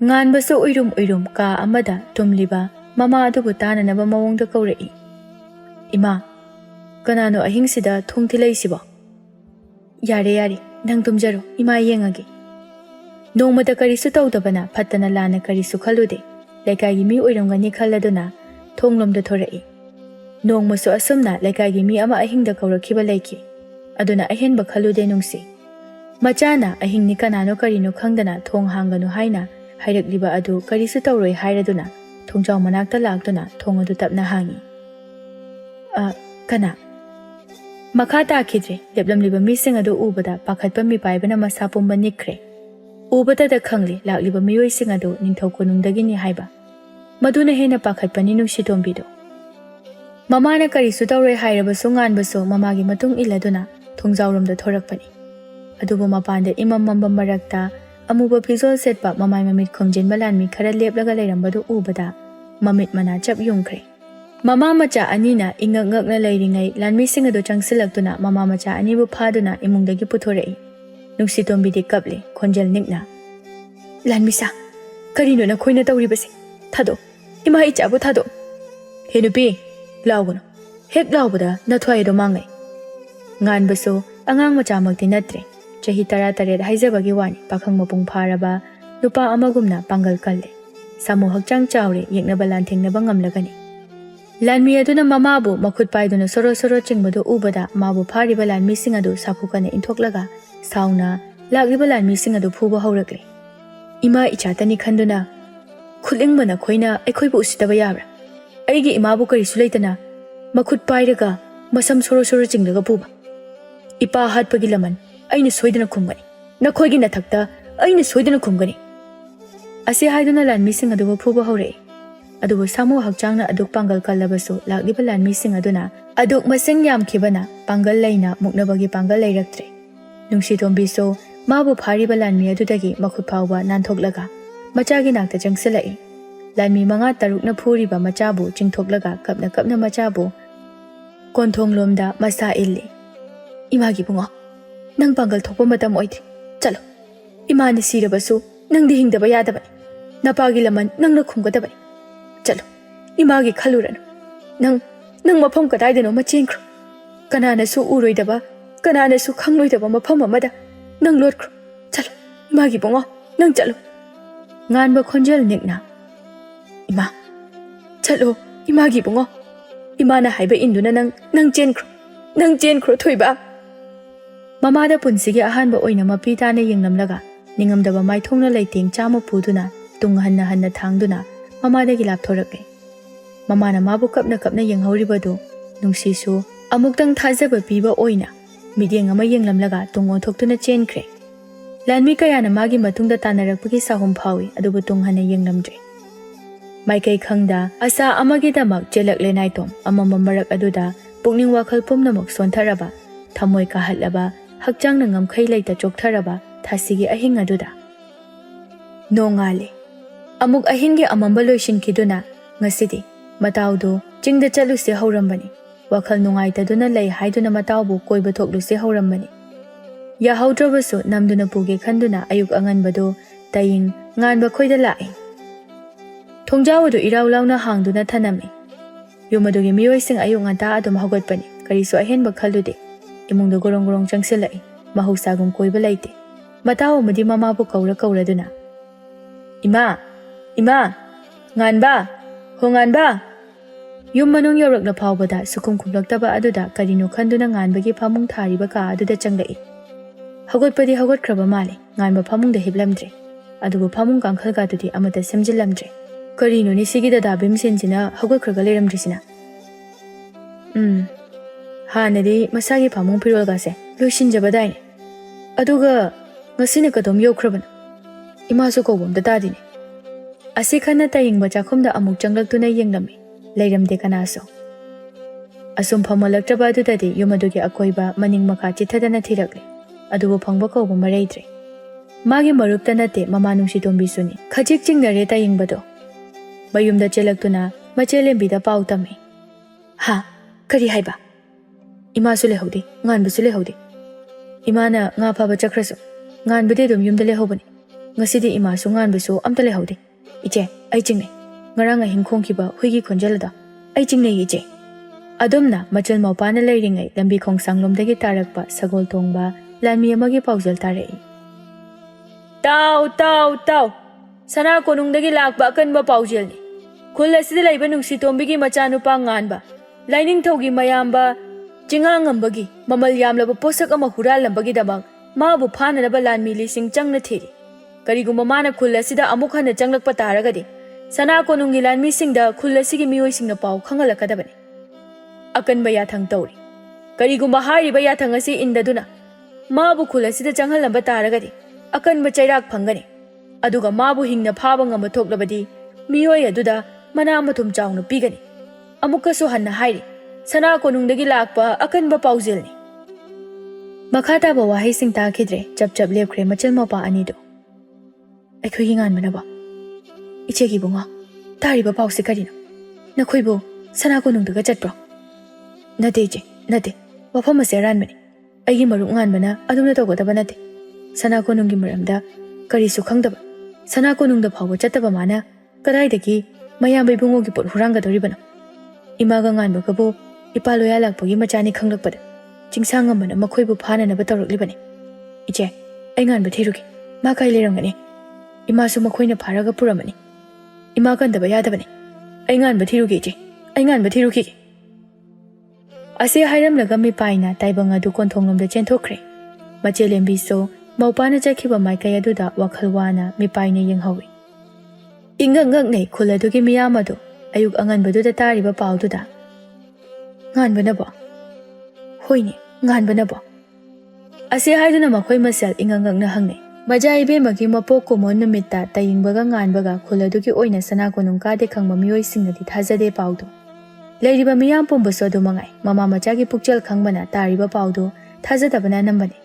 ꯉꯥꯟꯕꯁꯨ ꯎꯏꯔꯨꯝ ꯎꯏꯔꯨꯝ ꯀꯥ ꯑꯃꯗ ꯇꯨꯝꯂꯤꯕ ꯃꯃꯥ ꯑꯗꯨꯕꯨ ꯇꯥꯅꯅꯕ ꯃꯑꯣꯡꯗ ꯀꯧꯔꯛꯏ ꯏꯃꯥ ꯀꯅꯥꯅꯣ ꯑꯍꯤꯡꯁꯤꯗ ꯊꯣꯡ ꯊꯤꯜꯂꯛꯏꯁꯤꯕꯣ ꯌꯥꯔꯦ ꯅꯪ ꯇꯨꯝꯖꯔꯣ ꯏꯃꯥ ꯌꯦꯡꯉꯒꯦ ꯅꯣꯡꯃꯇ ꯀꯔꯤꯁꯨ ꯇꯧꯗꯕꯅ ꯐꯠꯇꯅ ꯂꯥꯟꯅ ꯀꯔꯤꯁꯨ ꯈꯜꯂꯨꯗꯦ ꯂꯩꯀꯥꯏꯒꯤ ꯃꯤ ꯑꯣꯏꯔꯝꯒꯅꯤ ꯈꯜꯂꯗꯨꯅ ꯊꯣꯡꯂꯣꯝꯗ ꯊꯣꯔꯛꯏ ꯅꯣꯡꯃꯁꯨ ꯑꯁꯨꯝꯅ ꯂꯩꯀꯥꯏꯒꯤ ꯃꯤ ꯑꯃ ꯑꯍꯤꯡꯗ ꯀꯧꯔꯛꯈꯤꯕ ꯂꯩꯈꯤ ꯑꯗꯨꯅ ꯑꯍꯦꯟꯕ ꯈꯜꯂꯨꯗꯦ ꯅꯨꯡꯁꯤ ꯃꯆꯥꯅ ꯑꯍꯤꯡꯅꯤ ꯀꯅꯥꯅꯣ ꯀꯔꯤꯅꯣ ꯈꯪꯗꯅ ꯊꯣꯡ ꯍꯥꯡꯒꯅꯨ ꯍꯥꯏꯅ ꯍꯥꯏꯔꯛꯂꯤꯕ ꯑꯗꯨ ꯀꯔꯤꯁꯨ ꯇꯧꯔꯣꯏ ꯍꯥꯏꯔꯗꯨꯅ ꯊꯣꯡꯖꯥꯎ ꯃꯅꯥꯛꯇ ꯂꯥꯛꯇꯨꯅ ꯊꯣꯡ ꯑꯗꯨ ꯇꯞꯅ ꯍꯥꯡꯉꯤ ꯀꯅꯥ ꯃꯈꯥ ꯇꯥꯈꯤꯗ꯭ꯔꯦ ꯂꯦꯞꯂꯝꯂꯤꯕ ꯃꯤꯁꯤꯡ ꯑꯗꯨ ꯎꯕꯗ ꯄꯥꯈꯠꯄ ꯃꯤꯄꯥꯏꯕꯅ ꯃꯁꯥ ꯄꯨꯝꯕ ꯅꯤꯛꯈ꯭ꯔꯦ ꯎꯕꯗꯇ ꯈꯪꯂꯤ ꯂꯥꯛꯂꯤꯕ ꯃꯤꯑꯣꯏꯁꯤꯡ ꯑꯗꯨ ꯅꯤꯡꯊꯧ ꯀꯣꯅꯨꯡꯗꯒꯤꯅꯤ ꯍꯥꯏꯕ ꯃꯗꯨꯅ ꯍꯦꯟꯅ ꯄꯥꯈꯠꯄꯅꯤ ꯅꯨꯡꯁꯤꯇꯣꯝꯕꯤꯗꯣ ꯃꯃꯥꯅ ꯀꯔꯤꯁꯨ ꯇꯧꯔꯣꯏ ꯍꯥꯏꯔꯕꯁꯨ ꯉꯥꯟꯕꯁꯨ ꯃꯃꯥꯒꯤ ꯃꯇꯨꯡ ꯏꯜꯂꯗꯨꯅ ꯊꯣꯡꯖꯥꯎꯔꯣꯝꯗ ꯊꯣꯔꯛꯄꯅꯤ ꯑꯗꯨꯕꯨ ꯃꯄꯥꯟꯗ ꯏꯃꯝ ꯃꯝꯕ ꯃꯔꯛꯇ ꯑꯃꯨꯕ ꯐꯤꯖꯣꯜ ꯁꯦꯠꯄ ꯃꯃꯥꯏ ꯃꯃꯤꯠ ꯈꯨꯝꯖꯤꯟꯕ ꯂꯥꯟꯃꯤ ꯈꯔ ꯂꯦꯞꯂꯒ ꯂꯩꯔꯝꯕꯗꯨ ꯎꯕꯗ ꯃꯃꯤꯠ ꯃꯅꯥ ꯆꯞ ꯌꯨꯡꯈ꯭ꯔꯦ ꯃꯃꯥ ꯃꯆꯥ ꯑꯅꯤꯅ ꯏꯉꯛ ꯉꯛꯅ ꯂꯩꯔꯤꯉꯩ ꯂꯥꯟꯃꯤꯁꯤꯡ ꯑꯗꯨ ꯆꯪꯁꯤꯜꯂꯛꯇꯨꯅ ꯃꯃꯥ ꯃꯆꯥ ꯑꯅꯤꯕꯨ ꯐꯥꯗꯨꯅ ꯏꯃꯨꯡꯗꯒꯤ ꯄꯨꯊꯣꯔꯛꯏ ꯅꯨꯡꯁꯤꯇꯣꯝꯕꯤꯗꯤ ꯀꯞꯂꯤ ꯈꯣꯟꯖꯦꯜ ꯅꯤꯛꯅ ꯂꯥꯟꯃꯤꯁꯥ ꯀꯔꯤꯅꯣ ꯅꯈꯣꯏꯅ ꯇꯧꯔꯤꯕꯁꯦ ꯊꯥꯗꯣꯛ ꯏꯃꯥ ꯏꯆꯥꯕꯨ ꯊꯥꯗꯣꯛ ꯍꯦ ꯅꯨꯄꯤ ꯂꯥꯎꯒꯅꯨ ꯍꯦꯛ ꯂꯥꯎꯕꯗ ꯅꯊ꯭ꯋꯥꯏ ꯑꯗꯨ ꯃꯥꯡꯉꯩ ꯉꯥꯟꯕꯁꯨ ꯑꯉꯥꯡ ꯃꯆꯥꯃꯛꯇꯤ ꯅꯠꯇ꯭ꯔꯦ ꯆꯍꯤ 13 ꯍꯥꯏꯖꯕꯒꯤ ꯋꯥꯅꯤ ꯄꯥꯈꯪ ꯃꯄꯨꯡ ꯐꯥꯔꯕ ꯅꯨꯄꯥ ꯑꯃꯒꯨꯝꯅ ꯄꯥꯡꯒꯜ ꯀꯜꯂꯦ ꯁꯥꯃꯨ ꯍꯛꯆꯥꯡ ꯆꯥꯎꯔꯦ ꯌꯦꯛꯅꯕ ꯂꯥꯟꯊꯦꯡꯅꯕ ꯉꯝꯂꯒꯅꯤ ꯂꯥꯟꯃꯤ ꯑꯗꯨꯅ ꯃꯃꯥꯕꯨ ꯃꯈꯨꯠ ꯄꯥꯏꯗꯨꯅ ꯁꯣꯔꯣ ꯁꯣꯔꯣ ꯆꯤꯡꯕꯗꯨ ꯎꯕꯗ ꯃꯥꯕꯨ ꯐꯥꯔꯤꯕ ꯂꯥꯟꯃꯤꯁꯤꯡ ꯑꯗꯨ ꯁꯥꯐꯨ ꯀꯟꯅ ꯏꯟꯊꯣꯛꯂꯒ ꯁꯥꯎꯅ ꯂꯥꯛꯂꯤꯕ ꯂꯥꯟꯃꯤꯁꯤꯡ ꯑꯗꯨ ꯐꯨꯕ ꯍꯧꯔꯛꯂꯦ ꯏꯃꯥ ꯏꯆꯥꯇꯅꯤ ꯈꯟꯗꯨꯅ ꯈꯨꯠꯂꯤꯡꯕ ꯅꯈꯣꯏꯅ ꯑꯩꯈꯣꯏꯕꯨ ꯎꯁꯤꯠꯇꯕ ꯌꯥꯕ꯭ꯔꯥ ꯑꯩꯒꯤ ꯏꯃꯥꯕꯨ ꯀꯔꯤꯁꯨ ꯂꯩꯇꯅ ꯃꯈꯨꯠ ꯄꯥꯏꯔꯒ ꯃꯁꯝ ꯁꯣꯔꯣ ꯁꯣꯔꯣ ꯆꯤꯡꯂꯒ ꯄꯨꯕ ꯏꯄꯥ ꯍꯥꯠꯄꯒꯤ ꯂꯃꯟ ꯑꯩꯅ ꯁꯣꯏꯗꯅ ꯈꯨꯝꯒꯅꯤ ꯅꯈꯣꯏꯒꯤ ꯅꯊꯛꯇ ꯑꯩꯅ ꯁꯣꯏꯗꯅ ꯈꯨꯝꯒꯅꯤ ꯑꯁꯤ ꯍꯥꯏꯗꯨꯅ ꯂꯥꯟꯃꯤꯁꯤꯡ ꯑꯗꯨꯕꯨ ꯐꯨꯕ ꯍꯧꯔꯛꯏ ꯑꯗꯨꯕꯨ ꯁꯥꯃꯨ ꯍꯛꯆꯥꯡꯅ ꯑꯗꯨꯛ ꯄꯥꯡꯒꯜ ꯀꯜꯂꯕꯁꯨ ꯂꯥꯛꯂꯤꯕ ꯂꯥꯟꯃꯤꯁꯤꯡ ꯑꯗꯨꯅ ꯑꯗꯨꯛ ꯃꯁꯤꯡ ꯌꯥꯝꯈꯤꯕꯅ ꯄꯥꯡꯒꯜ ꯂꯩꯅ ꯃꯨꯛꯅꯕꯒꯤ ꯄꯥꯡꯒꯜ ꯂꯩꯔꯛꯇ꯭ꯔꯦ ꯅꯨꯡꯁꯤꯇꯣꯝꯕꯤꯁꯨ ꯃꯥꯕꯨ ꯐꯥꯔꯤꯕ ꯂꯥꯟꯃꯤ ꯑꯗꯨꯗꯒꯤ ꯃꯈꯨꯠ ꯐꯥꯎꯕ ꯅꯥꯟꯊꯣꯛꯂꯒ ꯃꯆꯥꯒꯤ ꯅꯥꯛꯇ ꯆꯪꯁꯤꯜꯂꯛꯏ ꯂꯥꯟꯃꯤ 5-6ꯅ ꯐꯨꯔꯤꯕ ꯃꯆꯥꯕꯨ ꯆꯤꯡꯊꯣꯛꯂꯒ ꯀꯞꯅ ꯀꯞꯅ ꯃꯆꯥꯕꯨ ꯀꯣꯟꯊꯣꯡꯂꯣꯝꯗ ꯃꯁꯥ ꯏꯜꯂꯤ ꯏꯃꯥꯒꯤ ꯕꯨꯡꯉꯣ ꯅꯪ ꯄꯥꯡꯒꯜ ꯊꯣꯛꯄ ꯃꯇꯝ ꯑꯣꯏꯗ꯭ꯔꯤ ꯆꯠꯂꯣ ꯏꯃꯥꯅ ꯁꯤꯔꯕꯁꯨ ꯅꯪꯗꯤ ꯍꯤꯡꯗꯕ ꯌꯥꯗꯕꯅꯤ ꯅꯄꯥꯒꯤ ꯂꯃꯟ ꯅꯪꯅ ꯈꯨꯝꯒꯗꯕꯅꯤ ꯆꯠꯂꯣ ꯏꯃꯥꯒꯤ ꯈꯜꯂꯨꯔꯅꯨ ꯅꯪ ꯃꯐꯝ ꯀꯗꯥꯏꯗꯅꯣꯃ ꯆꯦꯟꯈ꯭ꯔꯣ ꯀꯅꯥꯅꯁꯨ ꯎꯔꯣꯏꯗꯕ ꯀꯅꯥꯅꯁꯨ ꯈꯪꯂꯣꯏꯗꯕ ꯃꯐꯝ ꯑꯃꯗ ꯅꯪ ꯂꯣꯠꯈ꯭ꯔꯣ ꯆꯠꯂꯣ ꯏꯃꯥꯒꯤ ꯕꯨꯡꯉꯣ ꯅꯪ ꯆꯠꯂꯣ ꯉꯥꯟꯕ ꯈꯣꯟꯖꯦꯜ ꯅꯤꯛꯅ ꯏꯃꯥ ꯆꯠꯂꯣ ꯏꯃꯥꯒꯤ ꯕꯨꯡꯉꯣ ꯏꯃꯥꯅ ꯍꯥꯏꯕ ꯏꯟꯗꯨꯅ ꯅꯪ ꯆꯦꯟꯈ꯭ꯔో ꯊꯣꯏꯕ ꯃꯃꯥꯗ ꯄꯨꯟꯁꯤꯒꯤ ꯑꯍꯥꯟꯕ ꯑꯣꯏꯅ ꯃꯄꯤ ꯇꯥꯅ ꯌꯦꯡꯂꯝꯂꯒ ꯅꯤꯡꯉꯝꯗꯕ ꯃꯥꯏꯊꯣꯡꯅ ꯂꯩꯇꯦꯡ 100 ꯄꯨꯗꯨꯅ ꯇꯨꯡ ꯍꯟꯅ ꯊꯥꯡꯗꯨꯅ ꯃꯃꯥꯗꯒꯤ ꯂꯥꯞꯊꯣꯔꯛꯂꯦ Mamana mabu kapna kapna yenghoribadu nungsisu amuktang thajaba piba oina midyeng ama yenglamlaga tung onthoktuna chenkre. Lanmi kayana magi matungda tanarakpagi sahum phawi adubu tung hana yenglamdre. Maikai khangda asa amagidamak chelakle naitom amama marak aduda pukning wakhal pumnamak sontharaba thamoi kahatlaba hakchang na ngamkhai leita choktharaba thasigi ahing aduda nongale amuk ahingi amamba loishinkiduna ngasidi matawdu chingda chaluse haurambani wakhal nungaitaduna lei haiduna matawbu koiba thokluse haurambani ya haudrabasu namduna puge khanduna ayuk anganbadu taying nganba khoida lai thongjawadu iraulawna hangduna thanami yumadugi miyoising ayuk nganta adum haugatpani karisu ahenba khallude imungdu gorong gorong changsilai mahausagum koiba laite mataw madi mamabu kauraduna ima nganba honganba yum manung yorakna phawbada sukum khumlaktaba aduda karino khanduna nganbagi phamung thariba ka aduda changlai hagotpadi hagotkraba male nganba phamungda hiblamdre adubu phamung kangkhalga dudi amata semjilamdre karino ni sigida da bimsensina hagotkraga leramdrisina hanadi masagi phamung pirolgase loishinjabadaine aduga ngasine kadom yokrabana imasu kobomda tadine asi khana tayingba chakhumda amuk changlaktuna yenglami leiramde kanaso asum phamolaktraba adudadi yumadugi akoiba maning makha chithadana thirakle adubu phangba kobo mareidre magi marupta nate mama nungsi tombisuni khajik chingnare tayingbado mayumda chelaktuna machelembida pautami ha kari haiba imasu lehodi nganbusu lehodi imana nga phaba chakrasu nganbade dum yumda lehobani ngasidi imasu nganbusu amta lehodi iche ai chingne ngaranga hingkhongkiba huigi khonjalada ai chingne iche adumna machal mawpana leiringai lambi khongsanglomdagi tarakpa sagol tongba lanmi amagi paujal tarei taw sana konungdagi lakba kanba paujelni khul asida leiba nungsi tombigi machanupa nganba laining thogi mayamba chingangambagi mamal yamlaba posak ama huralambagi dabang mabu phanaraba lanmi lising changna thiri kariguma mana khul asida amuk hana changlakpa taragadi sana konungi lanmi singda khul asigi mioi singna pau khangalakadabani akanba yathang tawri kariguma hariba yathang asi indaduna mabu khul asida changhalamba taragadi akanba chairak phangani aduga mabu hingna phaba ngama thoklabadi mioi aduda mana mathum chawna pigani amukasu hanna hairi sana konungdagi lakpa akanba paujelni makhata ba wahai sing ta khidre chap lepkhre machal mapa anido akhoi ngan manaba ichegi bunga tariba pause karina nakhoibo sana konungdaga chatpro nade wafam ase ranmani aigi marup nganbana adumna tawgadaba nate sana konungi maramda karisu khangdaba sana konungda phawba chataba mana kadaidagi mayambai bungogi pot hurangadoribana imaga nganbagabu ipaloya lakpagi machani khanglakpada chingsang amana makhoibu phananaba tawraklibani iche ai nganba thirugi ma kai lerangani imasu makhoina pharaga puramani ima kandaba yadabani ai nganba thirugi iche ai nganba thirugi ase hairamlaga mi paina taibang adu konthonglomda chenthokre machelembi so mawpana chakhiba maikai aduda wakhalwana mi paina yenghawi ingangak nei khuladugi miyamadu ayuk anganbaduda tariba paududa nganbanaba hoine nganbanaba ase haiduna makhoi masal ingangakna hangne Majaibemma mapok komon numitta tayingbaga nganbaga khuladugi oina sana konung kade khangba miyoi singnadi thajade paudu leiriba miyam pombaso adu mangai mama machagi pukchal khangbana tariba paudu thajadabana nambani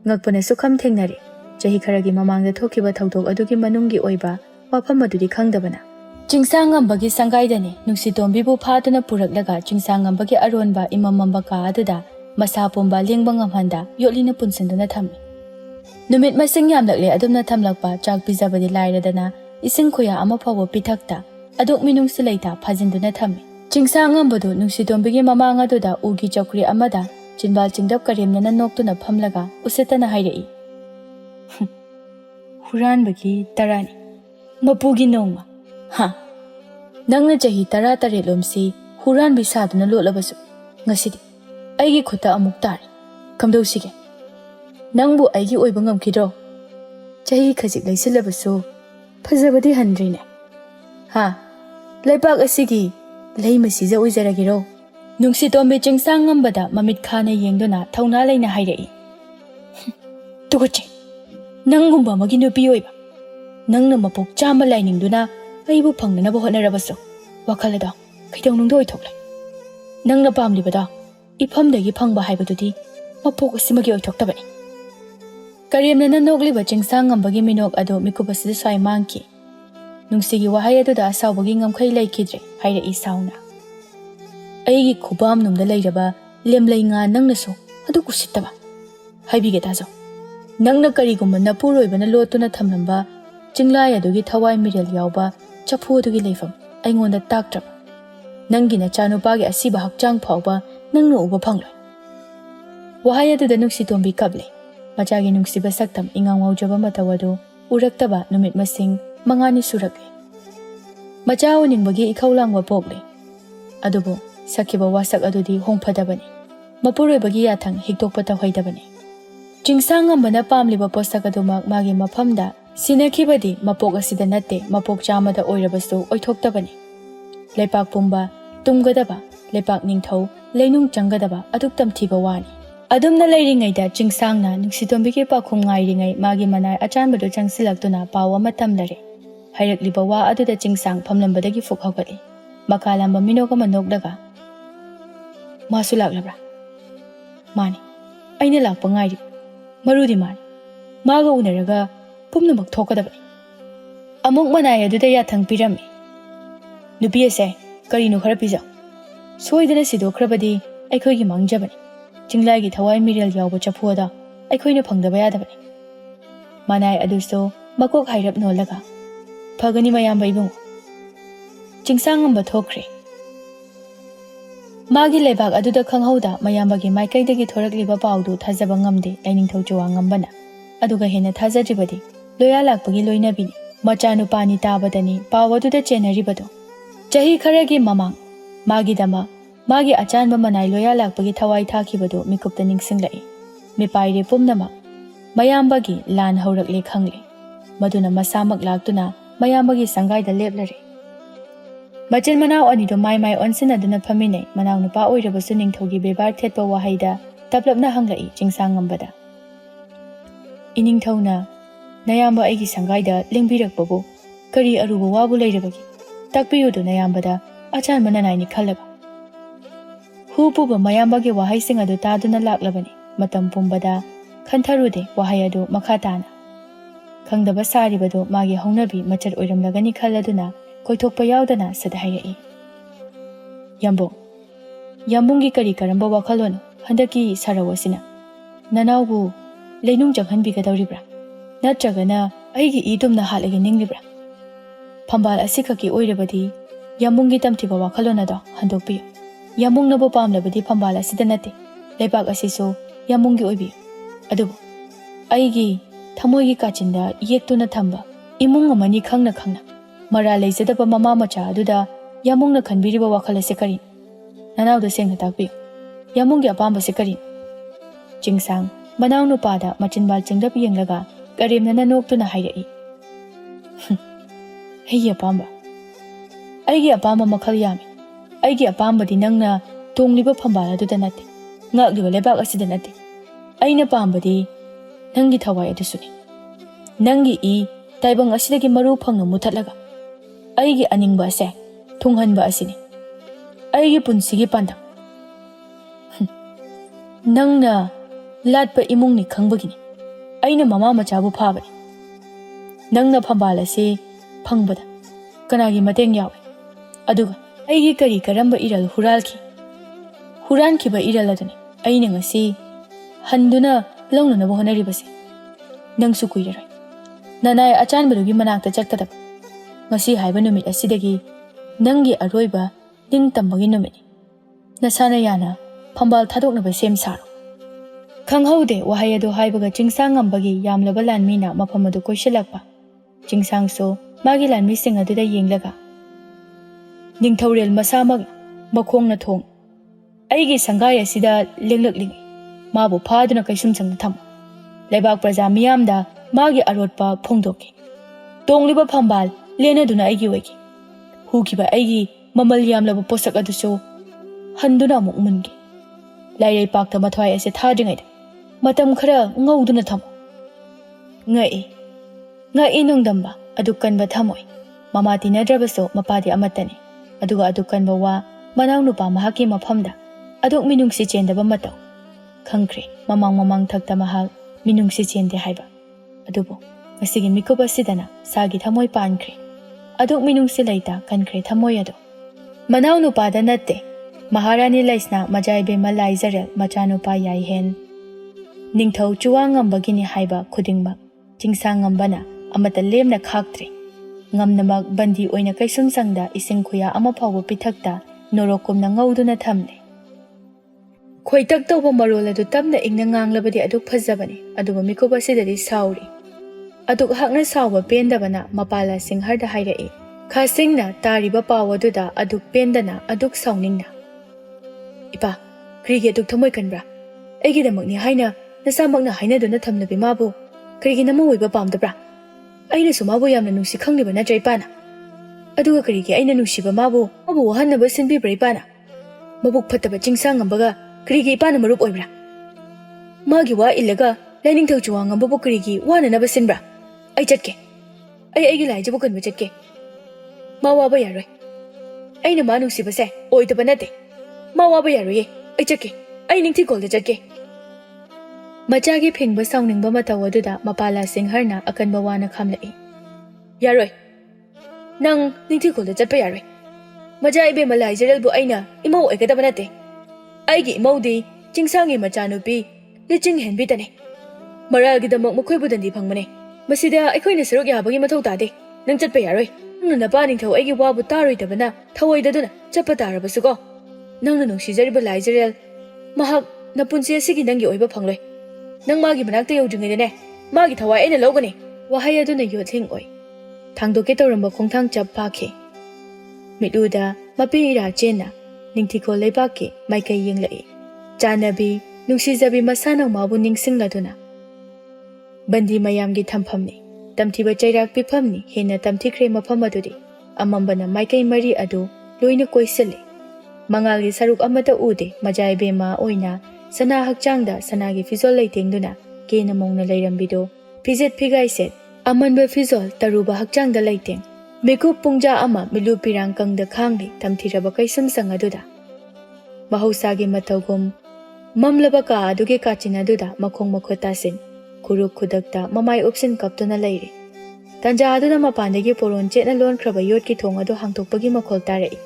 ngakpana sukham thengnari chahi kharagi mamangda thokiba thaudok adugi manunggi oiba wafam adudi khangdabana chingsangambagi sangaidani nungsitombibu phaduna puraklaga chingsangambagi aronba imamamba ka aduda masa pomba lengba ngamhanda yotlina punsanduna thammi numit masing yamlakle adumna thamlakpa chak pijabadi lairadana ising khoya ama phawo pithakta adok minung silaita phajinduna thammi chingsangambadu nungsitombigi mamanga duda ugi chakri amada chinbal chingdap karemna noktuna phamlaga usetana hairei huranbagi tarani mapugi nongma ha nangna chahi tara tare lomsi huran bi saduna lolabasu ngasidi aigi khuta amuk tar kamdosige nangbu aigi oiba ngamkidro chahi khajik laisilabasu phajabadi handrine ha laipak asigi Lei masija uizaragiro. Nungsitombe chingsang ngambada mamit khana yengduna thauna leina hairei. Tuguche. Nangumba magi nupi oiba. Nangna mapok chamba lainingduna aibu phangnaba hotnarabaso. Wakhalada kaidong nungdo oithokle. Nangna pamlibada ifamdagi phangba haibadudi mapok asimagi oithoktabani. Karimna nogliba chingsang ngambagi minok ado mikubasida swai mangki. Nungsigi wahai aduda asawbagi ngamkhai laikidre hairei sauna. Aigi khubam numda lairaba lemlai nga nangnaso adu kusittaba. Haibige tazo. Nangna karigumba napuroibana lotuna thamlamba chinglai adugi thawai mirel yauba chapu adugi leifam aingonda taktraba. Nangi nachanupagi asiba hakchang phauba nangna uba phangloi. Wahai aduda nungsitombi kable. Machagi nungsiba saktam ingang waujaba matawadu uraktaba numit masing mangani surakle. Macha uningbagi ikhawlangwa pokle. Adubo sakiba wasak adudi hongphadabani. Mapuroibagi yathang hikdokpa tawhaidabani. Chingsang ngambana pamliba posak adumak magi maphamda sinakibadi mapok asida natte mapok chamada oirabasu oithoktabani. Lepak pumba tumgadaba lepak ningthau leinung changgadaba aduktam thiba wani. Adumna leiringaida chingsangna nungsitombi pakhum ngairingai magi manai achanbadu changsilaktuna pawa matamdare. Hairakliba wa aduda chingsang phamlambadagi fukhawgali. Makalamba minoga manokdaga. Masu laklabra. Mani. Aina lakpa ngairi. Marudi mani. Maga unaraga pumnamak thokadabani. Amuk manai aduda yathang pirami. Nupi ase karino khara pijau. Soidana sidokhrabadi aikhoigi mangjabani. Chinglai thawai mirel yauba chapuada aikhoina phangdaba yadabani. Manai aduso makok hairap nolaga. Phagani mayamba ibungu. Chingsang ngamba thokre. Magi lebak aduda khanghauda mayambagi maikaidagi thorakliba paudu thajaba ngamde lainingthau chuwa ngambana. Aduga hena thajadribadi loya lakpagi loinabini. Machanu pani tabadani pawaduda chenaribado. Chahi kharagi mamang magi dama magi achanba manai loya lakpagi thawai thakibado mikupta ningsinglai. Mipaire pumnama mayambagi lan haurakle khangle. Maduna masamak laktuna mayambagi sangaida leplare. Machin manau anido mai onsinaduna phamine manau nupa oirabasu ningthogi bebar thetpa wahaida taplapna hanglai chingsang ngambada. Iningthauna nayamba aigi sangaida lingbirakbabu kari aruba wabu leirabagi takpiyudu nayambada achan mananaini khallaba. Hu puba mayambagi wahai sing adu taduna laklabani matam pumbada khantharude wahai adu makhatana. Khangdaba saribado magi hongnabi machat oiramlagani khalladuna koithokpa yaudana sada hairei. Yambung. Yambunggi kari karamba wakhalon handaki sarawasina. Nanaubu leinung janghanbigadawribra. Natragana aigi idumna halaga ninglibra. Phambal asikaki oirabadi yambunggi tamthiba wakhalon ado handokpiyo. Yambung nabo pamlabadi phambal asida nate. Lepak asiso yambunggi oibiyo. Adubu aigi thamoigi kachinda yektuna thamba imung amani khangna mara leizadaba mama macha aduda yamungna khanbiriba wakhal ase karin. Nanauda sengna takpiyo. Yamunggi apamba se karin. Chingsang manau nupada machinbal chingrap yenglaga karimna nanoktuna hairei. Hei apamba. Aigi apamba makhal yami. Aigi apamba di nangna tongliba phambal aduda nate. Ngagliba lebak asida nate. Aina pamba di nangi thawai adusuni. Nangi I taibang asidagi maru phangna muthatlaga. Aigi aningba ase thunghanba asini. Aigi punsigi pandam. Nangna latpa imungni khangbagini. Aina mama machabu phabani. Nangna phambal ase phangbada kanagi mateng yawe. Aduga aigi kari karamba iral huralki. Hurankiba iral aduni aina ngasi handuna launanaba honaribase. Nangsu kuiraroi. Nanai achanbadugi manakta chatkadaba. Ngasi haiba numit asidagi nangi aroiba ningtambagi numiti. Nasana yana phambal thadoknaba sem saro. Khanghaude wahai adu haibaga chingsang ngambagi yamlaba lanmina mafam adu koisilakpa. Chingsang so magi lanmi sing aduda yenglaga. Ningthaurel masamag makhongna thong. Aigi sangai asida lenglaklingi. Mabu phaduna kaisum sangna tham. Lebak praja miyamda magi arotpa phongdoki. Tongliba phambal lena duna aigi weki. Hukiba aigi Mamal yamlaba posak adusu handuna amuk mungi. Lairai pakta mathwai ase thadringaida matam khara ngauduna thamo. Ngai nungdamba adu kanba thamoi. Mama tinadrabaso mapadi amatani. Aduga adu kanba wa manaw nupa mahaki maphamda aduk minungsi chendaba mataw. Khangkre mamang thakta mahal minungsi chende haiba. Adubo ngasigi mikuba sidana sagi thamoi pankre. Aduk minungsi laita kankre thamoi ado. Manaw nupa da natte Maharani Laisna Majaibemma Laijarel machanupa yaihen. Ningthau chuwangambagini haiba khudingma chingsangambana amata lemna khaktre. Ngamnamak bandi oina kaisum sangda ising khuya ama phawa pithakta norokumna ngauduna thamne. Khoitak tawba marol adu tamna ingna nganglabadi aduk phajabani aduba mikuba sidadi sauri. Aduk hakna sawba pendabana mapala singharda hairai. Khasingna tariba pawaduda aduk pendana aduk sauningna. Ipa, krigi aduk thamoi kanbra. Aigidamakni haina nasamakna hainaduna thamnabi mabu. Krigi namoiba pamdabra. Aina sumabu yamna nungsi khangliba natra ipana. Aduga krigi aina nungsiba mabu wahannaba sinbibra ipana. Mabuk phattaba chingsangambaga krigi ipana marup oibra. Magi wa illaga lainingthau chuwangambabu krigi wananaba sinbra. Ai chatke. Aigi laijabu kanba chatke. Ma waba yaroi. Aina ma nungsibase oidaba nate. Ma waba yaroye. Ai chatke. Ai ningthi golda chatke. Machagi phingba sauningba mataw aduda mapala singharna akanba wana khamlai. Yaroi. Nang ningthi golda chatpa yaroi. Majaibemma Laijarel bu aina imau oigadaba nate. Aigi imaudi chingsangi machanupi liching henbi tane. Maralgidamak makhoibudandi phangmane. Masida aikhoina saruk yabagi mathau tade. Nang chatpa yaroi. Nangna napa ningthau aigi wabu taroidabana thawoidaduna chappa tarabasuko. Nangna nungsijariba Laijarel mahak napunsi asigi nangi oiba phangloi. Nang magi manakta yaudringaidane magi thawai aina lawgani. Wahai aduna yothling oi. Thangdoke tawramba khongthang chap phakhe. Miduda mapi ira chenna ningthiko leibaki maikai yenglai. Chanabi nungsijabi masanaw mabu ningsingladuna. Bandi mayamgi thamphamni. Tamthiba chairak piphamni hena tamthikre mafam adudi. Amambana maikai mari adu loina koisale. Mangalgi saruk amata ude Majaibemma oina sana hakchangda sanagi fizol leitengduna kena mongna leirambido pizet phigaiset amanba fizol taruba hakchangda leiteng. Mekup pungja ama milu pirang kangda khangli tamthiraba kaisum sangaduda. Mahausagi matawgum mamlaba ka aduge kachina duda makhong makhota sin. Kuruk khudakta mamai opsin kaptuna leiri. Tanja aduna mapandagi poron chetna lon khraba yot ki thong adu hangthokpagi makhol tarai.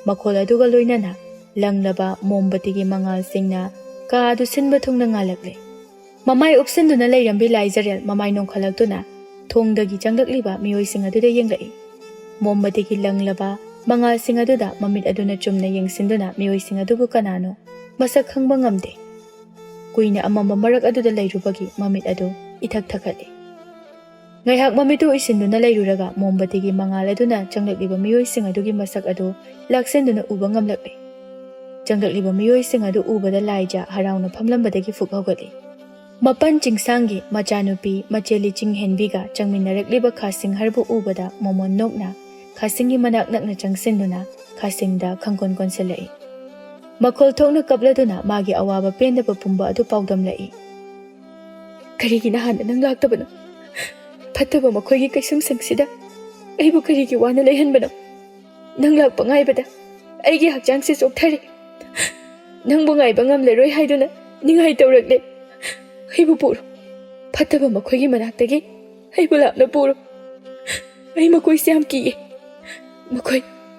Makhol aduga loinana langlaba mombati mangal singna ka adu sinba thungna ngalakle. Mamai opsin duna leirambi Laijarel mamai nongkhalaktuna thongdagi changlakliba mioi sing aduda yenglai. Mombati langlaba mangal sing aduda mamit aduna chumna yengsinduna mioi sing adubu kanano masak khangba ngamde. Kuina amamba marak aduda leirubagi mamit adu ithak thakali. Ngaihak mamitu isinduna leiruraga mombati mangal aduna changlakliba mioi sing adugi masak adu laksenduna uba ngamlakle. Changlakliba mioi sing adu ubada laija harauna phamlambadagi fuk hawgali. Mapan chingsangi machanupi macheli chinghenbiga changminarakliba khasing harbu ubada momon nokna khasingi manak nakna changsinduna khasingda khangkon konselai. Makhol thokna kapladuna magi awaba pendaba pumba adu paudamlai. Karigi nahan nang laktabano. Phattaba makhoigi kaisum sangsida aibu karigi wana leihanbano. Nang lakpa ngaibada aigi hakchangse chokthari. Nang bungai bangam leroi haiduna ningai tawrakle. Aibu puro. Phattaba makhoigi manaktagi aibu lapna puro. Ai makoi siam kiye.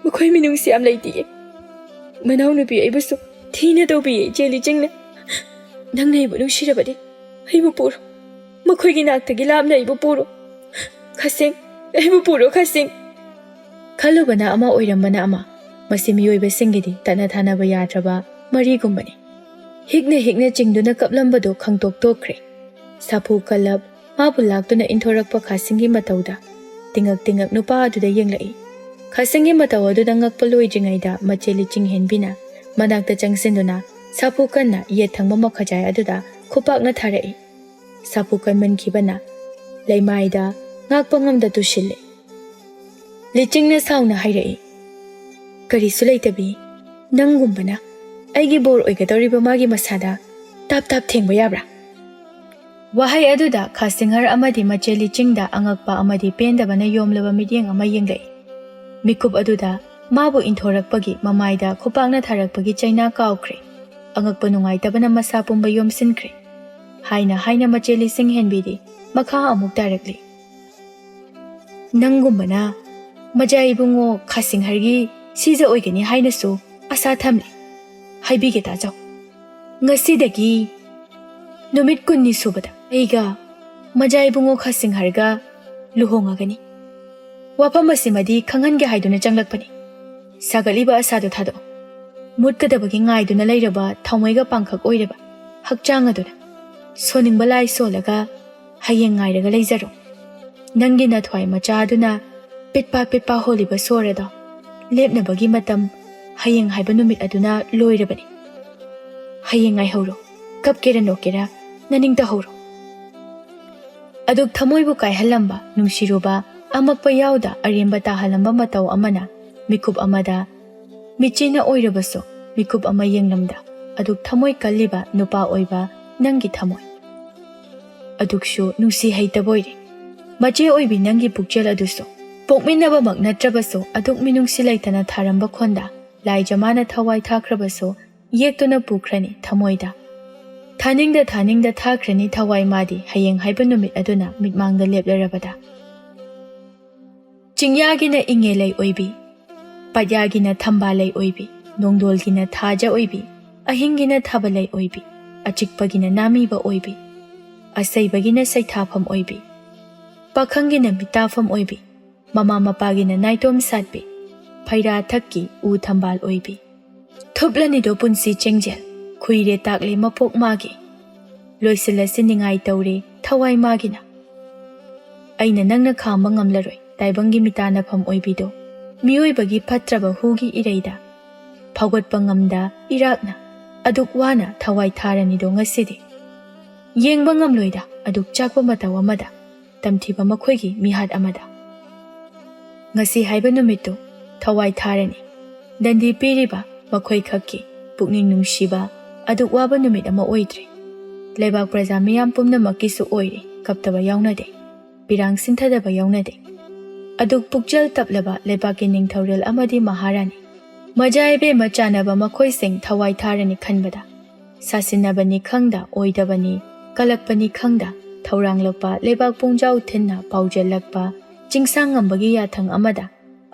Makoi minung siam leitiye. Manaw nupi aibusu thina tawbi jeli jingna. Nang nei bu nungsirabadi aibu puro. Makhoigi naktagi lapna aibu puro. Khasing aibu puro khasing. Khalubana ama oirambana ama masi miyoiba singidi tana thanaba yadraba marigumbani. Hikna chingduna kaplambado khangtok tokre. Sapu kalab mabu laktuna inthorakpa khasingi matawda tingak nupa aduda yenglai. Khasingi mataw aduda ngakpa loidringaida macheli chinghenbina manakta changsinduna sapu kanna ye thangba makhajai aduda khupakna tharai. Sapu kan mankibana laimaida ngakpa ngamda tushille. Lichingna sauna hairai. ꯀꯔꯤꯁꯨ ꯂꯩꯇꯕꯤ ꯅꯪꯒꯨꯝꯕꯅ ꯑꯩꯒꯤ ꯕꯣꯔ ꯑꯣꯏꯒꯗꯧꯔꯤꯕ ꯃꯥꯒꯤ ꯃꯁꯥꯗ ꯇꯥꯞ ꯇꯥꯞ ꯊꯦꯡꯕ ꯌꯥꯕ꯭ꯔꯥ? ꯋꯥꯍꯩ ꯑꯗꯨꯗ ꯈꯥꯁꯤꯡꯍꯔ ꯑꯃꯗꯤ ꯃꯆꯦꯂꯤ ꯆꯤꯡꯗ ꯑꯉꯛꯄ ꯑꯃꯗꯤ ꯄꯦꯟꯗꯕꯅ ꯌꯣꯝꯂꯕ ꯃꯤꯠꯌꯦꯡ ꯑꯃ ꯌꯦꯡꯂꯛꯏ꯫ ꯃꯤꯀꯨꯞ ꯑꯗꯨꯗ ꯃꯥꯕꯨ ꯏꯟꯊꯣꯔꯛꯄꯒꯤ ꯃꯃꯥꯏꯗ ꯈꯨꯄꯥꯛꯅ ꯊꯥꯔꯛꯄꯒꯤ ꯆꯩꯅꯥ ꯀꯥꯎꯈ꯭ꯔꯦ꯫ ꯑꯉꯛꯄ ꯅꯨꯡꯉꯥꯏꯇꯕꯅ ꯃꯁꯥ ꯄꯨꯝꯕ ꯌꯣꯝꯁꯤꯟꯈ꯭ꯔꯦ꯫ ꯍꯥꯏꯅ ꯃꯆꯦꯂꯤ ꯁꯤꯡꯍꯦꯟꯕꯤꯗꯤ ꯃꯈꯥ ꯑꯃꯨꯛ ꯇꯥꯔꯛꯂꯤ꯫ ꯅꯪꯒꯨꯝꯕꯅ ꯃꯖꯥꯏꯕꯨꯡꯉꯣ ꯈꯥꯁꯤꯡꯍꯔꯒꯤ ꯁꯤꯖ ꯑꯣꯏꯒꯅꯤ ꯍꯥꯏꯅꯁꯨ ꯑꯁꯥ ꯊꯝꯂꯤ꯫ ꯍꯥꯏꯕꯤꯒꯦ ꯇꯥꯖꯧ, ꯉꯁꯤꯗꯒꯤ ꯅꯨꯃꯤꯠ 20ꯅꯤ ꯁꯨꯕꯗ ꯑꯩꯒ ꯃꯖꯥꯏꯕꯨꯡꯉꯣ ꯈꯥꯁꯤꯡꯍꯔꯒ ꯂꯨꯍꯣꯡꯉꯒꯅꯤ꯫ ꯋꯥꯐꯝ ꯑꯁꯤꯃꯗꯤ ꯈꯪꯍꯟꯒꯦ ꯍꯥꯏꯗꯨꯅ ꯆꯪꯂꯛꯄꯅꯤ꯫ ꯁꯥꯒꯠꯂꯤꯕ ꯑꯁꯥꯗꯨ ꯊꯥꯗꯣꯛꯑꯣ꯫ ꯃꯨꯠꯀꯗꯕꯒꯤ ꯉꯥꯏꯗꯨꯅ ꯂꯩꯔꯕ ꯊꯥꯎꯃꯩꯒ ꯄꯥꯡꯈꯛ ꯑꯣꯏꯔꯕ ꯍꯛꯆꯥꯡ ꯑꯗꯨꯅ ꯁꯣꯟꯅꯤꯡꯕ ꯂꯥꯏ ꯁꯣꯜꯂꯒ ꯍꯌꯦꯡ ꯉꯥꯏꯔꯒ ꯂꯩꯖꯔꯣ꯫ ꯅꯪꯒꯤ ꯅꯊ꯭ꯋꯥꯏ ꯃꯆꯥ ꯑꯗꯨꯅ ꯄꯤꯠꯄꯥ ꯍꯣꯜꯂꯤꯕ ꯁꯣꯔ ꯑꯗꯣ ꯂꯦꯞꯅꯕꯒꯤ ꯃꯇꯝ ꯍꯌꯦꯡ ꯍꯥꯏꯕ ꯅꯨꯃꯤꯠ ꯑꯗꯨꯅ ꯂꯣꯏꯔꯕꯅꯤ꯫ ꯍꯌꯦꯡ ꯉꯥꯏꯍꯧꯔꯣ, ꯀꯞꯀꯦꯔ ꯅꯣꯛꯀꯦꯔ ꯅꯅꯤꯡ ꯇꯍꯧꯔꯣ꯫ ꯑꯗꯨꯛ ꯊꯃꯣꯏꯕꯨ ꯀꯥꯏꯍꯜꯂꯝꯕ, ꯅꯨꯡꯁꯤꯔꯨꯕ, ꯑꯃꯛꯄ ꯌꯥꯎꯗ ꯑꯔꯦꯝꯕ ꯇꯥꯍꯜꯂꯝꯕ ꯃꯇꯧ ꯑꯃꯅ ꯃꯤꯀꯨꯞ ꯑꯃꯗ ꯃꯤꯆꯤꯅ ꯑꯣꯏꯔꯕꯁꯨ ꯃꯤꯀꯨꯞ ꯑꯃ ꯌꯦꯡꯂꯝꯗ ꯑꯗꯨꯛ ꯊꯃꯣꯏ ꯀꯜꯂꯤꯕ ꯅꯨꯄꯥ ꯑꯣꯏꯕ ꯅꯪꯒꯤ ꯊꯃꯣꯏ ꯑꯗꯨꯛꯁꯨ ꯅꯨꯡꯁꯤ ꯍꯩꯇꯕꯣꯏꯔꯦ꯫ ꯃꯆꯦ ꯑꯣꯏꯕꯤ ꯅꯪꯒꯤ ꯄꯨꯛꯆꯦꯜ ꯑꯗꯨꯁꯨ ꯄꯣꯛꯃꯤꯟꯅꯕꯃꯛ ꯅꯠꯇ꯭ꯔꯕꯁꯨ ꯑꯗꯨꯛ ꯃꯤꯅꯨꯡꯁꯤ ꯂꯩꯇꯅ ꯊꯥꯔꯝꯕ ꯈꯣꯟꯗ ꯂꯥꯏꯖꯃꯥꯅ ꯊꯋꯥꯏ ꯊꯥꯈ꯭ꯔꯕꯁꯨ ꯌꯦꯛꯇꯨꯅ ꯄꯨꯈ꯭ꯔꯅꯤ ꯊꯃꯣꯏꯗ꯫ ꯊꯥꯅꯤꯡꯗ ꯊꯥꯈ꯭ꯔꯅꯤ ꯊꯋꯥꯏ ꯃꯥꯗꯤ ꯍꯌꯦꯡ ꯍꯥꯏꯕ ꯅꯨꯃꯤꯠ ꯑꯗꯨꯅ ꯃꯤꯠꯃꯥꯡꯗ ꯂꯦꯞꯂꯔꯕꯗ꯫ ꯆꯤꯡꯌꯥꯒꯤꯅ ꯏꯉꯦꯂꯩ ꯑꯣꯏꯕꯤ, ꯄꯥꯠꯌꯥꯒꯤꯅ ꯊꯝꯕꯥꯂꯩ ꯑꯣꯏꯕꯤ, ꯅꯣꯡꯗꯣꯜꯒꯤꯅ ꯊꯥꯖ ꯑꯣꯏꯕꯤ, ꯑꯍꯤꯡꯒꯤꯅ ꯊꯥꯕꯂꯩ ꯑꯣꯏꯕꯤ, ꯑꯆꯤꯛꯄꯒꯤꯅ ꯅꯥꯃꯤꯕ ꯑꯣꯏꯕꯤ, ꯑꯁꯩꯕꯒꯤꯅ ꯁꯩꯊꯥꯐꯝ ꯑꯣꯏꯕꯤ, ꯄꯥꯈꯪꯒꯤꯅ ꯃꯤꯇꯥꯐꯝ ꯑꯣꯏꯕꯤ, ꯃꯃꯥ ꯃꯄꯥꯒꯤꯅ ꯅꯥꯏꯇꯣꯝ ꯁꯥꯠꯄꯤ, ꯐꯩꯔꯥ ꯊꯛꯀꯤ ꯎ ꯊꯝꯕꯥꯜ ꯑꯣꯏꯕꯤ꯫ ꯊꯨꯞꯂꯅꯤꯗꯣ ꯄꯨꯟꯁꯤ ꯆꯦꯡꯖꯦꯜ, ꯈꯨꯏꯔꯦ ꯇꯥꯛꯂꯦ ꯃꯄꯣꯛ ꯃꯥꯒꯤ, ꯂꯣꯏꯁꯤꯜꯂꯁꯤ ꯅꯤꯡꯉꯥꯏ ꯇꯧꯔꯦ ꯊꯋꯥꯏ ꯃꯥꯒꯤꯅ꯫ ꯑꯩꯅ ꯅꯪꯅ ꯈꯥꯝꯕ ꯉꯝꯂꯔꯣꯏ ꯇꯥꯏꯕꯪꯒꯤ ꯃꯤꯇꯥꯅꯐꯝ ꯑꯣꯏꯕꯤꯗꯣ, ꯃꯤꯑꯣꯏꯕꯒꯤ ꯐꯠꯇ꯭ꯔꯕ ꯍꯨꯒꯤ ꯏꯔꯩꯗ ꯐꯥꯎꯒꯠꯄ ꯉꯝꯗ ꯏꯔꯥꯛꯅ ꯑꯗꯨꯛ ꯋꯥꯅ ꯊꯋꯥꯏ ꯊꯥꯔꯅꯤꯗꯣ ꯉꯁꯤꯗꯤ꯫ ꯌꯦꯡꯕ ꯉꯝꯂꯣꯏꯗ ꯑꯗꯨꯛ ꯆꯥꯛꯄ ꯃꯇꯧ ꯑꯃꯗ, ꯇꯝꯊꯤꯕ ꯃꯈꯣꯏꯒꯤ ꯃꯤꯍꯥꯠ ꯑꯃꯗ꯫ ꯉꯁꯤ ꯍꯥꯏꯕ ꯅꯨꯃꯤꯠꯇꯨ ꯊꯋꯥꯏ ꯊꯥꯔꯅꯤ, ꯗꯟꯗꯤ ꯄꯤꯔꯤꯕ ꯃꯈꯣꯏ ꯈꯛꯀꯤ ꯄꯨꯛꯅꯤꯡ ꯅꯨꯡꯁꯤꯕ ꯑꯗꯨꯛ ꯋꯥꯕ ꯅꯨꯃꯤꯠ ꯑꯃ ꯑꯣꯏꯗ꯭ꯔꯦ꯫ ꯂꯩꯕꯥꯛ ꯄ꯭ꯔꯖꯥ ꯃꯤꯌꯥꯝ ꯄꯨꯝꯅꯃꯛꯀꯤꯁꯨ ꯑꯣꯏꯔꯦ, ꯀꯞꯇꯕ ꯌꯥꯎꯅꯗꯦ, ꯄꯤꯔꯥꯡ ꯁꯤꯟꯊꯗꯕ ꯌꯥꯎꯅꯗꯦ꯫ ꯑꯗꯨꯛ ꯄꯨꯛꯆꯦꯜ ꯇꯞꯂꯕ ꯂꯩꯕꯥꯛꯀꯤ ꯅꯤꯡꯊꯧꯔꯦꯜ ꯑꯃꯗꯤ ꯃꯍꯥꯔꯥꯅꯤ ꯃꯖꯥꯏꯕꯦꯝꯃ ꯆꯥꯟꯅꯕ ꯃꯈꯣꯏꯁꯤꯡ ꯊꯋꯥꯏ ꯊꯥꯔꯅꯤ ꯈꯟꯕꯗ꯫ ꯁꯥꯁꯤꯟꯅꯕꯅꯤ ꯈꯪꯗ ꯑꯣꯏꯗꯕꯅꯤ, ꯀꯂꯛꯄꯅꯤ ꯈꯪꯗ ꯊꯧꯔꯥꯡꯂꯛꯄ ꯂꯩꯕꯥꯛ ꯄꯨꯡꯖꯥꯎ ꯊꯤꯟꯅ ꯄꯥꯎꯖꯦꯜꯂꯛꯄ ꯆꯤꯡꯁꯥꯡ ꯉꯝꯕꯒꯤ ꯌꯥꯊꯪ ꯑꯃꯗ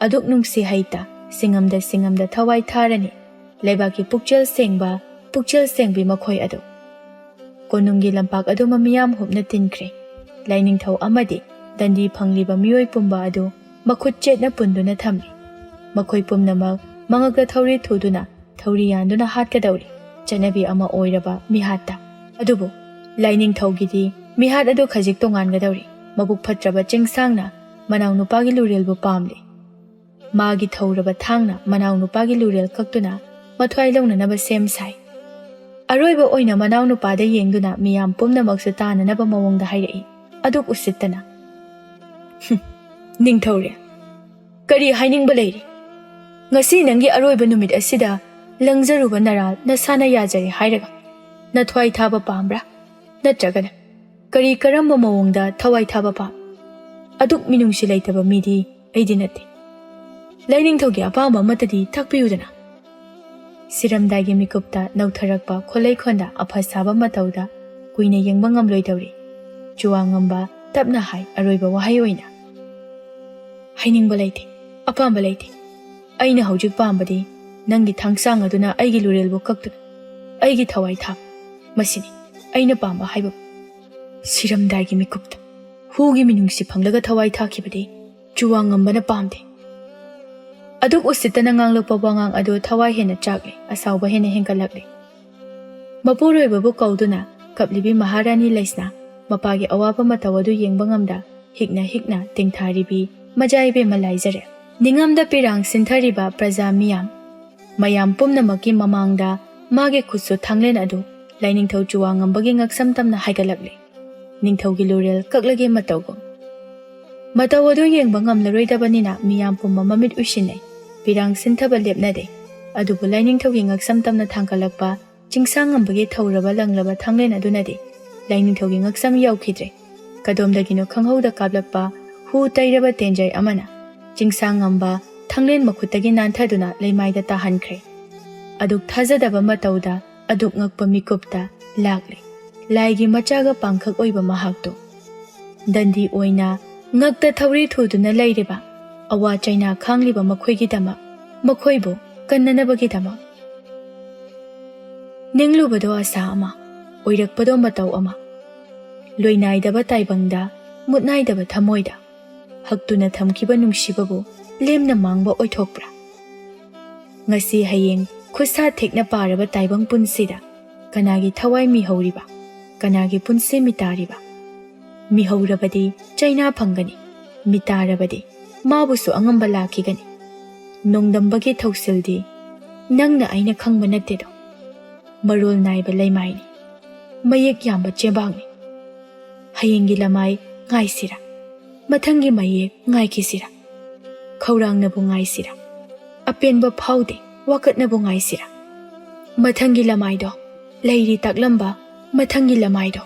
ꯑꯗꯨꯛ ꯅꯨꯡꯁꯤ ꯍꯩꯇ ꯁꯤꯡꯉꯝꯗ ꯊꯋꯥꯏ ꯊꯥꯔꯅꯤ ꯂꯩꯕꯥꯛꯀꯤ ꯄꯨꯛꯆꯦꯜ ꯁꯦꯡꯕꯤ ꯃꯈꯣꯏ ꯑꯗꯨ꯫ ꯀꯣꯅꯨꯡꯒꯤ ꯂꯝꯄꯥꯛ ꯑꯗꯨꯃ ꯃꯤꯌꯥꯝ ꯍꯨꯞꯅ ꯇꯤꯟꯈ꯭ꯔꯦ꯫ ꯂꯥꯏꯅꯤꯡꯊꯧ ꯑꯃꯗꯤ ꯗꯟꯗꯤ ꯐꯪꯂꯤꯕ ꯃꯤꯑꯣꯏ ꯄꯨꯝꯕ ꯑꯗꯨ ꯃꯈꯨꯠ ꯆꯦꯠꯅ ꯄꯨꯟꯗꯨꯅ ꯊꯝꯂꯤ꯫ ꯃꯈꯣꯏ ꯄꯨꯝꯅꯃꯛ ꯃꯉꯛꯇ ꯊꯧꯔꯤ ꯊꯨꯗꯨꯅ ꯊꯧꯔꯤ ꯌꯥꯟꯗꯨꯅ ꯍꯥꯠꯀꯗꯧꯔꯤ ꯆꯠꯅꯕꯤ ꯑꯃ ꯑꯣꯏꯔꯕ ꯃꯤꯍꯥꯠꯇ꯫ ꯑꯗꯨꯕꯨ ꯂꯥꯏꯅꯤꯡꯊꯧꯒꯤꯗꯤ ꯃꯤꯍꯥꯠ ꯑꯗꯨ ꯈꯖꯤꯛ ꯇꯣꯉꯥꯟꯒꯗꯧꯔꯤ꯫ ꯃꯕꯨꯛ ꯐꯠꯇ꯭ꯔꯕ ꯆꯤꯡꯁꯥꯡꯅ ꯃꯅꯥꯎ ꯅꯨꯄꯥꯒꯤ ꯂꯨꯔꯦꯜꯕꯨ ꯄꯥꯝꯂꯤ꯫ ꯃꯥꯒꯤ ꯊꯧꯔꯕ ꯊꯥꯡꯅ ꯃꯅꯥꯎ ꯅꯨꯄꯥꯒꯤ ꯂꯨꯔꯦꯜ ꯀꯛꯇꯨꯅ ꯃꯊ꯭ꯋꯥꯏ ꯂꯧꯅꯅꯕ ꯁꯦꯝ ꯁꯥꯏ꯫ ꯑꯔꯣꯏꯕ ꯑꯣꯏꯅ ꯃꯅꯥꯎ ꯅꯨꯄꯥꯗ ꯌꯦꯡꯗꯨꯅ ꯃꯤꯌꯥꯝ ꯄꯨꯝꯅꯃꯛꯁꯨ ꯇꯥꯅꯅꯕ ꯃꯑꯣꯡꯗ ꯍꯥꯏꯔꯛꯏ ꯑꯗꯨꯛ ꯎꯁꯤꯠꯇꯅ꯫ ꯅꯤꯡꯊꯧꯔꯦꯜ, ꯀꯔꯤ ꯍꯥꯏꯅꯤꯡꯕ ꯂꯩꯔꯤ? ꯉꯁꯤ ꯅꯪꯒꯤ ꯑꯔꯣꯏꯕ ꯅꯨꯃꯤꯠ ꯑꯁꯤꯗ ꯂꯪꯖꯔꯨꯕ ꯅꯔꯥꯜ ꯅꯁꯥꯅ ꯌꯥꯖꯔꯦ ꯍꯥꯏꯔꯒ ꯅꯊ꯭ꯋꯥꯏ ꯊꯥꯕ ꯄꯥꯝꯕ꯭ꯔꯥ? ꯅꯠꯇ꯭ꯔꯒꯅ ꯀꯔꯝꯕ ꯃꯑꯣꯡꯗ ꯊꯋꯥꯏ ꯊꯥꯕ ꯄꯥꯝ? ꯑꯗꯨꯛ ꯃꯤꯅꯨꯡꯁꯤ ꯂꯩꯇꯕ ꯃꯤꯗꯤ ꯑꯩꯗꯤ ꯅꯠꯇꯦ꯫ ꯂꯥꯏꯅꯤꯡꯊꯧꯒꯤ ꯑꯄꯥꯝꯕ ꯑꯃꯠꯇꯗꯤ ꯇꯥꯛꯄꯤꯌꯨꯗꯅ꯫ ꯁꯤꯔꯝꯗꯥꯏꯒꯤ ꯃꯤꯀꯨꯞꯇ ꯅꯧꯊꯔꯛꯄ ꯈꯣꯜꯂꯩꯈꯣꯟꯗ ꯑꯐ ꯁꯥꯕ ꯃꯇꯧꯗ ꯀꯨꯏꯅ ꯌꯦꯡꯕ ꯉꯝꯂꯣꯏꯗꯧꯔꯤ꯫ ꯆꯨꯋꯥꯉꯝꯕ ꯇꯞꯅ ꯍꯥꯏ ꯑꯔꯣꯏꯕ ꯋꯥꯍꯩ ꯑꯣꯏꯅ꯫ ꯍꯥꯏꯅꯤꯡꯕ ꯂꯩꯇꯦ, ꯑꯄꯥꯝꯕ ꯂꯩꯇꯦ꯫ ꯑꯩꯅ ꯍꯧꯖꯤꯛ ꯄꯥꯝꯕꯗꯤ ꯅꯪꯒꯤ ꯊꯥꯡꯁꯥꯡ ꯑꯗꯨꯅ ꯑꯩꯒꯤ ꯂꯨꯔꯦꯜꯕꯨ ꯀꯛꯇꯨꯅ ꯑꯩꯒꯤ ꯊꯋꯥꯏ ꯊꯥꯕ, ꯃꯁꯤꯅꯤ ꯑꯩꯅ ꯄꯥꯝꯕ ꯍꯥꯏꯕꯕꯨ꯫ ꯁꯤꯔꯝꯗꯥꯏꯒꯤ ꯃꯤꯀꯨꯞꯇ ꯍꯨꯒꯤ ꯃꯤꯅꯨꯡꯁꯤ ꯐꯪꯂꯒ ꯊꯋꯥꯏ ꯊꯥꯈꯤꯕꯗꯤ ꯆꯨꯋꯥꯉꯝꯕꯅ ꯄꯥꯝꯗꯦ꯫ ꯑꯗꯨꯛ ꯎꯁꯤꯠꯇꯅ ꯉꯥꯡꯂꯛꯄ ꯋꯥꯉꯥꯡ ꯑꯗꯨ ꯊꯋꯥꯏ ꯍꯦꯟꯅ ꯆꯥꯛꯂꯤ, ꯑꯁꯥꯎꯕ ꯍꯦꯟꯅ ꯍꯦꯟꯒꯠꯂꯛꯂꯤ꯫ ꯃꯄꯨꯔꯣꯏꯕꯕꯨ ꯀꯧꯗꯨꯅ ꯀꯞꯂꯤꯕꯤ ꯃꯍꯥꯔꯥꯅꯤ ꯂꯩꯁꯅꯥ ꯃꯄꯥꯒꯤ ꯑꯋꯥꯕ ꯃꯇꯧ ꯑꯗꯨ ꯌꯦꯡꯕ ꯉꯝꯗ ꯍꯤꯛꯅ ꯇꯤꯡꯊꯥꯔꯤꯕꯤ ꯃꯖꯥꯏꯕꯦꯝꯃ ꯂꯥꯏꯖꯔꯦꯜ꯫ ꯅꯤꯡꯉꯝꯗ ꯄꯤꯔꯥꯡ ꯁꯤꯟꯊꯔꯤꯕ ꯄ꯭ꯔꯖꯥ ꯃꯌꯥꯝ ꯄꯨꯝꯅꯃꯛꯀꯤ ꯃꯃꯥꯡꯗ ꯃꯥꯒꯤ ꯈꯨꯠꯁꯨ ꯊꯥꯡꯂꯦꯟ ꯑꯗꯨ ꯂꯥꯏꯅꯤꯡꯊꯧ ꯆꯨꯋꯥꯉꯝꯕꯒꯤ ꯉꯛꯁꯝ ꯇꯝꯅ ꯍꯥꯏꯒꯠꯂꯛꯂꯤ꯫ ꯅꯤꯡꯊꯧꯒꯤ ꯂꯨꯔꯦꯜ ꯀꯛꯂꯒꯦ ꯃꯇꯧꯒꯨꯝ꯫ ꯃꯇꯧ ꯑꯗꯨ ꯌꯦꯡꯕ ꯉꯝꯂꯔꯣꯏꯗꯕꯅꯤꯅ ꯃꯤꯌꯥꯝ ꯄꯨꯝꯕ ꯃꯃꯤꯠ ꯎꯏꯁꯤꯟꯅꯩ꯫ ꯄꯤꯔꯥꯡ ꯁꯤꯟꯊꯕ ꯂꯦꯞꯅꯗꯦ ꯑꯗꯨꯕꯨ ꯂꯥꯏꯅꯤꯡꯊꯧꯒꯤ ꯉꯛꯁꯝ ꯇꯝꯅ ꯊꯥꯡꯒꯠꯂꯛꯄ ꯆꯤꯡꯁꯥꯡ ꯉꯝꯕꯒꯤ ꯊꯧꯔꯕ ꯂꯪꯂꯕ ꯊꯥꯡꯂꯦꯟ ꯑꯗꯨꯅꯗꯤ ꯂꯥꯏꯅꯤꯡꯊꯧꯒꯤ ꯉꯛꯁꯝ ꯌꯧꯈꯤꯗ꯭ꯔꯦ ꯀꯗꯣꯝꯗꯒꯤꯅꯣ ꯈꯪꯍꯧꯗ ꯀꯥꯞꯂꯛꯄ ꯍꯨ ꯇꯩꯔꯕ ꯇꯦꯟꯖꯩ ꯑꯃꯅ ꯆꯤꯡꯁꯥꯡ ꯉꯝꯕ ꯊꯥꯡꯂꯦꯟ ꯃꯈꯨꯠꯇꯒꯤ ꯅꯥꯟꯊꯗꯨꯅ ꯂꯩꯃꯥꯏꯗ ꯇꯥꯍꯟꯈ꯭ꯔꯦ ꯑꯗꯨꯛ ꯊꯥꯖꯗꯕ ꯃꯇꯧꯗ ꯑꯗꯨꯛ ꯉꯛꯄ ꯃꯤꯀꯨꯞꯇ ꯂꯥꯛꯂꯦ ꯂꯥꯏꯒꯤ ꯃꯆꯥꯒ ꯄꯥꯡꯈꯛ ꯑꯣꯏꯕ ꯃꯍꯥꯛꯇꯣ ꯗꯟꯗꯤ ꯑꯣꯏꯅ ꯉꯛꯇ ꯊꯧꯔꯤ ꯊꯨꯗꯨꯅ ꯂꯩꯔꯤꯕ ꯑꯋꯥ ꯆꯩꯅꯥ ꯈꯥꯡꯂꯤꯕ ꯃꯈꯣꯏꯒꯤꯗꯃꯛ ꯃꯈꯣꯏꯕꯨ ꯀꯟꯅꯅꯕꯒꯤꯗꯃꯛ ꯅꯤꯡꯂꯨꯕꯗꯣ ꯑꯁꯥ ꯑꯃ ꯑꯣꯏꯔꯛꯄꯗꯣ ꯃꯇꯧ ꯑꯃ ꯂꯣꯏꯅꯥꯏꯗꯕ ꯇꯥꯏꯕꯪꯗ ꯃꯨꯠꯅꯥꯏꯗꯕ ꯊꯃꯣꯏꯗ ꯍꯛꯇꯨꯅ ꯊꯝꯈꯤꯕ ꯅꯨꯡꯁꯤꯕꯕꯨ ꯂꯦꯝꯅ ꯃꯥꯡꯕ ꯑꯣꯏꯊꯣꯛꯄ꯭ꯔꯥ ꯉꯁꯤ ꯍꯌꯦꯡ ꯈꯨꯠꯁꯥ ꯊꯦꯛꯅ ꯄꯥꯔꯕ ꯇꯥꯏꯕꯪ ꯄꯨꯟꯁꯤꯗ ꯀꯅꯥꯒꯤ ꯊꯋꯥꯏ ꯃꯤꯍꯧꯔꯤꯕ ꯀꯅꯥꯒꯤ ꯄꯨꯟꯁꯤ ꯃꯤꯇꯥꯔꯤꯕ ꯃꯤꯍꯧꯔꯕꯗꯤ ꯆꯩꯅꯥ ꯐꯪꯒꯅꯤ ꯃꯤꯇꯥꯔꯕꯗꯤ ꯃꯥꯕꯨꯁꯨ ꯑꯉꯝꯕ ꯂꯥꯛꯈꯤꯒꯅꯤ ꯅꯣꯡꯗꯝꯕꯒꯤ ꯊꯧꯁꯤꯜꯗꯤ ꯅꯪꯅ ꯑꯩꯅ ꯈꯪꯕ ꯅꯠꯇꯦꯗꯣ ꯃꯔꯣꯜ ꯅꯥꯏꯕ ꯂꯩꯃꯥꯏꯅꯤ ꯃꯌꯦꯛ ꯌꯥꯝꯕ ꯆꯦꯕꯥꯡꯅꯤ ꯍꯌꯦꯡꯒꯤ ꯂꯃꯥꯏ ꯉꯥꯏꯁꯤꯔꯥ ꯃꯊꯪꯒꯤ ꯃꯌꯦꯛ ꯉꯥꯏꯈꯤꯁꯤꯔꯥ ꯈꯧꯔꯥꯡꯅꯕꯨ ꯉꯥꯏꯁꯤꯔꯥ ꯑꯄꯦꯟꯕ ꯐꯥꯎꯗꯦ ꯋꯥꯀꯠꯅꯕꯨ ꯉꯥꯏꯁꯤꯔꯥ ꯃꯊꯪꯒꯤ ꯂꯃꯥꯏꯗꯣ ꯂꯩꯔꯤ ꯇꯥꯛꯂꯝꯕ ꯃꯊꯪꯒꯤ ꯂꯃꯥꯏꯗꯣ